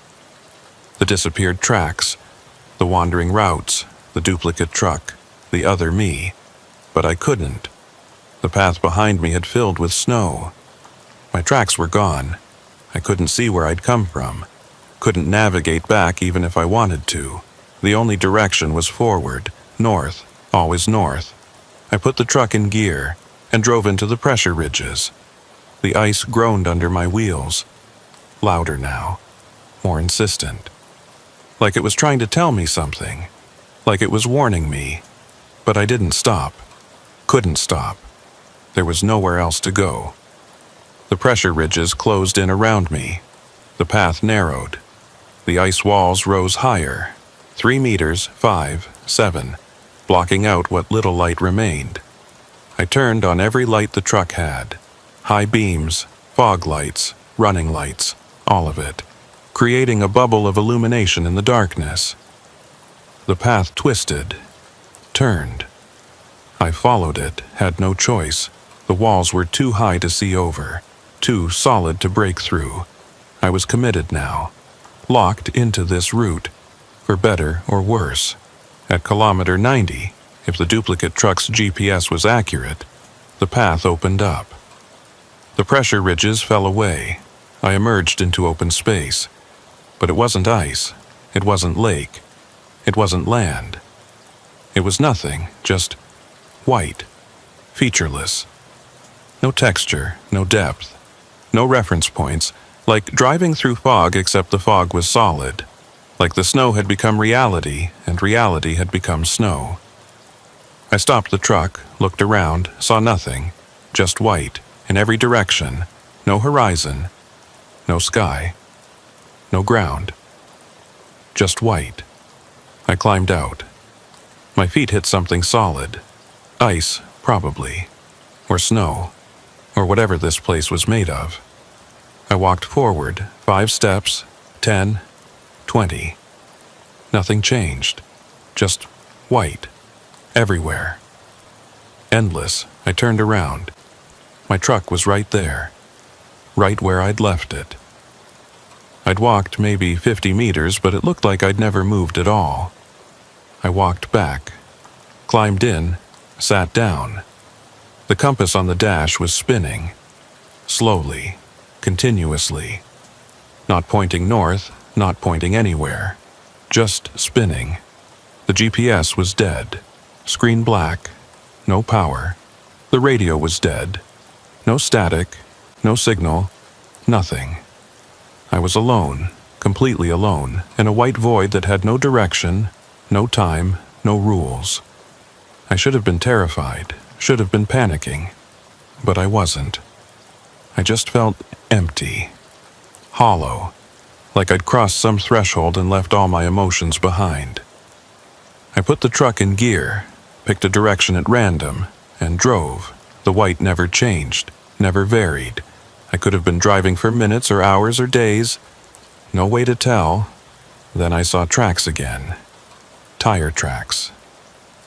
the disappeared tracks, the wandering routes, the duplicate truck, the other me. But I couldn't. The path behind me had filled with snow. My tracks were gone. I couldn't see where I'd come from. Couldn't navigate back even if I wanted to. The only direction was forward, north, always north. I put the truck in gear and drove into the pressure ridges. The ice groaned under my wheels. Louder now, more insistent. Like it was trying to tell me something. Like it was warning me. But I didn't stop. Couldn't stop. There was nowhere else to go. The pressure ridges closed in around me. The path narrowed. The ice walls rose higher, 3 meters, 5, 7, blocking out what little light remained. I turned on every light the truck had. High beams, fog lights, running lights, all of it, creating a bubble of illumination in the darkness. The path twisted, turned. I followed it, had no choice. The walls were too high to see over, too solid to break through. I was committed now, locked into this route, for better or worse. At kilometer 90, if the duplicate truck's GPS was accurate, the path opened up. The pressure ridges fell away. I emerged into open space. But it wasn't ice. It wasn't lake. It wasn't land. It was nothing, just white, featureless. No texture, no depth, no reference points, like driving through fog except the fog was solid, like the snow had become reality and reality had become snow. I stopped the truck, looked around, saw nothing, just white, in every direction, no horizon, no sky, no ground, just white. I climbed out. My feet hit something solid, ice, probably, or snow, or whatever this place was made of. I walked forward, 5 steps, 10, 20. Nothing changed, just white, everywhere. Endless. I turned around. My truck was right there, right where I'd left it. I'd walked maybe 50 meters, but it looked like I'd never moved at all. I walked back, climbed in, sat down. The compass on the dash was spinning, slowly, continuously. Not pointing north, not pointing anywhere, just spinning. The GPS was dead, screen black, no power. The radio was dead, no static, no signal, nothing. I was alone, completely alone, in a white void that had no direction, no time, no rules. I should have been terrified, should have been panicking, but I wasn't. I just felt empty, hollow, like I'd crossed some threshold and left all my emotions behind. I put the truck in gear, picked a direction at random, and drove. The white never changed, never varied. I could have been driving for minutes or hours or days. No way to tell. Then I saw tracks again. Tire tracks.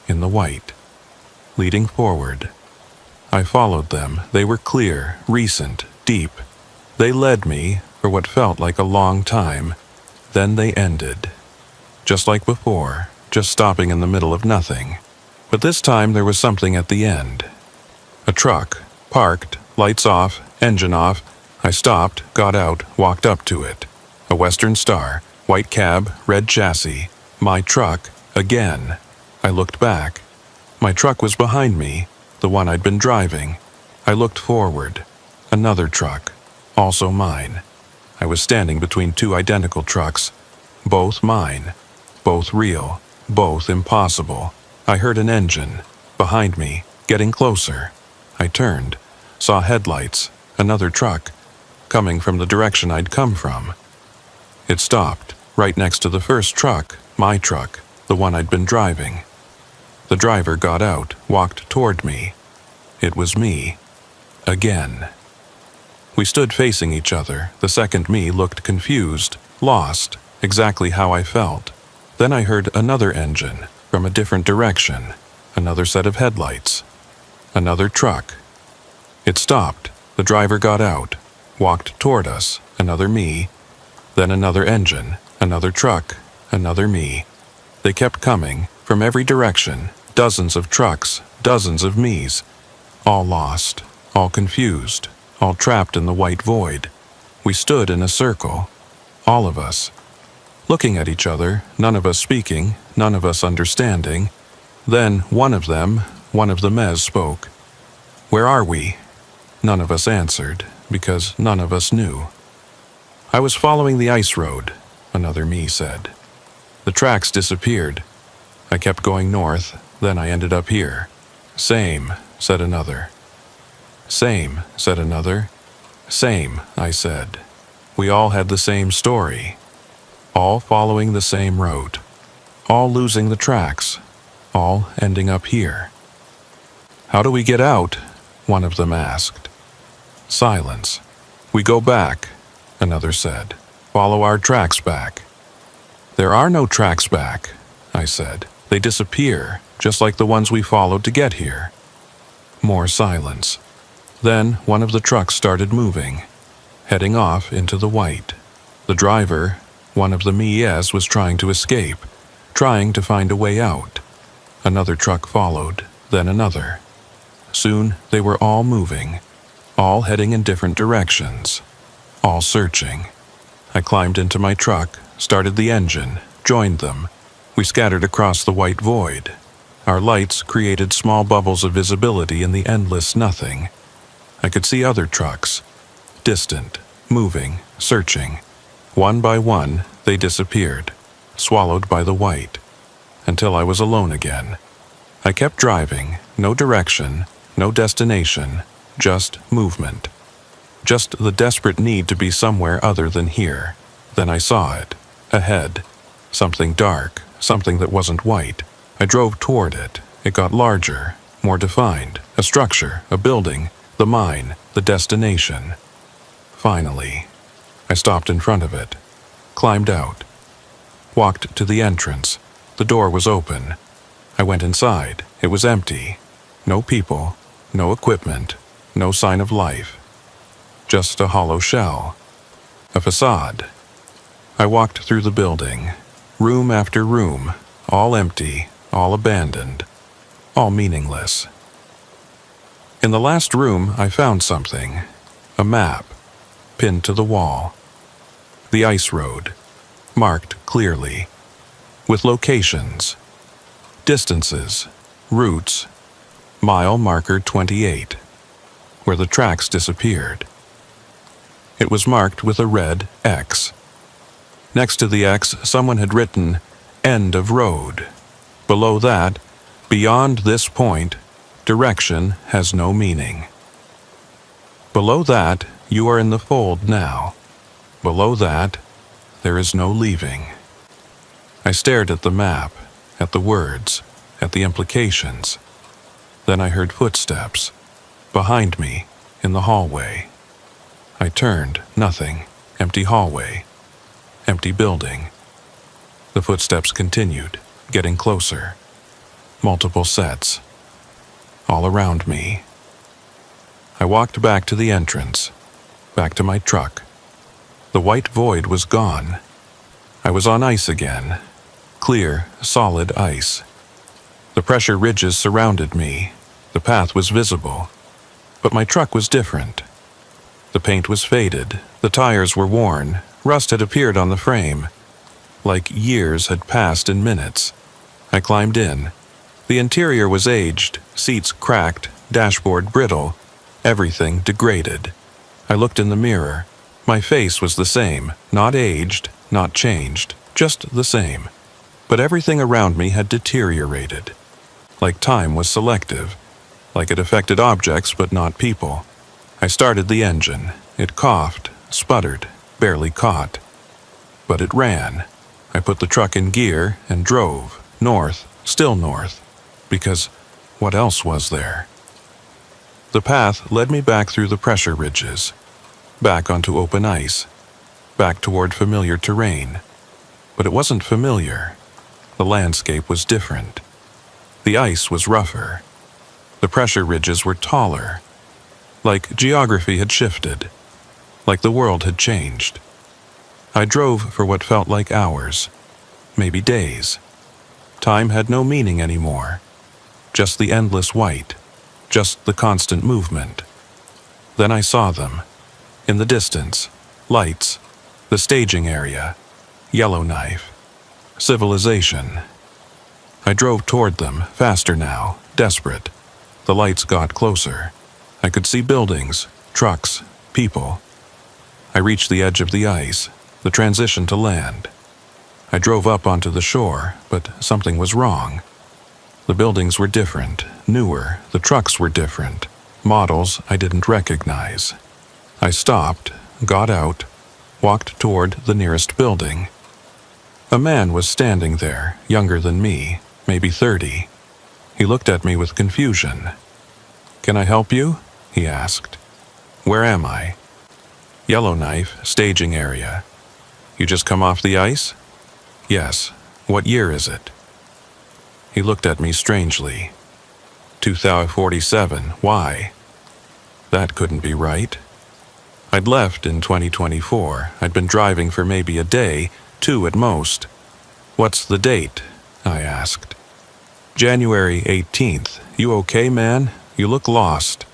In the white. Leading forward. I followed them. They were clear, recent, deep. They led me for what felt like a long time. Then they ended. Just like before, just stopping in the middle of nothing. But this time there was something at the end. A truck, parked, lights off, engine off. I stopped, got out, walked up to it. A Western Star, white cab, red chassis. My truck, again. I looked back. My truck was behind me, the one I'd been driving. I looked forward. Another truck, also mine. I was standing between 2 identical trucks. Both mine. Both real. Both impossible. I heard an engine. Behind me, getting closer. I turned. Saw headlights. Another truck. Coming from the direction I'd come from. It stopped, right next to the first truck, my truck, the one I'd been driving. The driver got out, walked toward me. It was me. Again. We stood facing each other. The second me looked confused, lost, exactly how I felt. Then I heard another engine, from a different direction. Another set of headlights. Another truck. It stopped. The driver got out, walked toward us. Another me. Then another engine. Another truck, another me. They kept coming, from every direction, dozens of trucks, dozens of me's. All lost, all confused, all trapped in the white void. We stood in a circle, all of us, looking at each other, none of us speaking, none of us understanding. Then one of the mez spoke. "Where are we?" None of us answered, because none of us knew. "I was following the ice road," another me said. "The tracks disappeared. I kept going north, then I ended up here." "Same," said another. "Same," said another. "Same," I said. We all had the same story. All following the same road. All losing the tracks. All ending up here. "How do we get out?" one of them asked. Silence. "We go back," another said. "Follow our tracks back." "There are no tracks back," I said. "They disappear, just like the ones we followed to get here." More silence. Then one of the trucks started moving, heading off into the white. The driver, one of the MEs, was trying to escape, trying to find a way out. Another truck followed, then another. Soon they were all moving, all heading in different directions, all searching. I climbed into my truck, started the engine, joined them. We scattered across the white void. Our lights created small bubbles of visibility in the endless nothing. I could see other trucks, distant, moving, searching. One by one, they disappeared, swallowed by the white, until I was alone again. I kept driving, no direction, no destination, just movement. Just the desperate need to be somewhere other than here. Then I saw it, ahead. Something dark, something that wasn't white. I drove toward it. It got larger, more defined. A structure, a building, the mine, the destination. Finally, I stopped in front of it, climbed out, walked to the entrance. The door was open. I went inside. It was empty. No people, no equipment, no sign of life. Just a hollow shell, a facade. I walked through the building, room after room, all empty, all abandoned, all meaningless. In the last room, I found something, a map, pinned to the wall. The ice road, marked clearly, with locations, distances, routes, mile marker 28, where the tracks disappeared. It was marked with a red X. Next to the X, someone had written, "End of road." Below that, "Beyond this point, direction has no meaning." Below that, "You are in the fold now." Below that, "There is no leaving." I stared at the map, at the words, at the implications. Then I heard footsteps, behind me, in the hallway. I turned, nothing, empty hallway, empty building. The footsteps continued, getting closer. Multiple sets, all around me. I walked back to the entrance, back to my truck. The white void was gone. I was on ice again, clear, solid ice. The pressure ridges surrounded me. The path was visible. But my truck was different. The paint was faded, the tires were worn, rust had appeared on the frame. Like years had passed in minutes. I climbed in. The interior was aged, seats cracked, dashboard brittle, everything degraded. I looked in the mirror. My face was the same, not aged, not changed, just the same. But everything around me had deteriorated. Like time was selective, like it affected objects but not people. I started the engine. It coughed, sputtered, barely caught. But it ran. I put the truck in gear and drove, north, still north, because what else was there? The path led me back through the pressure ridges, back onto open ice, back toward familiar terrain. But it wasn't familiar. The landscape was different. The ice was rougher. The pressure ridges were taller. Like geography had shifted. Like the world had changed. I drove for what felt like hours, maybe days. Time had no meaning anymore. Just the endless white, just the constant movement. Then I saw them. In the distance, lights, the staging area, Yellowknife, civilization. I drove toward them, faster now, desperate. The lights got closer. I could see buildings, trucks, people. I reached the edge of the ice, the transition to land. I drove up onto the shore, but something was wrong. The buildings were different, newer, the trucks were different, models I didn't recognize. I stopped, got out, walked toward the nearest building. A man was standing there, younger than me, maybe 30. He looked at me with confusion. "Can I help you?" he asked. "Where am I?" "Yellowknife, staging area." "You just come off the ice?" "Yes. What year is it?" He looked at me strangely. 2047, why? That couldn't be right. I'd left in 2024. I'd been driving for maybe a day, 2 at most. "What's the date?" I asked. "January 18th. You okay, man? You look lost."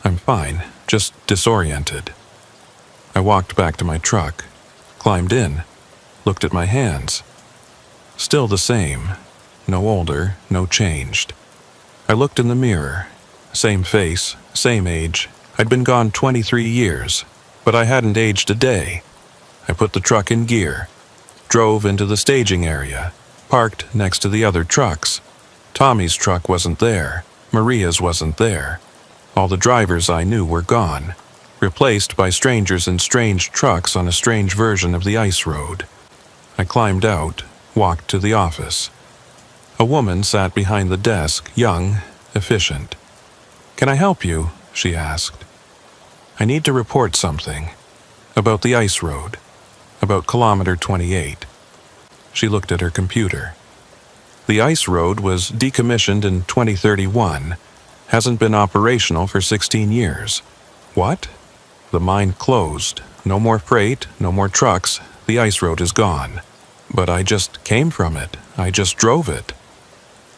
"I'm fine, just disoriented." I walked back to my truck, climbed in, looked at my hands. Still the same. No older, no changed. I looked in the mirror. Same face, same age. I'd been gone 23 years, but I hadn't aged a day. I put the truck in gear, drove into the staging area, parked next to the other trucks. Tommy's truck wasn't there. Maria's wasn't there. All the drivers I knew were gone, replaced by strangers in strange trucks on a strange version of the ice road. I climbed out, walked to the office. A woman sat behind the desk, young, efficient. "Can I help you?" she asked. "I need to report something. About the ice road. About kilometer 28. She looked at her computer. "The ice road was decommissioned in 2031. Hasn't been operational for 16 years. "What?" "The mine closed. No more freight, no more trucks. The ice road is gone." "But I just came from it. I just drove it."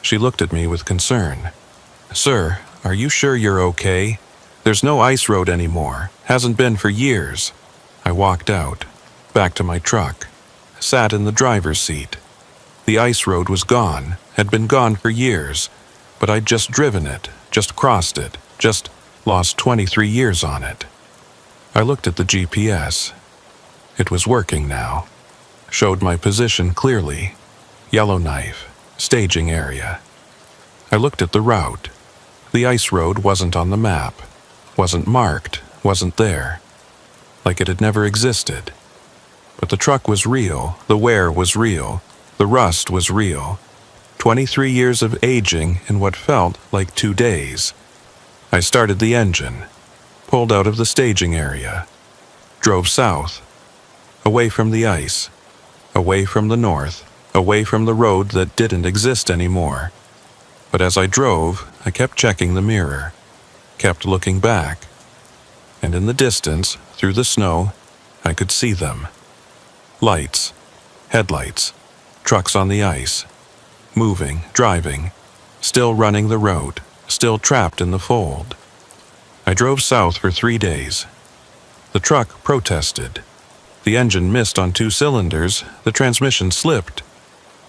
She looked at me with concern. "Sir, are you sure you're okay? There's no ice road anymore. Hasn't been for years." I walked out, back to my truck, sat in the driver's seat. The ice road was gone, had been gone for years, but I'd just driven it, just crossed it, just lost 23 years on it. I looked at the GPS. It was working now. Showed my position clearly. Yellowknife, staging area. I looked at the route. The ice road wasn't on the map, wasn't marked, wasn't there. Like it had never existed. But the truck was real, the wear was real, the rust was real. 23 years of aging in what felt like 2 days. I started the engine, pulled out of the staging area, drove south, away from the ice, away from the north, away from the road that didn't exist anymore. But as I drove, I kept checking the mirror, kept looking back. And in the distance, through the snow, I could see them. Lights, headlights, trucks on the ice, moving, driving, still running the road, still trapped in the fold. I drove south for 3 days. The truck protested. The engine missed on 2 cylinders, the transmission slipped.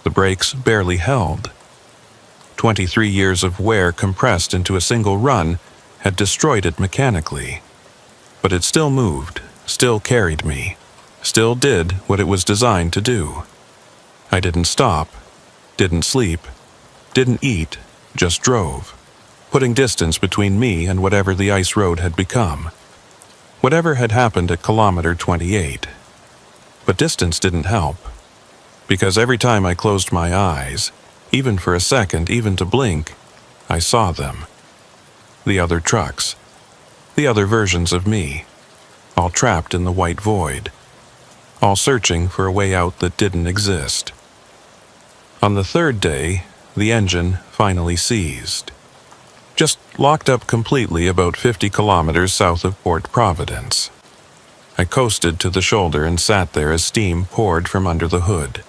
The brakes barely held. 23 years of wear compressed into a single run had destroyed it mechanically. But it still moved, still carried me, still did what it was designed to do. I didn't stop, didn't sleep, didn't eat, just drove, putting distance between me and whatever the ice road had become. Whatever had happened at kilometer 28. But distance didn't help, because every time I closed my eyes, even for a second, even to blink, I saw them. The other trucks, the other versions of me, all trapped in the white void, all searching for a way out that didn't exist. On the 3rd day, the engine finally seized. Just locked up completely about 50 kilometers south of Port Providence. I coasted to the shoulder and sat there as steam poured from under the hood.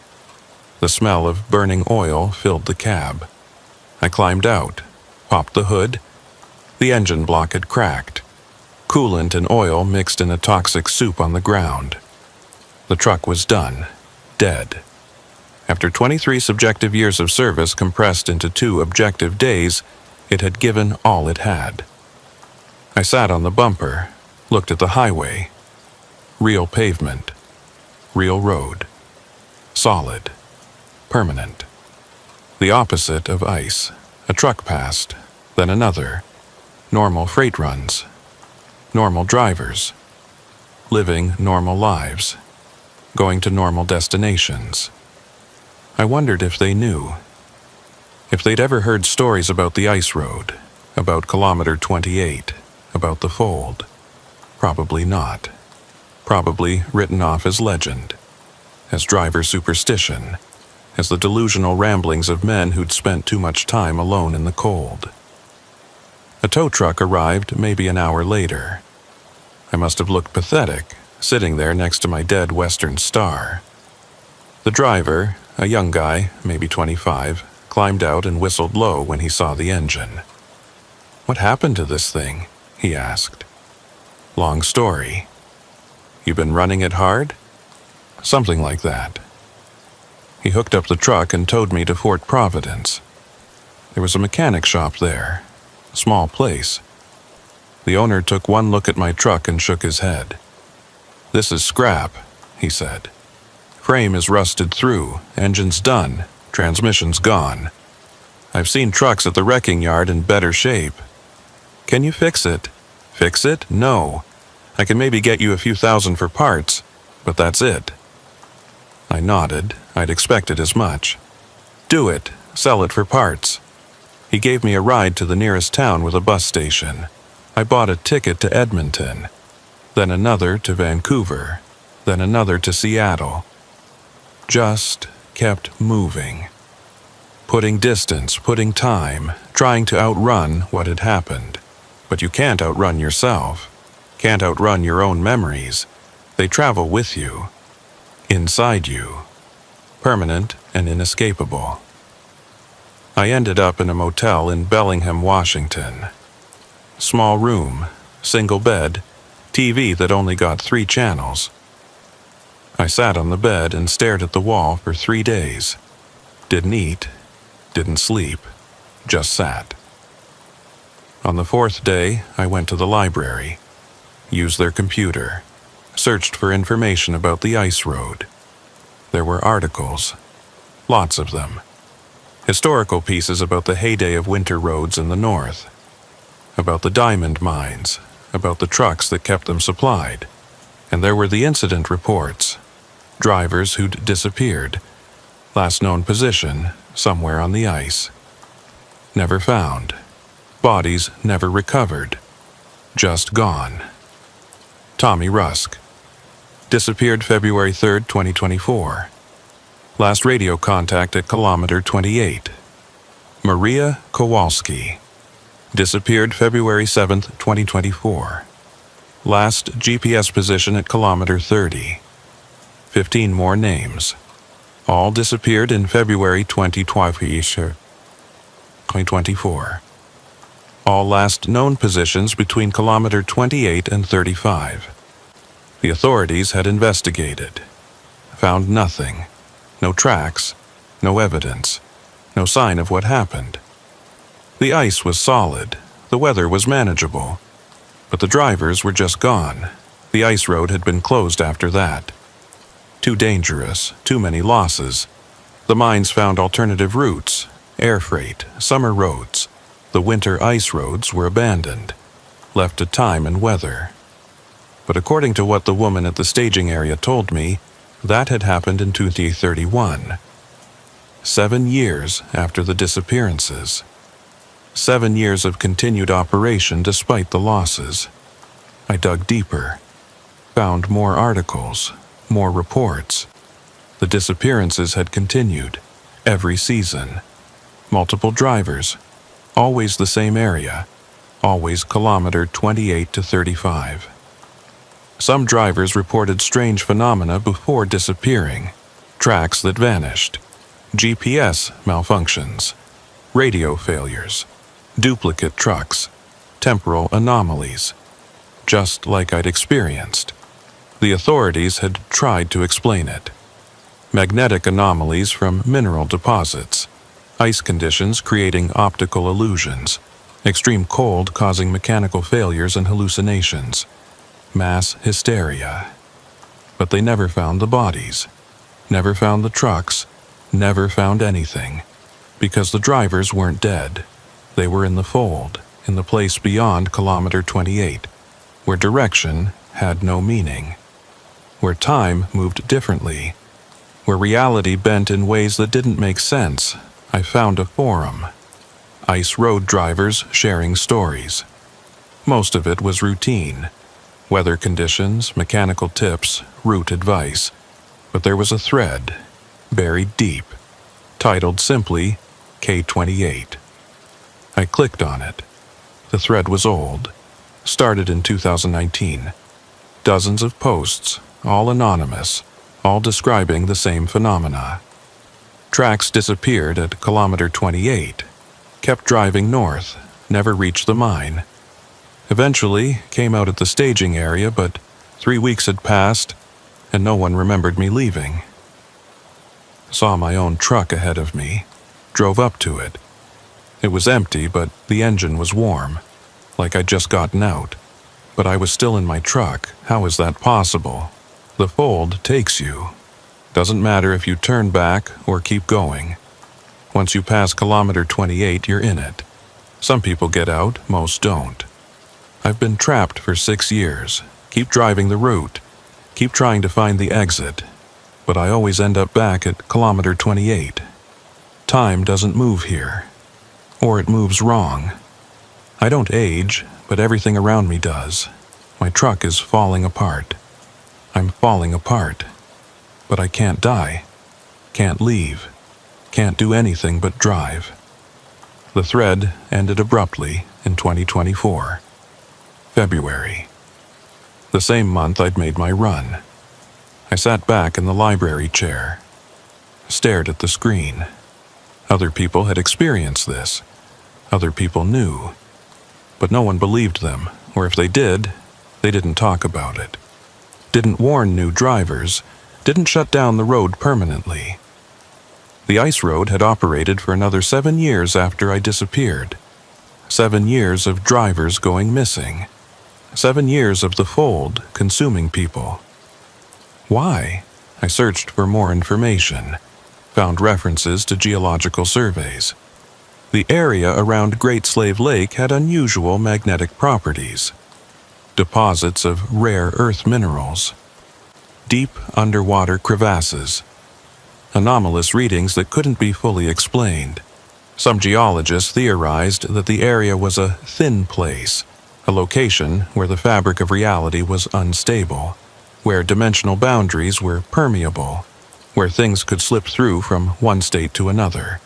The smell of burning oil filled the cab. I climbed out, popped the hood. The engine block had cracked. Coolant and oil mixed in a toxic soup on the ground. The truck was done, dead. After 23 subjective years of service compressed into 2 objective days, it had given all it had. I sat on the bumper, looked at the highway. Real pavement. Real road. Solid. Permanent. The opposite of ice. A truck passed, then another. Normal freight runs. Normal drivers. Living normal lives. Going to normal destinations. I wondered if they knew. If they'd ever heard stories about the ice road, about kilometer 28, about the fold. Probably not. Probably written off as legend, as driver superstition, as the delusional ramblings of men who'd spent too much time alone in the cold. A tow truck arrived maybe an hour later. I must have looked pathetic, sitting there next to my dead Western Star. The driver, a young guy, maybe 25, climbed out and whistled low when he saw the engine. "What happened to this thing?" he asked. "Long story." "You been running it hard?" "Something like that." He hooked up the truck and towed me to Fort Providence. There was a mechanic shop there, a small place. The owner took one look at my truck and shook his head. "This is scrap," he said. "Frame is rusted through, engine's done, transmission's gone. I've seen trucks at the wrecking yard in better shape. Can you fix it?" "Fix it? No. I can maybe get you a few thousand for parts, but that's it." I nodded. I'd expected as much. "Do it. Sell it for parts." He gave me a ride to the nearest town with a bus station. I bought a ticket to Edmonton, then another to Vancouver, then another to Seattle. Just kept moving. Putting distance, putting time, trying to outrun what had happened. But you can't outrun yourself. Can't outrun your own memories. They travel with you. Inside you. Permanent and inescapable. I ended up in a motel in Bellingham, Washington. Small room, single bed, TV that only got 3 channels. I sat on the bed and stared at the wall for 3 days. Didn't eat, didn't sleep, just sat. On the 4th day, I went to the library, used their computer, searched for information about the ice road. There were articles, lots of them. Historical pieces about the heyday of winter roads in the north, about the diamond mines, about the trucks that kept them supplied. And there were the incident reports, drivers who'd disappeared, last known position somewhere on the ice. Never found. Bodies never recovered. Just gone. Tommy Rusk. Disappeared February 3rd, 2024. Last radio contact at kilometer 28. Maria Kowalski. Disappeared February 7th, 2024. Last GPS position at kilometer 30. 15 more names. All disappeared in February 2024. All last known positions between kilometer 28 and 35. The authorities had investigated. Found nothing. No tracks. No evidence. No sign of what happened. The ice was solid. The weather was manageable. But the drivers were just gone. The ice road had been closed after that. Too dangerous. Too many losses. The mines found alternative routes. Air freight. Summer roads. The winter ice roads were abandoned, left to time and weather. But according to what the woman at the staging area told me, that had happened in 2031. 7 years after the disappearances. 7 years of continued operation despite the losses. I dug deeper, found more articles, more reports. The disappearances had continued, every season. Multiple drivers. Always the same area, always kilometer 28 to 35. Some drivers reported strange phenomena before disappearing, tracks that vanished, GPS malfunctions, radio failures, duplicate trucks, temporal anomalies, just like I'd experienced. The authorities had tried to explain it. Magnetic anomalies from mineral deposits, ice conditions creating optical illusions, extreme cold causing mechanical failures and hallucinations, mass hysteria. But they never found the bodies, never found the trucks, never found anything, because the drivers weren't dead. They were in the fold, in the place beyond kilometer 28, where direction had no meaning, where time moved differently, where reality bent in ways that didn't make sense. I found a forum. Ice road drivers sharing stories. Most of it was routine. Weather conditions, mechanical tips, route advice. But there was a thread, buried deep, titled simply K28. I clicked on it. The thread was old, started in 2019. Dozens of posts, all anonymous, all describing the same phenomena. Tracks disappeared at kilometer 28, kept driving north, never reached the mine. Eventually came out at the staging area, but 3 weeks had passed and no one remembered me leaving. Saw my own truck ahead of me, drove up to it. It was empty, but the engine was warm, like I'd just gotten out. But I was still in my truck. How is that possible? The fold takes you. Doesn't matter if you turn back or keep going. Once you pass kilometer 28, you're in it. Some people get out, most don't. I've been trapped for 6 years. Keep driving the route. Keep trying to find the exit. But I always end up back at kilometer 28. Time doesn't move here. Or it moves wrong. I don't age, but everything around me does. My truck is falling apart. I'm falling apart. But I can't die. Can't leave. Can't do anything but drive. The thread ended abruptly in 2024. February. The same month I'd made my run. I sat back in the library chair, stared at the screen. Other people had experienced this. Other people knew. But no one believed them, or if they did, they didn't talk about it. Didn't warn new drivers, didn't shut down the road permanently. The ice road had operated for another 7 years after I disappeared. 7 years of drivers going missing. 7 years of the fold consuming people. Why? I searched for more information, found references to geological surveys. The area around Great Slave Lake had unusual magnetic properties. Deposits of rare earth minerals. Deep underwater crevasses. Anomalous readings that couldn't be fully explained. Some geologists theorized that the area was a thin place, a location where the fabric of reality was unstable, where dimensional boundaries were permeable, where things could slip through from one state to another.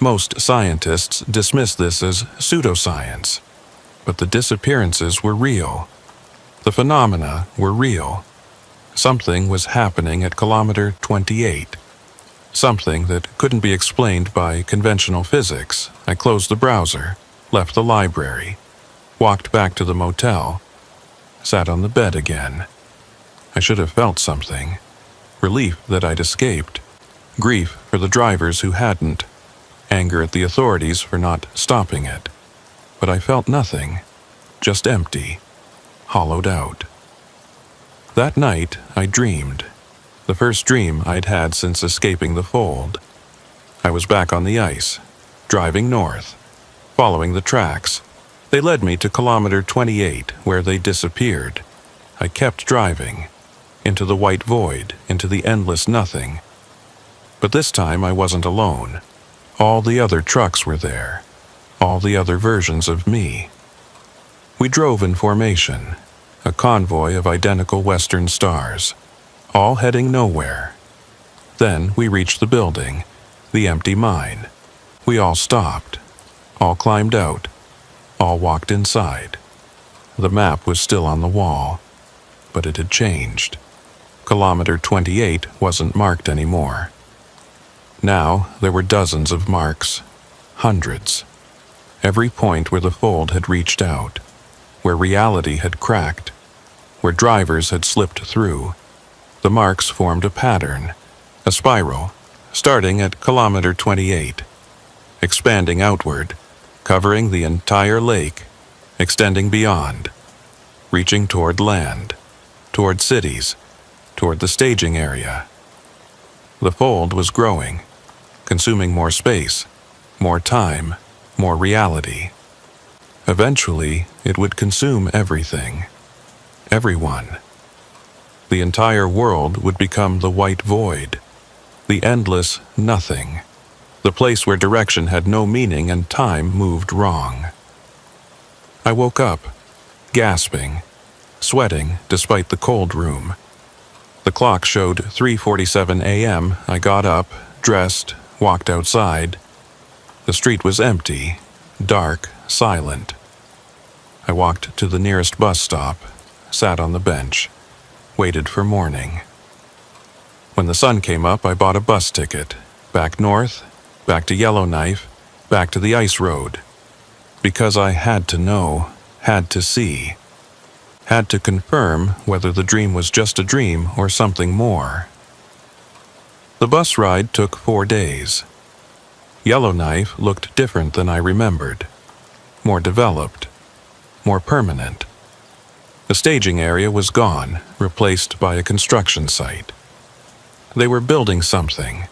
Most scientists dismiss this as pseudoscience, but the disappearances were real. The phenomena were real. Something was happening at kilometer 28. Something that couldn't be explained by conventional physics. I closed the browser, left the library, walked back to the motel, sat on the bed again. I should have felt something. Relief that I'd escaped. Grief for the drivers who hadn't. Anger at the authorities for not stopping it. But I felt nothing. Just empty. Hollowed out. That night, I dreamed. The first dream I'd had since escaping the fold. I was back on the ice, driving north, following the tracks. They led me to kilometer 28, where they disappeared. I kept driving, into the white void, into the endless nothing. But this time I wasn't alone. All the other trucks were there, all the other versions of me. We drove in formation, a convoy of identical western stars, all heading nowhere. Then we reached the building, the empty mine. We all stopped, all climbed out, all walked inside. The map was still on the wall. but it had changed. Kilometer 28 wasn't marked anymore. Now there were dozens of marks, hundreds. Every point where the fold had reached out, where reality had cracked, where drivers had slipped through, the marks formed a pattern, a spiral, starting at kilometer 28, expanding outward, covering the entire lake, extending beyond, reaching toward land, toward cities, toward the staging area. The fold was growing, consuming more space, more time, more reality. Eventually, it would consume everything, everyone. The entire world would become the white void, the endless nothing, the place where direction had no meaning and time moved wrong. I woke up, gasping, sweating despite the cold room. The clock showed 3:47 a.m. I got up, dressed, walked outside. The street was empty, dark, silent. I walked to the nearest bus stop, sat on the bench, waited for morning. When the sun came up, I bought a bus ticket, back north, back to Yellowknife, back to the ice road. Because I had to know, had to see, had to confirm whether the dream was just a dream or something more. The bus ride took 4 days. Yellowknife looked different than I remembered, more developed, more permanent. The staging area was gone, replaced by a construction site. They were building something,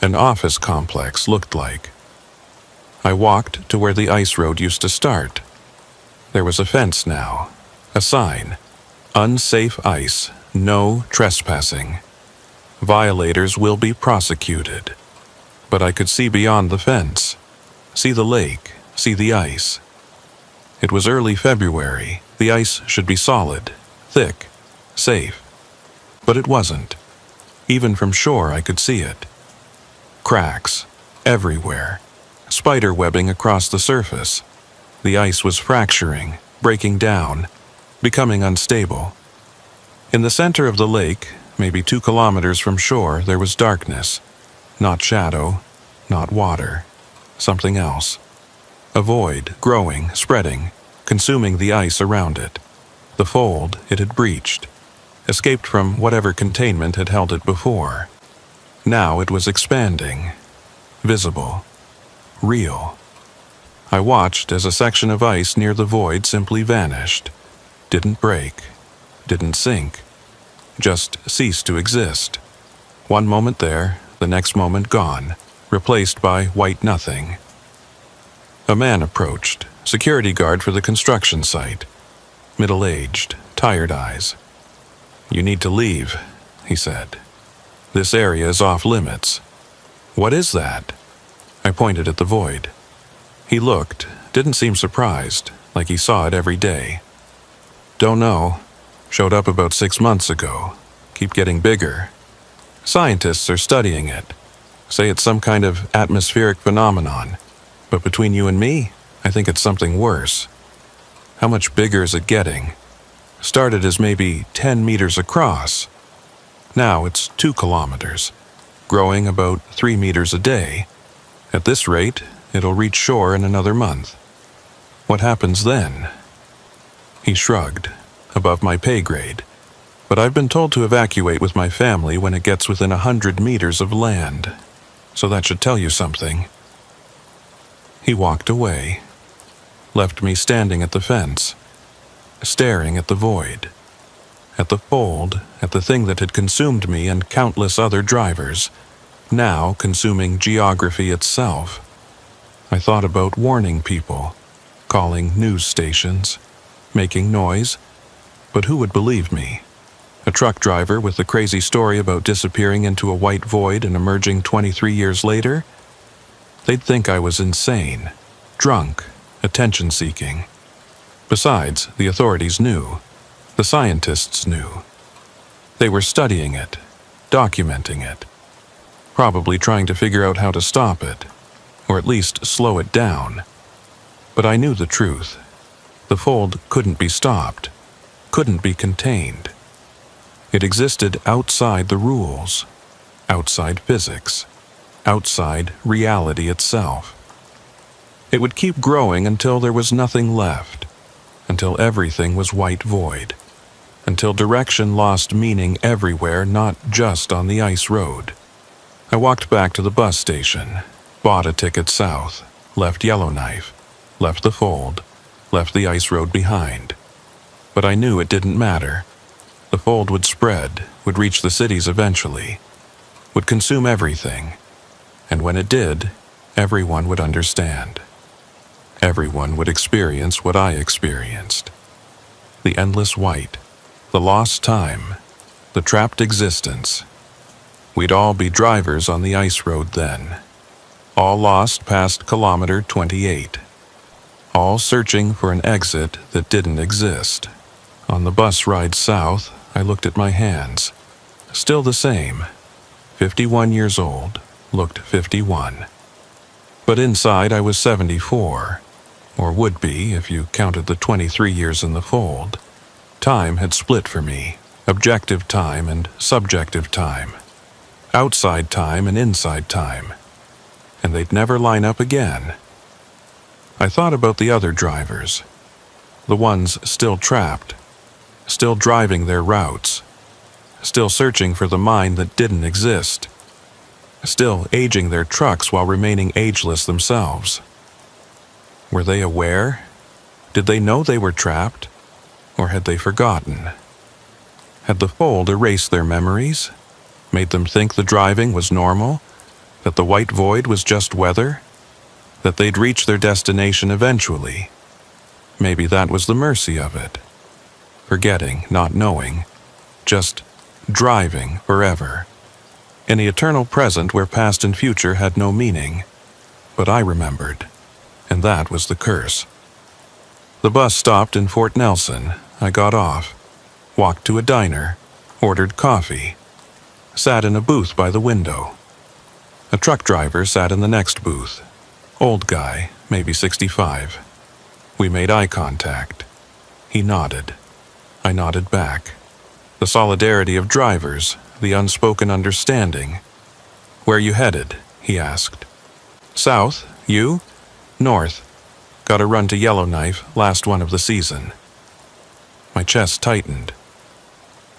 an office complex looked like. I walked to where the ice road used to start. There was a fence now, a sign, unsafe ice, no trespassing. Violators will be prosecuted. But I could see beyond the fence, see the lake, see the ice. It was early February. The ice should be solid, thick, safe. But it wasn't. Even from shore I could see it. Cracks, everywhere. Spider webbing across the surface. The ice was fracturing, breaking down, becoming unstable. In the center of the lake, maybe 2 kilometers from shore, there was darkness. Not shadow, not water. Something else. A void, growing, spreading, consuming the ice around it. The fold it had breached, escaped from whatever containment had held it before. Now it was expanding, visible, real. I watched as a section of ice near the void simply vanished. Didn't break, didn't sink, just ceased to exist. One moment there, the next moment gone, replaced by white nothing. A man approached, security guard for the construction site. Middle-aged, tired eyes. "You need to leave," he said. "This area is off limits." "What is that?" I pointed at the void. He looked, didn't seem surprised, like he saw it every day. "Don't know. Showed up about 6 months ago. Keep getting bigger. Scientists are studying it. Say it's some kind of atmospheric phenomenon. But between you and me, I think it's something worse. How much bigger is it getting? Started as maybe 10 meters across. Now it's 2 kilometers, growing about 3 meters a day. At this rate, it'll reach shore in another month. What happens then?" He shrugged, above my pay grade. "But I've been told to evacuate with my family when it gets within 100 meters of land. So that should tell you something." He walked away, left me standing at the fence, staring at the void, at the fold, at the thing that had consumed me and countless other drivers, now consuming geography itself. I thought about warning people, calling news stations, making noise, but who would believe me? A truck driver with the crazy story about disappearing into a white void and emerging 23 years later? They'd think I was insane, drunk, attention-seeking. Besides, the authorities knew. The scientists knew. They were studying it, documenting it, probably trying to figure out how to stop it, or at least slow it down. But I knew the truth. The fold couldn't be stopped, couldn't be contained. It existed outside the rules, outside physics, outside reality itself. It would keep growing until there was nothing left, until everything was white void, until direction lost meaning everywhere, not just on the ice road. I walked back to the bus station, bought a ticket south, left Yellowknife, left the fold, left the ice road behind. But I knew it didn't matter. The fold would spread, would reach the cities eventually, would consume everything, and when it did, everyone would understand. Everyone would experience what I experienced. The endless white, the lost time, the trapped existence. We'd all be drivers on the ice road then, all lost past kilometer 28, all searching for an exit that didn't exist. On the bus ride south, I looked at my hands. Still the same. 51 years old, looked 51. But inside I was 74, or would be if you counted the 23 years in the fold. Time had split for me, objective time and subjective time, outside time and inside time, and they'd never line up again. I thought about the other drivers, the ones still trapped, still driving their routes, still searching for the mind that didn't exist, still aging their trucks while remaining ageless themselves. Were they aware? Did they know they were trapped? Or had they forgotten? Had the fold erased their memories? Made them think the driving was normal? That the white void was just weather? That they'd reach their destination eventually? Maybe that was the mercy of it. Forgetting, not knowing, just driving forever. In the eternal present where past and future had no meaning. But I remembered, and that was the curse. The bus stopped in Fort Nelson. I got off, walked to a diner, ordered coffee, sat in a booth by the window. A truck driver sat in the next booth. Old guy, maybe 65. We made eye contact. He nodded. I nodded back. The solidarity of drivers, the unspoken understanding. "Where you headed?" he asked. "South. You?" "North. Got a run to Yellowknife, last one of the season." My chest tightened.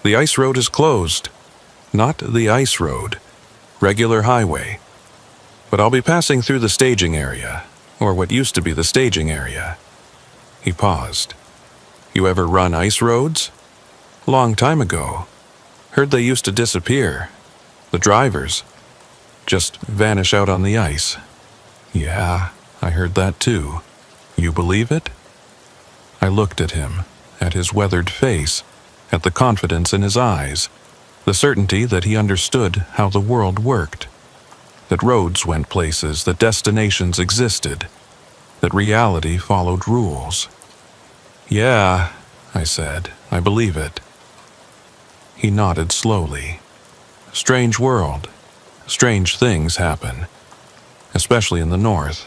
"The ice road is closed." "Not the ice road. Regular highway. But I'll be passing through the staging area, or what used to be the staging area." He paused. "You ever run ice roads?" "Long time ago. Heard they used to disappear. The drivers just vanish out on the ice." "Yeah, I heard that too. You believe it?" I looked at him, at his weathered face, at the confidence in his eyes, the certainty that he understood how the world worked, that roads went places, that destinations existed, that reality followed rules. "Yeah," I said, "I believe it." He nodded slowly. "Strange world. Strange things happen. Especially in the north.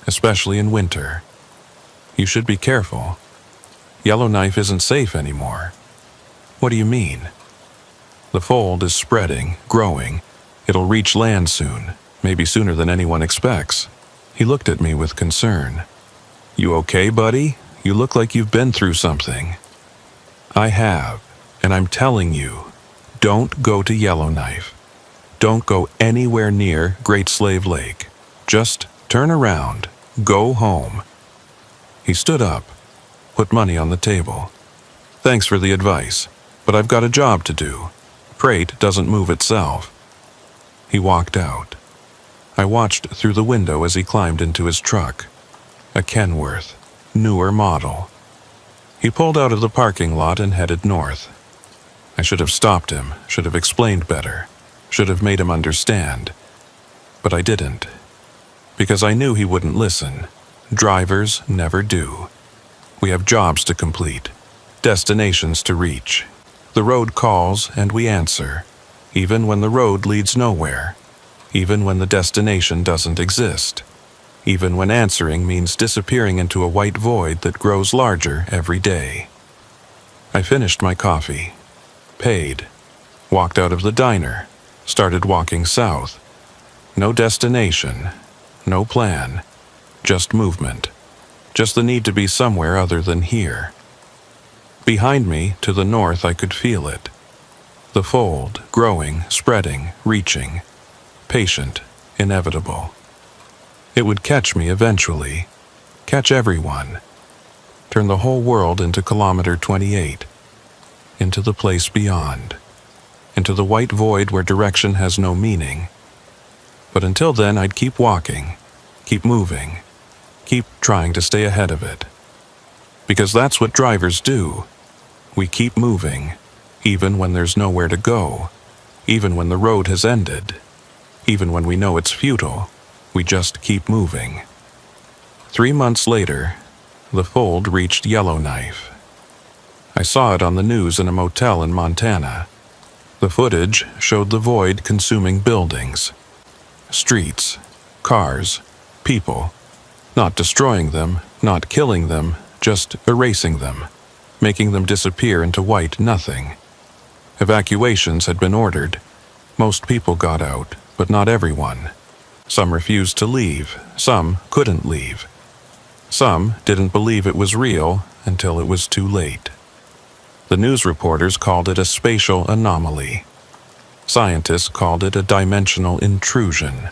Especially in winter. You should be careful. Yellowknife isn't safe anymore." "What do you mean?" "The fold is spreading, growing. It'll reach land soon, maybe sooner than anyone expects." He looked at me with concern. "You okay, buddy? You look like you've been through something." "I have, and I'm telling you, don't go to Yellowknife. Don't go anywhere near Great Slave Lake. Just turn around. Go home." He stood up, put money on the table. "Thanks for the advice, but I've got a job to do. Freight doesn't move itself." He walked out. I watched through the window as he climbed into his truck. A Kenworth, newer model. He pulled out of the parking lot and headed north. I should have stopped him, should have explained better, should have made him understand. But I didn't. Because I knew he wouldn't listen. Drivers never do. We have jobs to complete, destinations to reach. The road calls and we answer, even when the road leads nowhere, even when the destination doesn't exist, even when answering means disappearing into a white void that grows larger every day. I finished my coffee. paid, walked out of the diner, started walking south. No destination, no plan, just movement, just the need to be somewhere other than here. Behind me, to the north, I could feel it. The fold, growing, spreading, reaching, patient, inevitable. It would catch me eventually, catch everyone, turn the whole world into kilometer 28, into the place beyond, into the white void where direction has no meaning. But until then, I'd keep walking, keep moving, keep trying to stay ahead of it. Because that's what drivers do. We keep moving, even when there's nowhere to go, even when the road has ended, even when we know it's futile, we just keep moving. 3 months later, the fold reached Yellowknife. I saw it on the news in a motel in Montana. The footage showed the void consuming buildings, streets, cars, people, not destroying them, not killing them, just erasing them, making them disappear into white nothing. Evacuations had been ordered. Most people got out, but not everyone. Some refused to leave, some couldn't leave. Some didn't believe it was real until it was too late. The news reporters called it a spatial anomaly. Scientists called it a dimensional intrusion.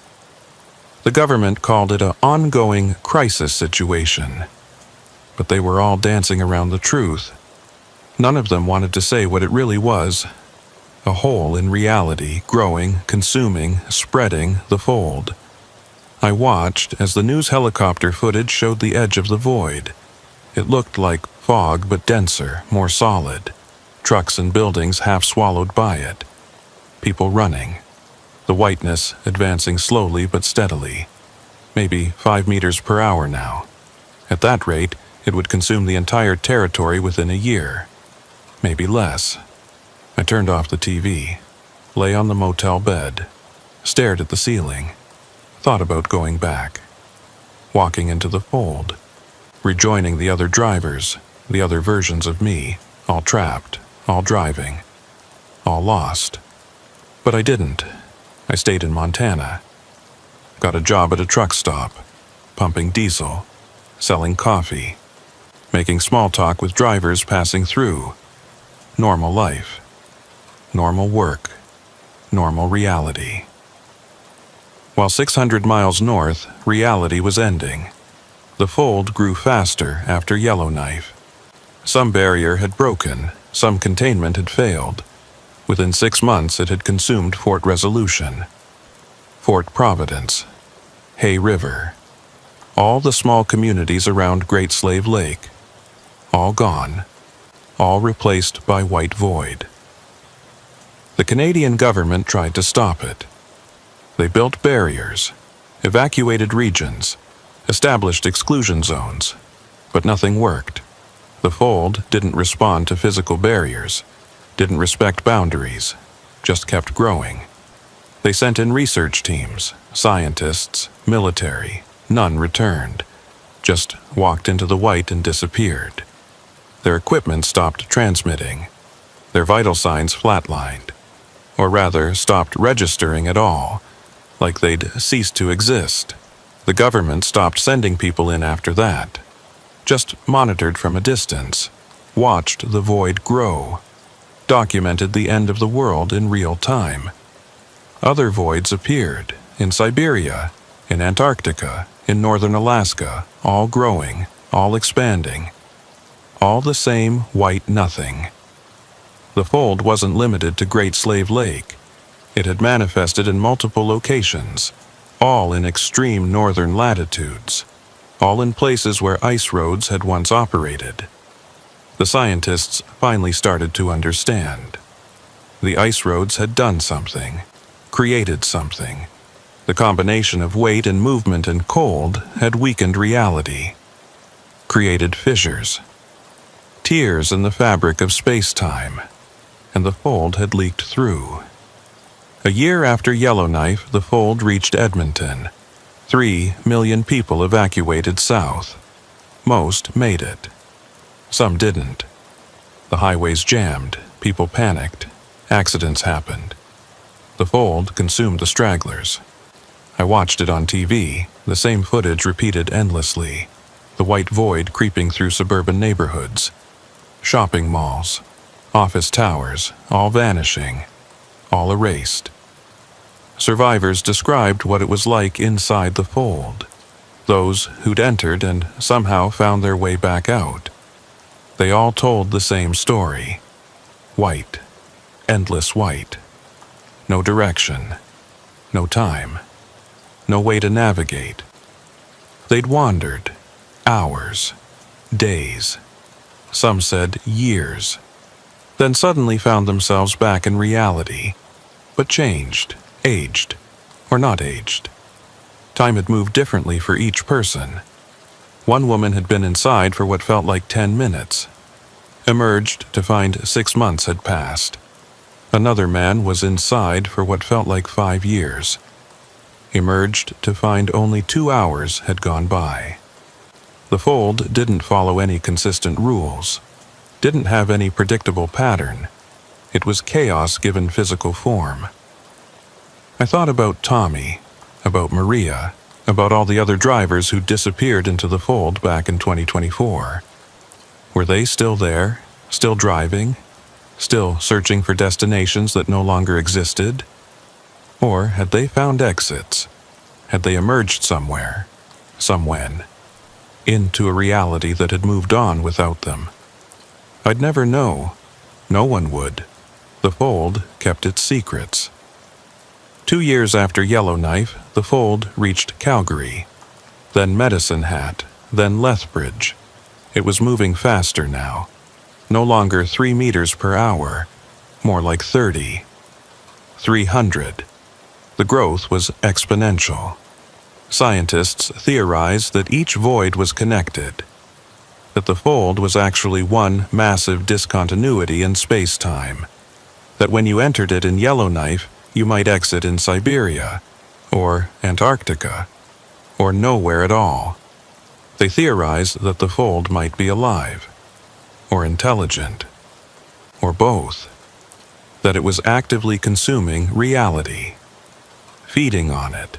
The government called it an ongoing crisis situation. But they were all dancing around the truth. None of them wanted to say what it really was. A hole in reality, growing, consuming, spreading the fold. I watched as the news helicopter footage showed the edge of the void. It looked like fog, but denser, more solid. Trucks and buildings half swallowed by it. People running. The whiteness advancing slowly but steadily. Maybe 5 meters per hour now. At that rate, it would consume the entire territory within a year. Maybe less. I turned off the TV, lay on the motel bed, stared at the ceiling, thought about going back, walking into the fold, rejoining the other drivers, the other versions of me, all trapped, all driving, all lost. But I didn't. I stayed in Montana. Got a job at a truck stop, pumping diesel, selling coffee, making small talk with drivers passing through. Normal life. Normal work. Normal reality. While 600 miles north, reality was ending. The fold grew faster after Yellowknife. Some barrier had broken, some containment had failed. Within 6 months it had consumed Fort Resolution, Fort Providence, Hay River, all the small communities around Great Slave Lake, all gone, all replaced by white void. The Canadian government tried to stop it. They built barriers, evacuated regions, established exclusion zones, but nothing worked. The fold didn't respond to physical barriers, didn't respect boundaries, just kept growing. They sent in research teams, scientists, military. None returned, just walked into the white and disappeared. Their equipment stopped transmitting. Their vital signs flatlined, or rather stopped registering at all, like they'd ceased to exist. The government stopped sending people in after that, just monitored from a distance, watched the void grow, documented the end of the world in real time. Other voids appeared, in Siberia, in Antarctica, in northern Alaska, all growing, all expanding, all the same white nothing. The fold wasn't limited to Great Slave Lake. It had manifested in multiple locations, all in extreme northern latitudes, all in places where ice roads had once operated. The scientists finally started to understand. The ice roads had done something, created something. The combination of weight and movement and cold had weakened reality, created fissures, tears in the fabric of space-time, and the fold had leaked through. A year after Yellowknife, the fold reached Edmonton. 3 million people evacuated south. Most made it. Some didn't. The highways jammed, people panicked, Accidents happened. The fold consumed the stragglers. I watched it on TV, the same footage repeated endlessly, the white void creeping through suburban neighborhoods, shopping malls, office towers, all vanishing, all erased. Survivors described what it was like inside the fold, those who'd entered and somehow found their way back out. They all told the same story. White, endless white. No direction, no time, no way to navigate. They'd wandered, hours, days, some said years, then suddenly found themselves back in reality, but changed, aged, or not aged. Time had moved differently for each person. One woman had been inside for what felt like 10 minutes, emerged to find 6 months had passed. Another man was inside for what felt like 5 years, emerged to find only 2 hours had gone by. The fold didn't follow any consistent rules, didn't have any predictable pattern. It was chaos given physical form. I thought about Tommy, about Maria, about all the other drivers who disappeared into the fold back in 2024. Were they still there, still driving, still searching for destinations that no longer existed? Or had they found exits? Had they emerged somewhere, somewhen, into a reality that had moved on without them? I'd never know. No one would. The fold kept its secrets. 2 years after Yellowknife, the fold reached Calgary, then Medicine Hat, then Lethbridge. It was moving faster now. No longer 3 meters per hour, more like 30, 300. The growth was exponential. Scientists theorized that each void was connected, that the fold was actually one massive discontinuity in space-time, that when you entered it in Yellowknife, you might exit in Siberia, or Antarctica, or nowhere at all. They theorized that the fold might be alive, or intelligent, or both, that it was actively consuming reality, feeding on it,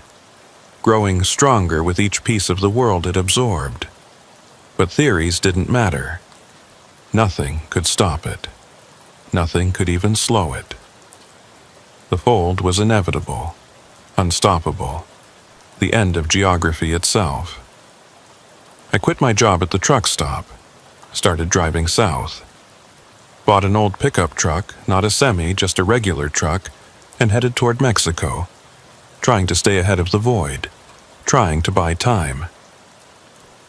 growing stronger with each piece of the world it absorbed. But theories didn't matter. Nothing could stop it. Nothing could even slow it. The fold was inevitable, unstoppable, the end of geography itself. I quit my job at the truck stop, started driving south, bought an old pickup truck, not a semi, just a regular truck, and headed toward Mexico, trying to stay ahead of the void, trying to buy time.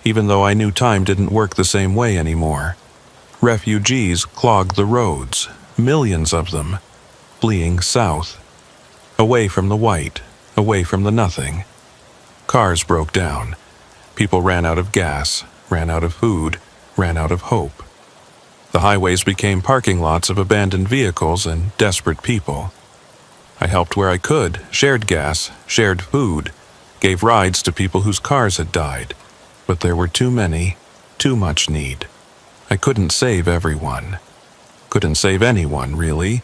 Even though I knew time didn't work the same way anymore, refugees clogged the roads, millions of them, fleeing south, away from the white, away from the nothing. Cars broke down. People ran out of gas, ran out of food, ran out of hope. The highways became parking lots of abandoned vehicles and desperate people. I helped where I could, shared gas, shared food, gave rides to people whose cars had died, but there were too many, too much need. I couldn't save everyone. Couldn't save anyone, really.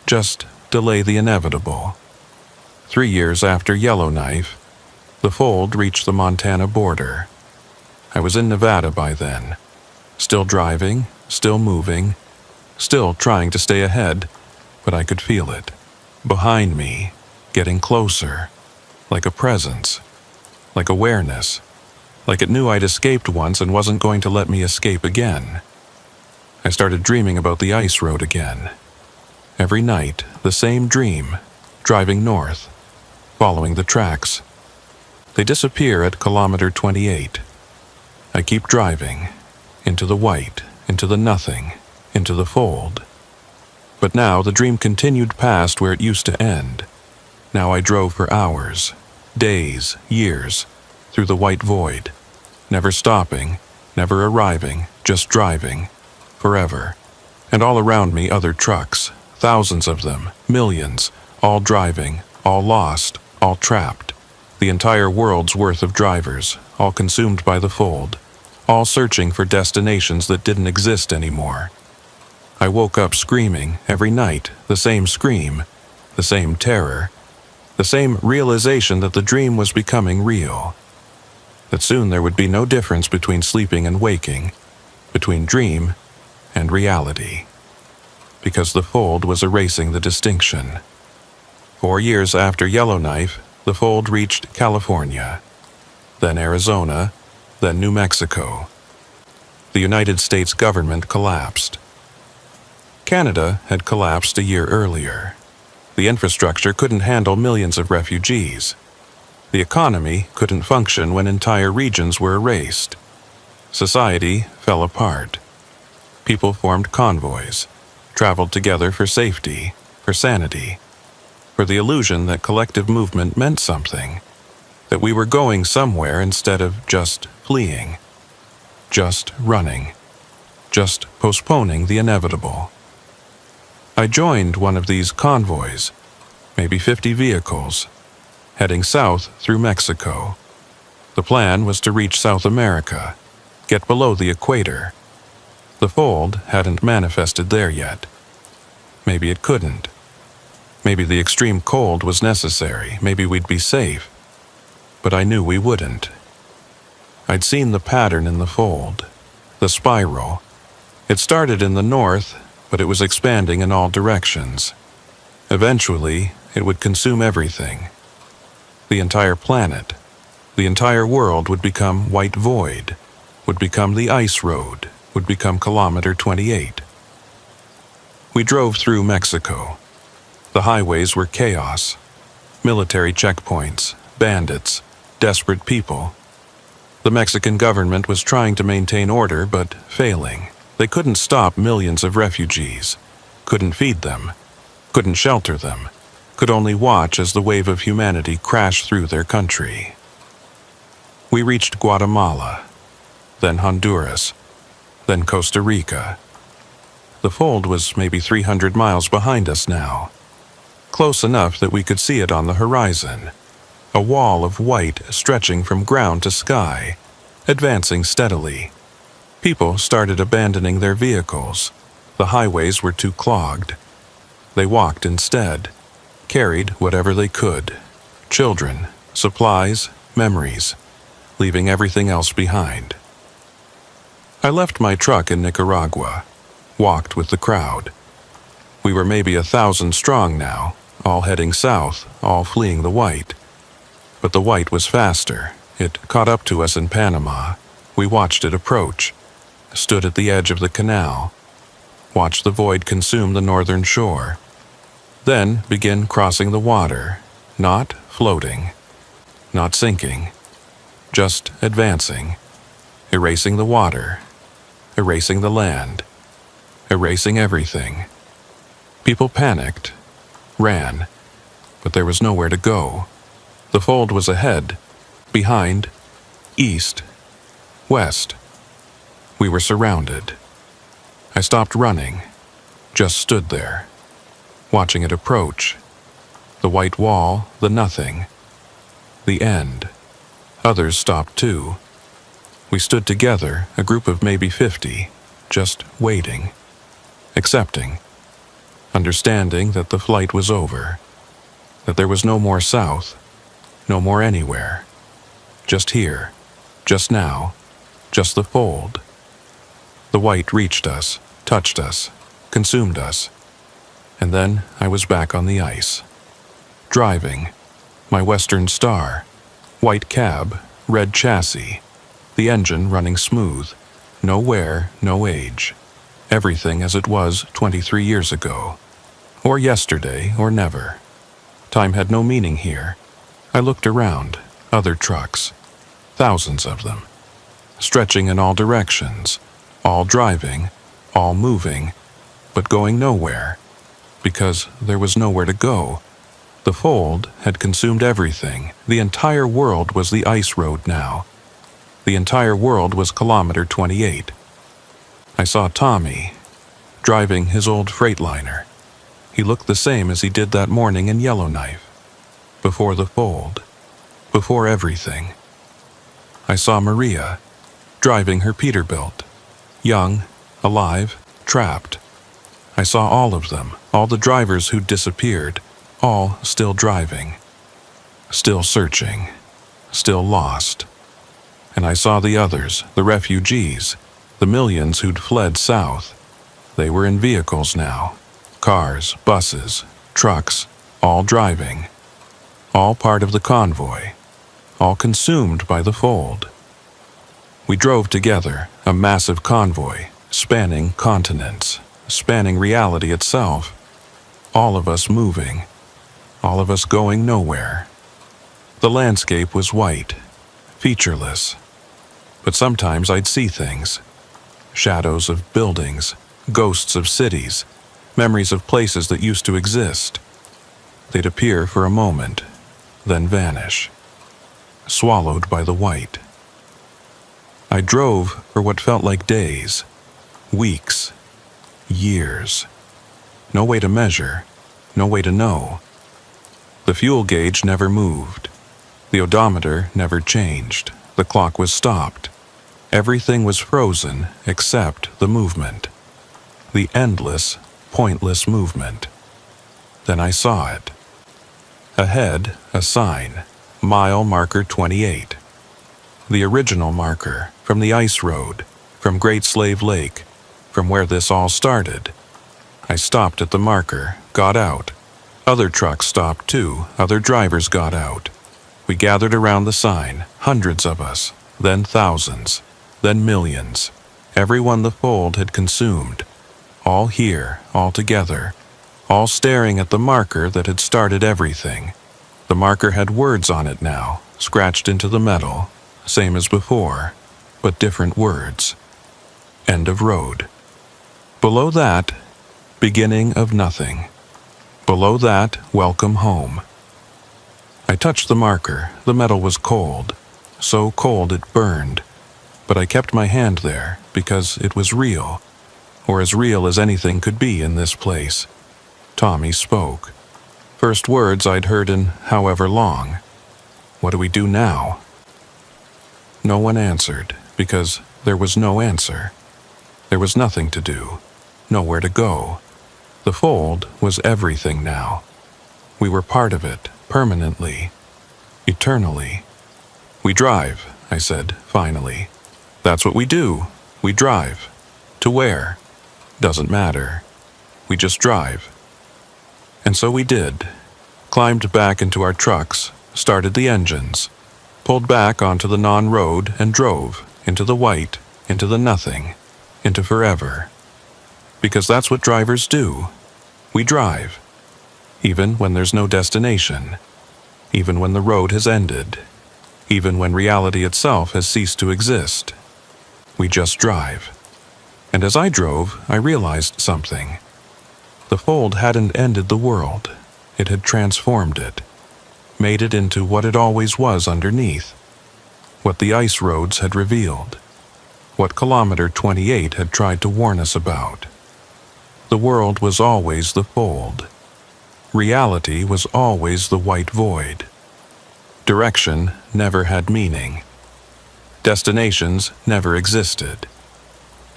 Just delay the inevitable. 3 years after Yellowknife, the fold reached the Montana border. I was in Nevada by then, still driving, still moving, still trying to stay ahead, but I could feel it. Behind me, getting closer, like a presence, like awareness, like it knew I'd escaped once and wasn't going to let me escape again. I started dreaming about the ice road again. Every night, the same dream, driving north, following the tracks. They disappear at kilometer 28. I keep driving, into the white, into the nothing, into the fold. But now the dream continued past where it used to end. Now I drove for hours, days, years, through the white void, never stopping, never arriving, just driving, forever. And all around me other trucks, thousands of them, millions, all driving, all lost, all trapped. The entire world's worth of drivers, all consumed by the fold, all searching for destinations that didn't exist anymore. I woke up screaming every night, the same scream, the same terror, the same realization that the dream was becoming real, that soon there would be no difference between sleeping and waking, between dream and reality, because the fold was erasing the distinction. 4 years after Yellowknife, the fold reached California, then Arizona, then New Mexico. The United States government collapsed. Canada had collapsed a year earlier. The infrastructure couldn't handle millions of refugees. The economy couldn't function when entire regions were erased. Society fell apart. People formed convoys, traveled together for safety, for sanity, for the illusion that collective movement meant something, that we were going somewhere instead of just fleeing, just running, just postponing the inevitable. I joined one of these convoys, maybe 50 vehicles, heading south through Mexico. The plan was to reach South America, get below the equator. The fold hadn't manifested there yet. Maybe it couldn't. Maybe the extreme cold was necessary. Maybe we'd be safe. But I knew we wouldn't. I'd seen the pattern in the fold, the spiral. It started in the north, but it was expanding in all directions. Eventually, it would consume everything. The entire planet, the entire world would become white void, would become the ice road, would become kilometer 28. We drove through Mexico. The highways were chaos. Military checkpoints, bandits, desperate people. The Mexican government was trying to maintain order, but failing. They couldn't stop millions of refugees, couldn't feed them, couldn't shelter them, could only watch as the wave of humanity crashed through their country. We reached Guatemala, then Honduras, then Costa Rica. The fold was maybe 300 miles behind us now, close enough that we could see it on the horizon, a wall of white stretching from ground to sky, advancing steadily. People started abandoning their vehicles. The highways were too clogged. They walked instead, carried whatever they could, children, supplies, memories, leaving everything else behind. I left my truck in Nicaragua, walked with the crowd. We were maybe 1,000 strong now, all heading south, all fleeing the white. But the white was faster. It caught up to us in Panama. We watched it approach, stood at the edge of the canal, watched the void consume the northern shore, then begin crossing the water, not floating, not sinking, just advancing, erasing the water, erasing the land, erasing everything. People panicked, ran, but there was nowhere to go. The fold was ahead, behind, east, west. We were surrounded. I stopped running, just stood there, watching it approach. The white wall, the nothing, the end. Others stopped too. We stood together, a group of maybe 50, just waiting, accepting, understanding that the flight was over, that there was no more south, no more anywhere, just here, just now, just the fold. The white reached us, touched us, consumed us, and then I was back on the ice. Driving, my Western Star, white cab, red chassis, the engine running smooth, no wear, no age, everything as it was 23 years ago, or yesterday, or never. Time had no meaning here. I looked around, other trucks, thousands of them, stretching in all directions, all driving, all moving, but going nowhere, because there was nowhere to go. The fold had consumed everything. The entire world was the ice road now. The entire world was kilometer 28. I saw Tommy, driving his old Freightliner. He looked the same as he did that morning in Yellowknife, before the fold, before everything. I saw Maria, driving her Peterbilt, young, alive, trapped. I saw all of them, all the drivers who'd disappeared, all still driving, still searching, still lost. And I saw the others, the refugees, the millions who'd fled south. They were in vehicles now, cars, buses, trucks, all driving, all part of the convoy, all consumed by the fold. We drove together, a massive convoy, spanning continents, spanning reality itself, all of us moving, all of us going nowhere. The landscape was white, featureless, but sometimes I'd see things, shadows of buildings, ghosts of cities, memories of places that used to exist. They'd appear for a moment, then vanish, swallowed by the white. I drove for what felt like days, weeks, years. No way to measure, no way to know. The fuel gauge never moved. The odometer never changed. The clock was stopped. Everything was frozen except the movement. The endless, pointless movement. Then I saw it. Ahead, a sign, mile marker 28. The original marker, from the ice road, from Great Slave Lake, from where this all started. I stopped at the marker, got out. Other trucks stopped too, other drivers got out. We gathered around the sign, hundreds of us, then thousands, then millions. Everyone the fold had consumed. All here, all together, all staring at the marker that had started everything. The marker had words on it now, scratched into the metal, same as before, but different words. End of road. Below that, beginning of nothing. Below that, welcome home. I touched the marker. The metal was cold, so cold it burned, but I kept my hand there because it was real, or as real as anything could be in this place. Tommy spoke. First words I'd heard in however long. What do we do now? No one answered, because there was no answer. There was nothing to do, nowhere to go. The fold was everything now. We were part of it, permanently, eternally. We drive, I said, finally. That's what we do. We drive. To where? Doesn't matter. We just drive. And so we did. Climbed back into our trucks, started the engines, pulled back onto the non-road and drove into the white, into the nothing, into forever. Because that's what drivers do. We drive. Even when there's no destination. Even when the road has ended. Even when reality itself has ceased to exist. We just drive. And as I drove, I realized something. The fold hadn't ended the world. It had transformed it. Made it into what it always was underneath. What the ice roads had revealed. What kilometer 28 had tried to warn us about. The world was always the fold. Reality was always the white void. Direction never had meaning. Destinations never existed.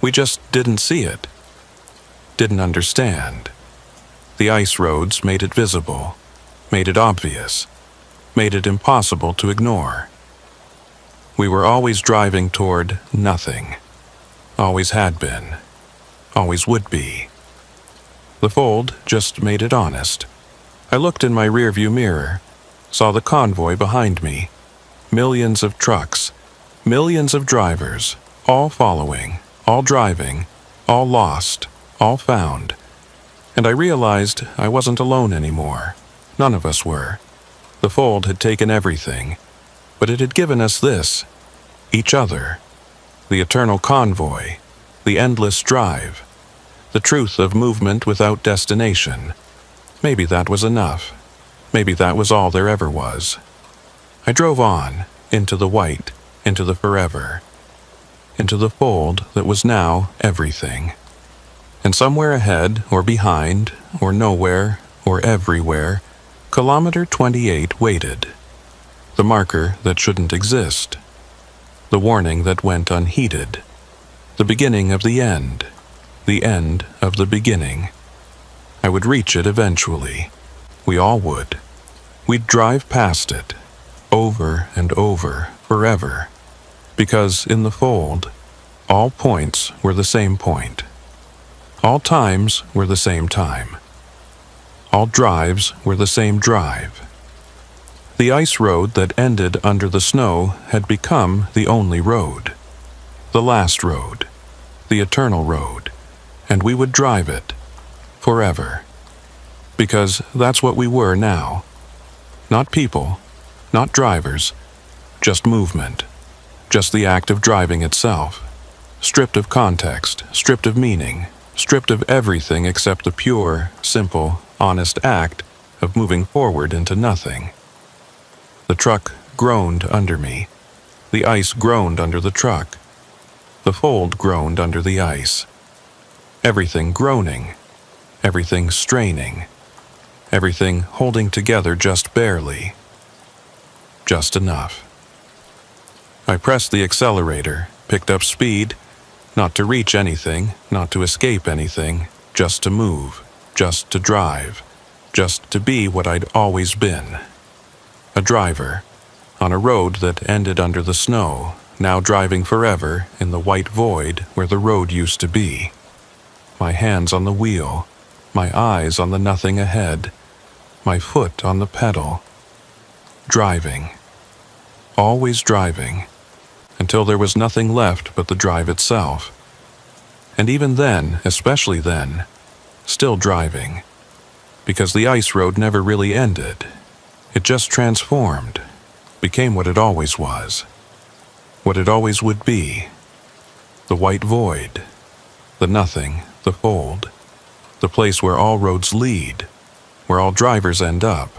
We just didn't see it. Didn't understand. The ice roads made it visible, made it obvious, made it impossible to ignore. We were always driving toward nothing. Always had been. Always would be. The fold just made it honest. I looked in my rearview mirror, saw the convoy behind me. Millions of trucks, millions of drivers, all following, all driving, all lost, all found. And I realized I wasn't alone anymore. None of us were. The fold had taken everything, but it had given us this, each other, the eternal convoy, the endless drive, the truth of movement without destination. Maybe that was enough. Maybe that was all there ever was. I drove on, into the white, into the forever, into the fold that was now everything. And somewhere ahead, or behind, or nowhere, or everywhere, kilometer 28 waited. The marker that shouldn't exist. The warning that went unheeded. The beginning of the end of the beginning. I would reach it eventually. We all would. We'd drive past it, over and over, forever. Because in the fold, all points were the same point. All times were the same time. All drives were the same drive. The ice road that ended under the snow had become the only road. The last road. The eternal road. And we would drive it. Forever. Because that's what we were now. Not people. Not drivers. Just movement. Just the act of driving itself. Stripped of context. Stripped of meaning. Stripped of everything except the pure, simple, honest act of moving forward into nothing. The truck groaned under me. The ice groaned under the truck. The fold groaned under the ice. Everything groaning. Everything straining. Everything holding together just barely. Just enough. I pressed the accelerator, picked up speed, not to reach anything, not to escape anything, just to move, just to drive, just to be what I'd always been. A driver, on a road that ended under the snow, now driving forever in the white void where the road used to be. My hands on the wheel, my eyes on the nothing ahead, my foot on the pedal. Driving. Always driving, until there was nothing left but the drive itself. And even then, especially then, still driving, because the ice road never really ended. It just transformed, became what it always was, what it always would be. The white void, the nothing, the fold, the place where all roads lead, where all drivers end up,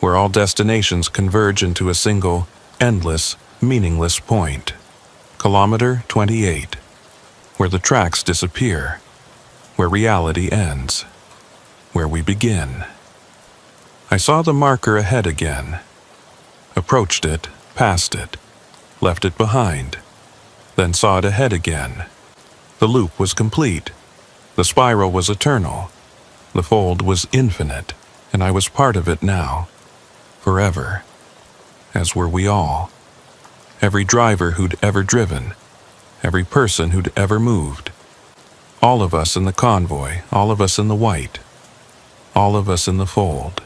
where all destinations converge into a single, endless, meaningless point. Kilometer 28, where the tracks disappear, where reality ends, where we begin. I saw the marker ahead again, approached it, passed it, left it behind, then saw it ahead again. The loop was complete. The spiral was eternal. The fold was infinite, and I was part of it now, forever, as were we all. Every driver who'd ever driven, every person who'd ever moved, all of us in the convoy, all of us in the white, all of us in the fold.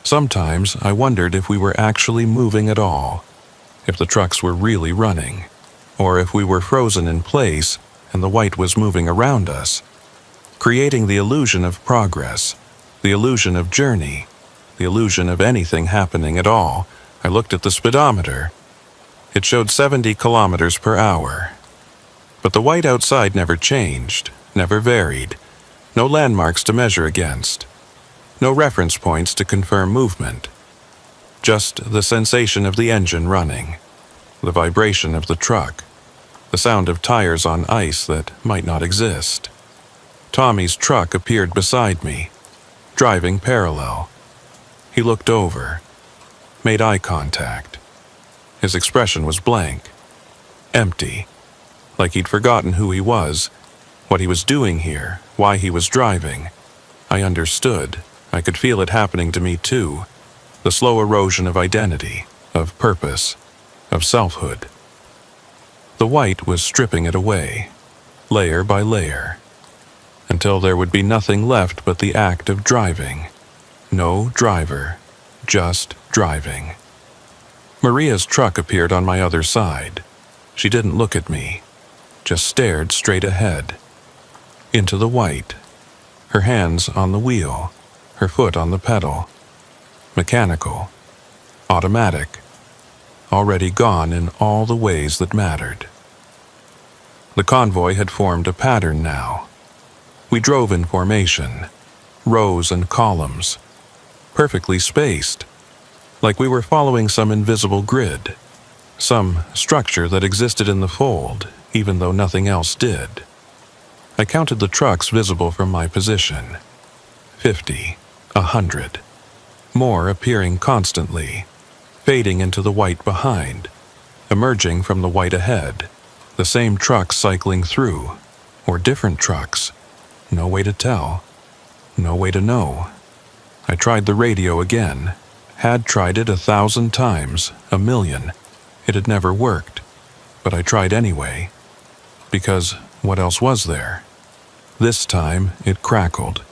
Sometimes I wondered if we were actually moving at all, if the trucks were really running, or if we were frozen in place and the white was moving around us, creating the illusion of progress, the illusion of journey, the illusion of anything happening at all. I looked at the speedometer. It showed 70 kilometers per hour. But the white outside never changed, never varied. No landmarks to measure against. No reference points to confirm movement. Just the sensation of the engine running, the vibration of the truck, the sound of tires on ice that might not exist. Tommy's truck appeared beside me, driving parallel. He looked over, made eye contact. His expression was blank, empty, like he'd forgotten who he was, what he was doing here, why he was driving. I understood. I could feel it happening to me too. The slow erosion of identity, of purpose, of selfhood. The white was stripping it away, layer by layer, until there would be nothing left but the act of driving. No driver, just driving. Maria's truck appeared on my other side. She didn't look at me, just stared straight ahead, into the white, her hands on the wheel, her foot on the pedal. Mechanical, automatic, already gone in all the ways that mattered. The convoy had formed a pattern now. We drove in formation, rows and columns, perfectly spaced, like we were following some invisible grid, some structure that existed in the fold, even though nothing else did. I counted the trucks visible from my position. 50, 100. More appearing constantly, fading into the white behind, emerging from the white ahead, the same trucks cycling through, or different trucks, no way to tell. No way to know. I tried the radio again. Had tried it 1,000 times, 1,000,000. It had never worked. But I tried anyway. Because what else was there? This time, it crackled.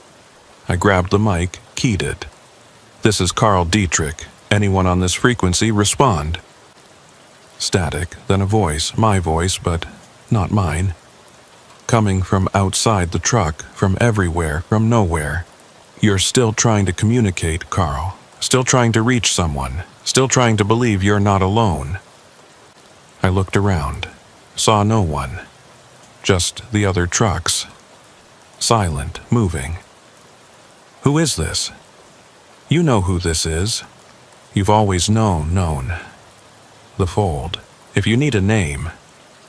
I grabbed the mic, keyed it. "This is Carl Dietrich. Anyone on this frequency, respond." Static, then a voice, my voice, but not mine. Coming from outside the truck, from everywhere, from nowhere. "You're still trying to communicate, Carl. Still trying to reach someone. Still trying to believe you're not alone." I looked around. Saw no one. Just the other trucks. Silent, moving. "Who is this?" "You know who this is. You've always known. The Fold. If you need a name,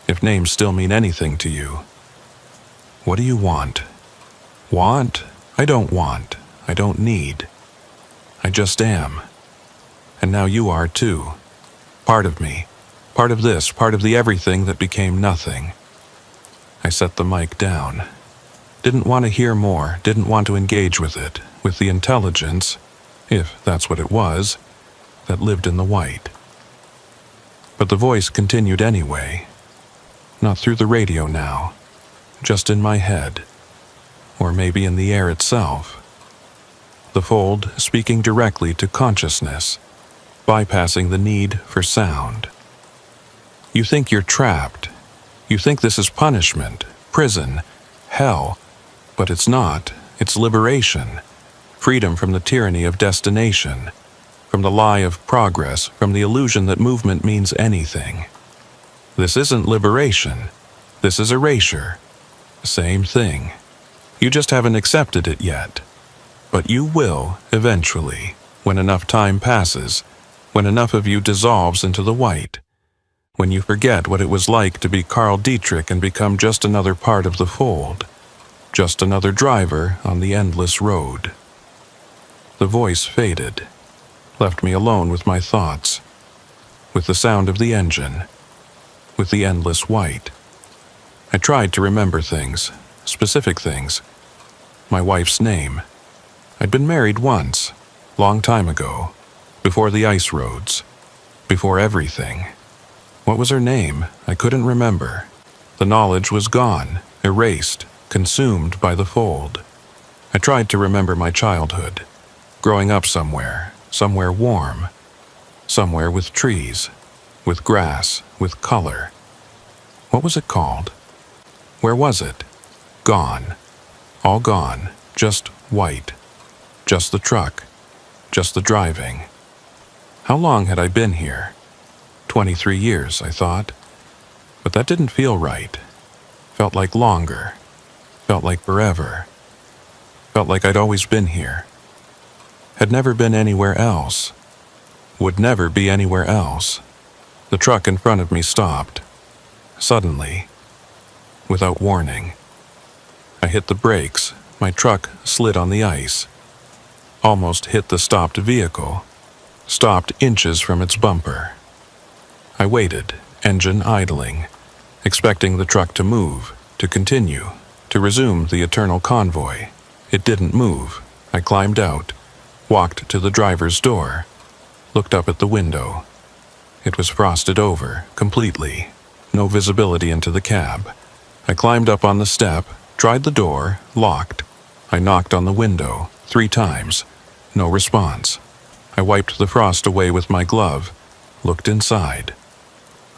if names still mean anything to you. What do you want?" "Want? I don't want. I don't need. I just am. And now you are too. Part of me. Part of this, part of the everything that became nothing." I set the mic down. Didn't want to hear more, didn't want to engage with it, with the intelligence, if that's what it was, that lived in the white. But the voice continued anyway. Not through the radio now, just in my head, or maybe in the air itself. The Fold speaking directly to consciousness, bypassing the need for sound. "You think you're trapped. You think this is punishment, prison, hell, but it's not. It's liberation, freedom from the tyranny of destination, from the lie of progress, from the illusion that movement means anything. This isn't liberation. This is erasure. Same thing. You just haven't accepted it yet. But you will, eventually, when enough time passes, when enough of you dissolves into the white, when you forget what it was like to be Carl Dietrich and become just another part of the Fold, just another driver on the endless road." The voice faded, left me alone with my thoughts, with the sound of the engine, with the endless white. I tried to remember things, specific things. My wife's name. I'd been married once, long time ago, before the ice roads, before everything. What was her name? I couldn't remember. The knowledge was gone, erased, consumed by the Fold. I tried to remember my childhood, growing up somewhere warm, somewhere with trees, with grass, with color. What was it called? Where was it? Gone. All gone, just white. Just the truck, just the driving. How long had I been here? 23 years, I thought. But that didn't feel right. Felt like longer. Felt like forever. Felt like I'd always been here. Had never been anywhere else. Would never be anywhere else. The truck in front of me stopped. Suddenly. Without warning. I hit the brakes. My truck slid on the ice. Almost hit the stopped vehicle. Stopped inches from its bumper. I waited, engine idling, expecting the truck to move, to continue, to resume the eternal convoy. It didn't move. I climbed out, walked to the driver's door, looked up at the window. It was frosted over, completely. No visibility into the cab. I climbed up on the step, tried the door, locked. I knocked on the window 3 times. No response. I wiped the frost away with my glove, looked inside.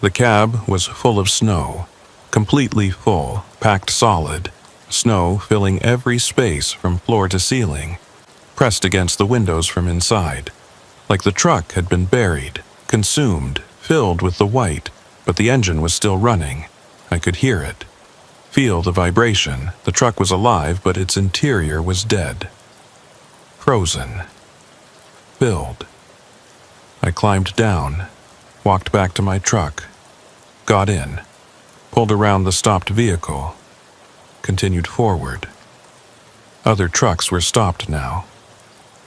The cab was full of snow, completely full, packed solid, snow filling every space from floor to ceiling, pressed against the windows from inside, like the truck had been buried, consumed, filled with the white, but the engine was still running. I could hear it, feel the vibration. The truck was alive, but its interior was dead. Frozen. Filled. I climbed down, walked back to my truck, got in, pulled around the stopped vehicle, continued forward. Other trucks were stopped now,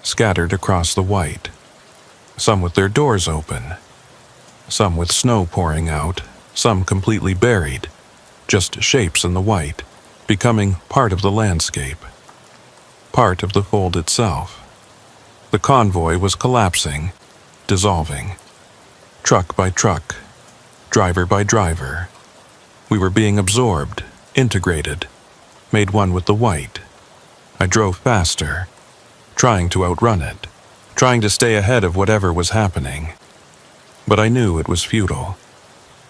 scattered across the white, some with their doors open, some with snow pouring out, some completely buried, just shapes in the white, becoming part of the landscape. part of the fold itself. The convoy was collapsing, dissolving. Truck by truck, driver by driver. We were being absorbed, integrated, made one with the white. I drove faster, trying to outrun it, trying to stay ahead of whatever was happening. But I knew it was futile.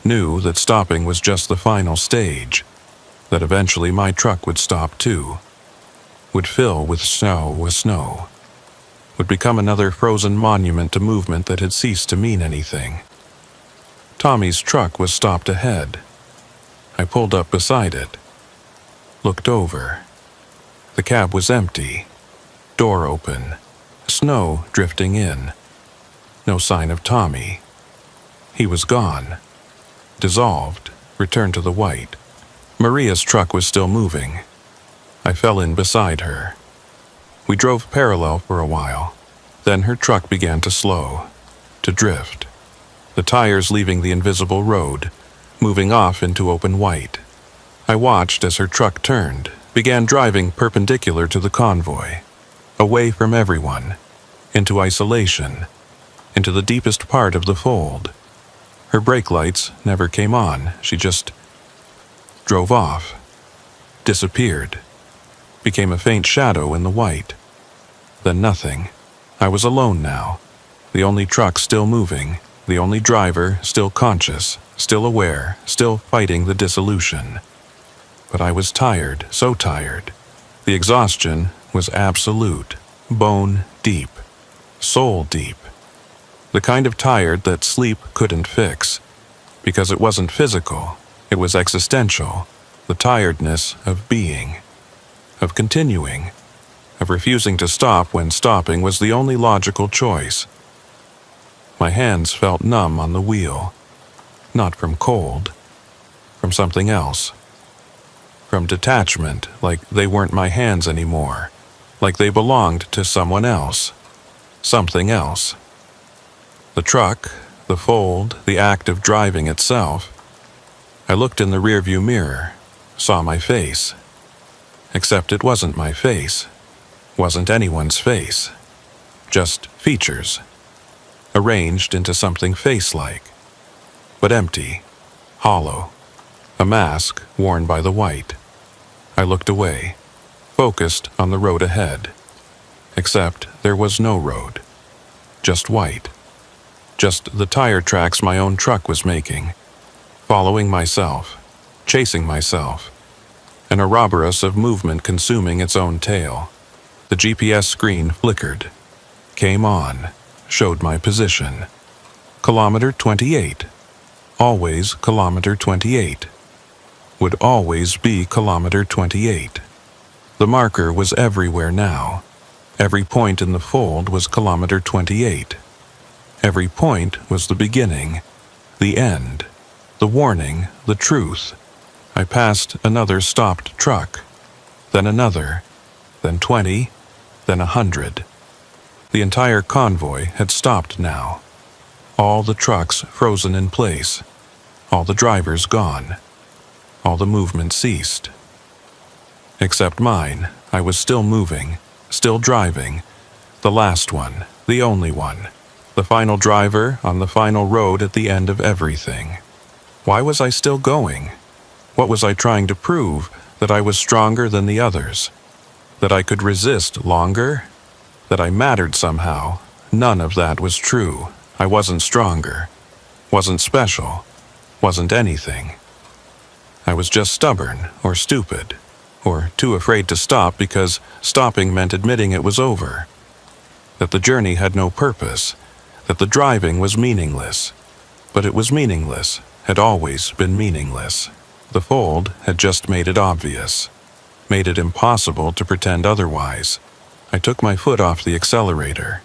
Knew that stopping was just the final stage, that eventually my truck would stop too, would fill with snow, would become another frozen monument to movement that had ceased to mean anything. Tommy's truck was stopped ahead. I pulled up beside it, looked over. The cab was empty, door open, snow drifting in. No sign of Tommy. He was gone, dissolved, returned to the white. Maria's truck was still moving. I fell in beside her. We drove parallel for a while. Then her truck began to slow, to drift. The tires leaving the invisible road, moving off into open white. I watched as her truck turned, began driving perpendicular to the convoy, away from everyone, into isolation, into the deepest part of the fold. Her brake lights never came on. She just drove off, disappeared, became a faint shadow in the white. Then nothing. I was alone now, the only truck still moving, the only driver still conscious, still aware, still fighting the dissolution. But I was tired, so tired. The exhaustion was absolute, bone deep, soul deep. The kind of tired that sleep couldn't fix, because it wasn't physical, it was existential, the tiredness of being, of continuing, of refusing to stop when stopping was the only logical choice. My hands felt numb on the wheel, not from cold, from something else. From detachment, like they weren't my hands anymore, like they belonged to someone else, something else. The truck, the fold, the act of driving itself. I looked in the rearview mirror, saw my face. Except it wasn't my face, wasn't anyone's face, just features, arranged into something face-like, but empty, hollow, a mask worn by the white. I looked away, focused on the road ahead, except there was no road, just white, just the tire tracks my own truck was making, following myself, chasing myself, an Ouroboros of movement consuming its own tail. The GPS screen flickered, came on, showed my position. Kilometer 28. Always kilometer 28. Would always be kilometer 28. The marker was everywhere now. Every point in the fold was kilometer 28. Every point was the beginning, the end, the warning, the truth. I passed another stopped truck, then another, then 20, then 100. The entire convoy had stopped now. All the trucks frozen in place. All the drivers gone. All the movement ceased. Except mine, I was still moving, still driving. The last one, the only one. The final driver on the final road at the end of everything. Why was I still going? What was I trying to prove? That I was stronger than the others? That I could resist longer? That I mattered somehow? None of that was true. I wasn't stronger. Wasn't special. Wasn't anything. I was just stubborn, or stupid, or too afraid to stop because stopping meant admitting it was over. That the journey had no purpose. That the driving was meaningless. But it was meaningless, had always been meaningless. The fold had just made it obvious, made it impossible to pretend otherwise. I took my foot off the accelerator,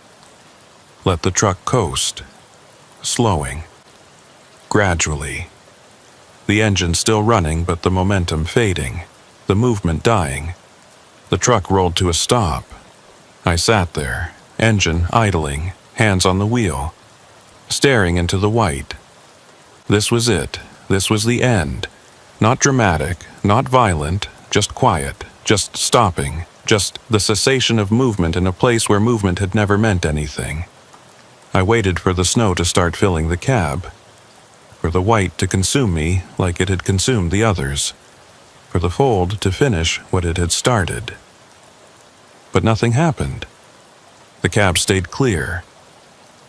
let the truck coast, slowing, gradually. The engine still running, but the momentum fading, the movement dying. The truck rolled to a stop. I sat there, engine idling, hands on the wheel, staring into the white. This was it. This was the end. Not dramatic, not violent, just quiet, just stopping, Just the cessation of movement in a place where movement had never meant anything. I waited for the snow to start filling the cab, for the white to consume me like it had consumed the others, for the fold to finish what it had started. But nothing happened. The cab stayed clear.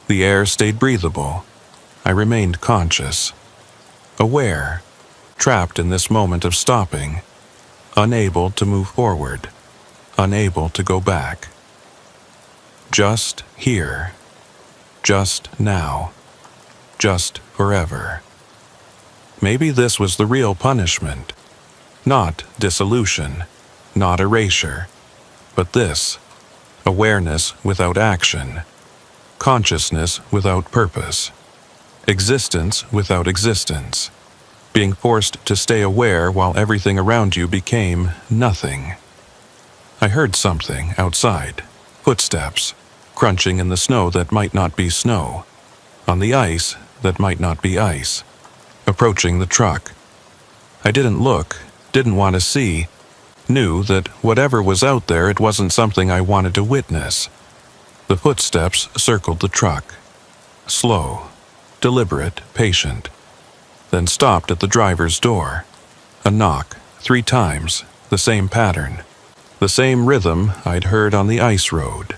The air stayed breathable. I remained conscious, aware, trapped in this moment of stopping, unable to move forward, unable to go back. Just here, just now, just forever. Maybe this was the real punishment. Not dissolution, not erasure, but this, awareness without action, consciousness without purpose, existence without existence, being forced to stay aware while everything around you became nothing. I heard something outside, footsteps, crunching in the snow that might not be snow, on the ice that might not be ice, approaching the truck. I didn't look, didn't want to see, knew that whatever was out there, it wasn't something I wanted to witness. The footsteps circled the truck, slow, deliberate, patient, then stopped at the driver's door. A knock, 3 times, the same pattern, the same rhythm I'd heard on the ice road,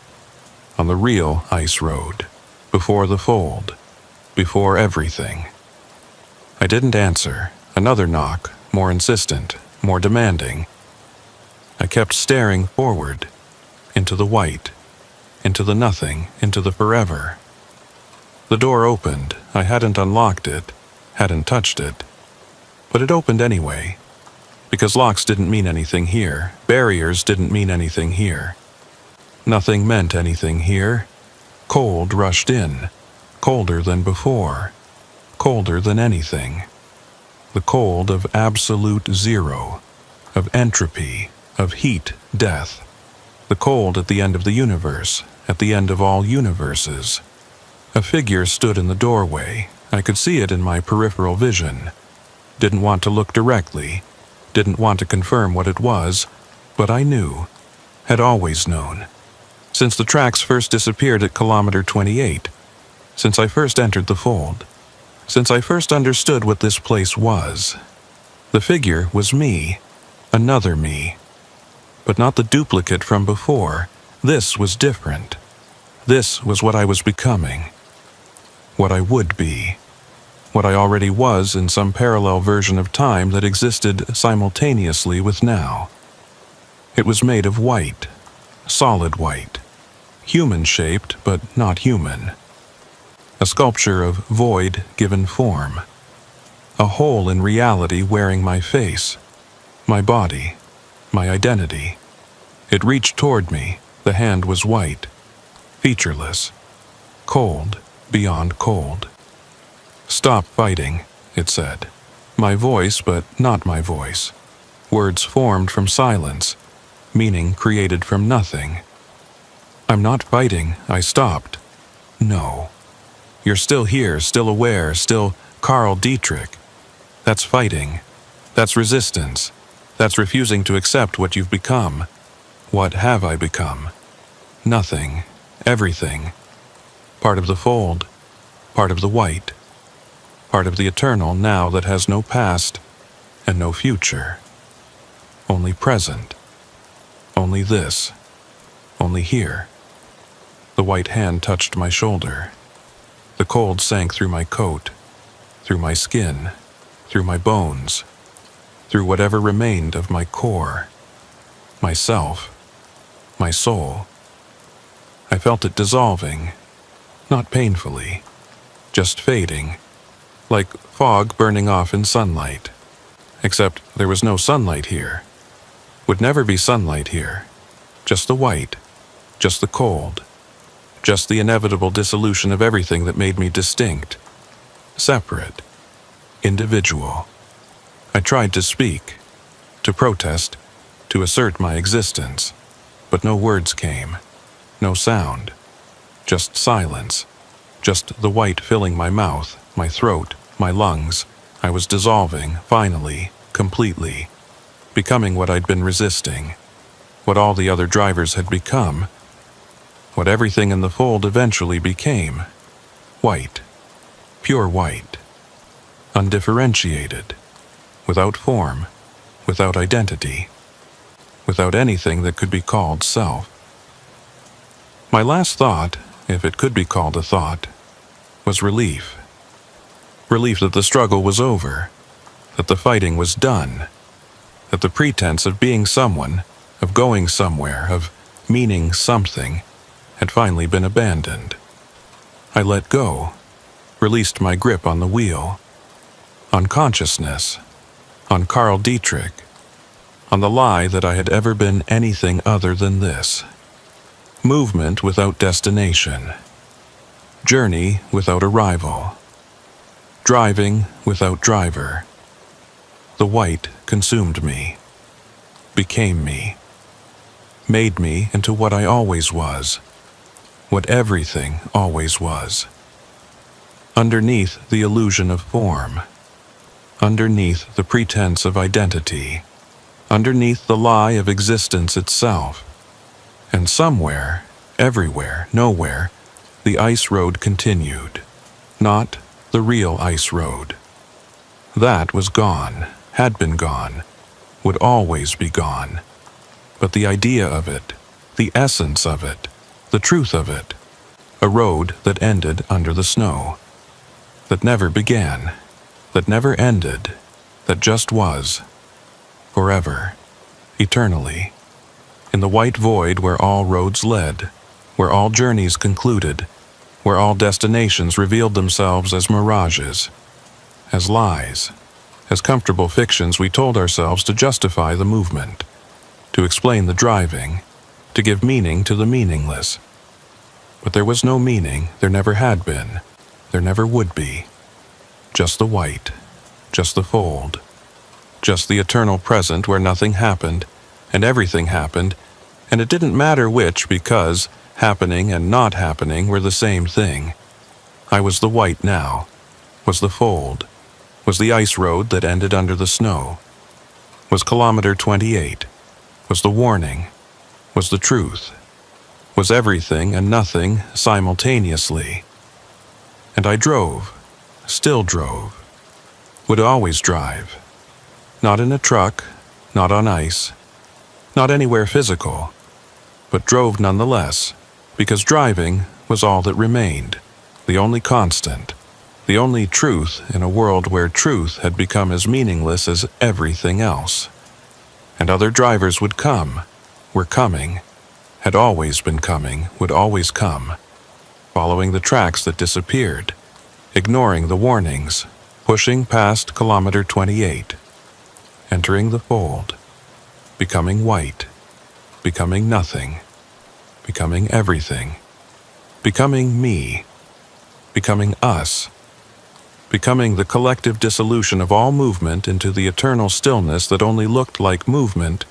on the real ice road, before the fold, before everything. I didn't answer. Another knock, more insistent, more demanding. I kept staring forward, into the white, into the nothing, into the forever. The door opened. I hadn't unlocked it, hadn't touched it. But it opened anyway, because locks didn't mean anything here, barriers didn't mean anything here. Nothing meant anything here. Cold rushed in, colder than before, colder than anything. The cold of absolute zero, of entropy, of heat, death. The cold at the end of the universe, at the end of all universes. A figure stood in the doorway. I could see it in my peripheral vision. Didn't want to look directly, didn't want to confirm what it was, but I knew, had always known. Since the tracks first disappeared at kilometer 28, since I first entered the fold, since I first understood what this place was. The figure was me, another me. But not the duplicate from before. This was different. This was what I was becoming. What I would be. What I already was in some parallel version of time that existed simultaneously with now. It was made of white, solid white, human-shaped but not human. A sculpture of void given form. A hole in reality wearing my face, my body, my identity. It reached toward me. The hand was white, featureless, cold beyond cold. "Stop fighting," it said. My voice, but not my voice. Words formed from silence, meaning created from nothing. "I'm not fighting," I stopped. "No. You're still here, still aware, still Carl Dietrich. That's fighting. That's resistance. That's refusing to accept what you've become. What have I become? Nothing. Everything. Part of the fold. Part of the white. Part of the eternal now that has no past and no future. Only present. Only this. Only here." The white hand touched my shoulder. The cold sank through my coat, through my skin, through my bones, through whatever remained of my core, myself, my soul. I felt it dissolving, not painfully, just fading, like fog burning off in sunlight. Except there was no sunlight here. Would never be sunlight here. Just the white, just the cold. Just the inevitable dissolution of everything that made me distinct, separate, individual. I tried to speak, to protest, to assert my existence, but no words came, no sound, just silence, just the white filling my mouth, my throat, my lungs. I was dissolving, finally, completely, becoming what I'd been resisting. what all the other drivers had become, what everything in the fold eventually became: white, pure white, undifferentiated, without form, without identity, without anything that could be called self. My last thought, if it could be called a thought, was relief. Relief that the struggle was over, that the fighting was done, that the pretense of being someone, of going somewhere, of meaning something, had finally been abandoned. I let go, released my grip on the wheel, on consciousness, on Carl Dietrich, on the lie that I had ever been anything other than this. Movement without destination, journey without arrival, driving without driver. The white consumed me, became me, made me into what I always was, what everything always was. Underneath the illusion of form, underneath the pretense of identity, underneath the lie of existence itself, and somewhere, everywhere, nowhere, the ice road continued, not the real ice road. That was gone, had been gone, would always be gone. But the idea of it, the essence of it, the truth of it, a road that ended under the snow, that never began, that never ended, that just was, forever, eternally, in the white void where all roads led, where all journeys concluded, where all destinations revealed themselves as mirages, as lies, as comfortable fictions we told ourselves to justify the movement, to explain the driving, to give meaning to the meaningless. But there was no meaning, there never had been, there never would be. Just the white, just the fold, just the eternal present where nothing happened, and everything happened, and it didn't matter which, because happening and not happening were the same thing. I was the white now, was the fold, was the ice road that ended under the snow, was kilometer 28, was the warning, was the truth, was everything and nothing simultaneously. And I drove, still drove, would always drive, not in a truck, not on ice, not anywhere physical, but drove nonetheless, because driving was all that remained, the only constant, the only truth in a world where truth had become as meaningless as everything else. And other drivers would come, were coming, had always been coming, would always come, following the tracks that disappeared, ignoring the warnings, pushing past kilometer 28, entering the fold, becoming white, becoming nothing, becoming everything, becoming me, becoming us, becoming the collective dissolution of all movement into the eternal stillness that only looked like movement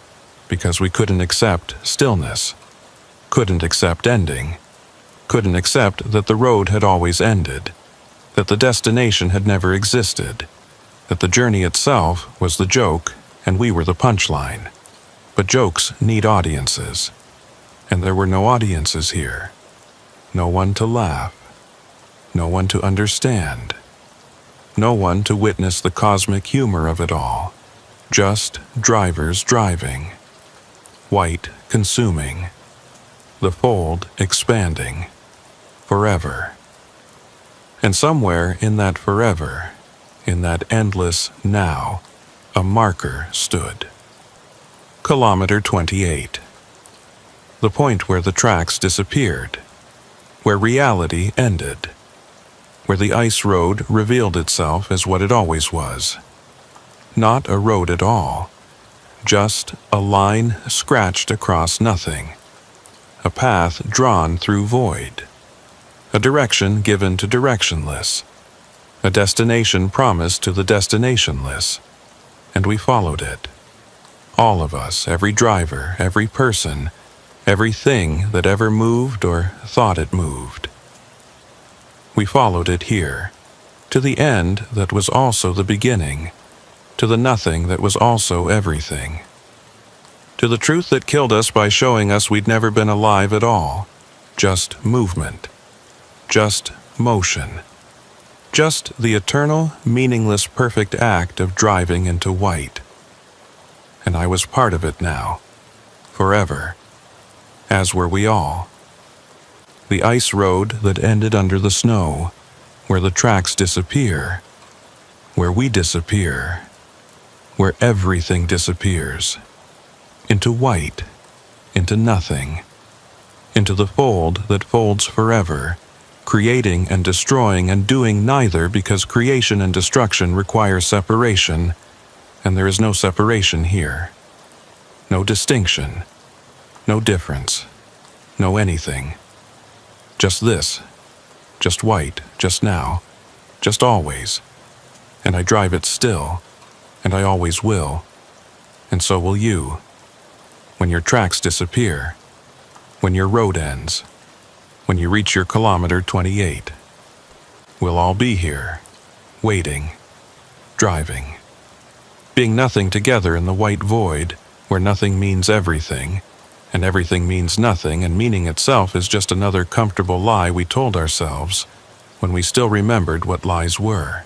because we couldn't accept stillness, couldn't accept ending, couldn't accept that the road had always ended, that the destination had never existed, that the journey itself was the joke and we were the punchline. But jokes need audiences, and there were no audiences here. No one to laugh, no one to understand, no one to witness the cosmic humor of it all, just drivers driving, white consuming, the fold expanding, forever. And somewhere in that forever, in that endless now, a marker stood. Kilometer 28. The point where the tracks disappeared, where reality ended, where the ice road revealed itself as what it always was. Not a road at all, just a line scratched across nothing, a path drawn through void, a direction given to directionless, a destination promised to the destinationless, and we followed it. All of us, every driver, every person, everything that ever moved or thought it moved. We followed it here, to the end that was also the beginning, to the nothing that was also everything, To the truth that killed us by showing us we'd never been alive at all. Just movement. Just motion. Just the eternal, meaningless, perfect act of driving into white. And I was part of it now. Forever. As were we all. The ice road that ended under the snow, where the tracks disappear, where we disappear, where everything disappears, into white, into nothing, into the fold that folds forever, creating and destroying and doing neither, because creation and destruction require separation, and there is no separation here. No distinction, no difference, no anything. Just this, just white, just now, just always. And I drive it still, and I always will. And so will you. When your tracks disappear, when your road ends, when you reach your kilometer 28, we'll all be here, waiting, driving, being nothing together in the white void, where nothing means everything, and everything means nothing, and meaning itself is just another comfortable lie we told ourselves when we still remembered what lies were.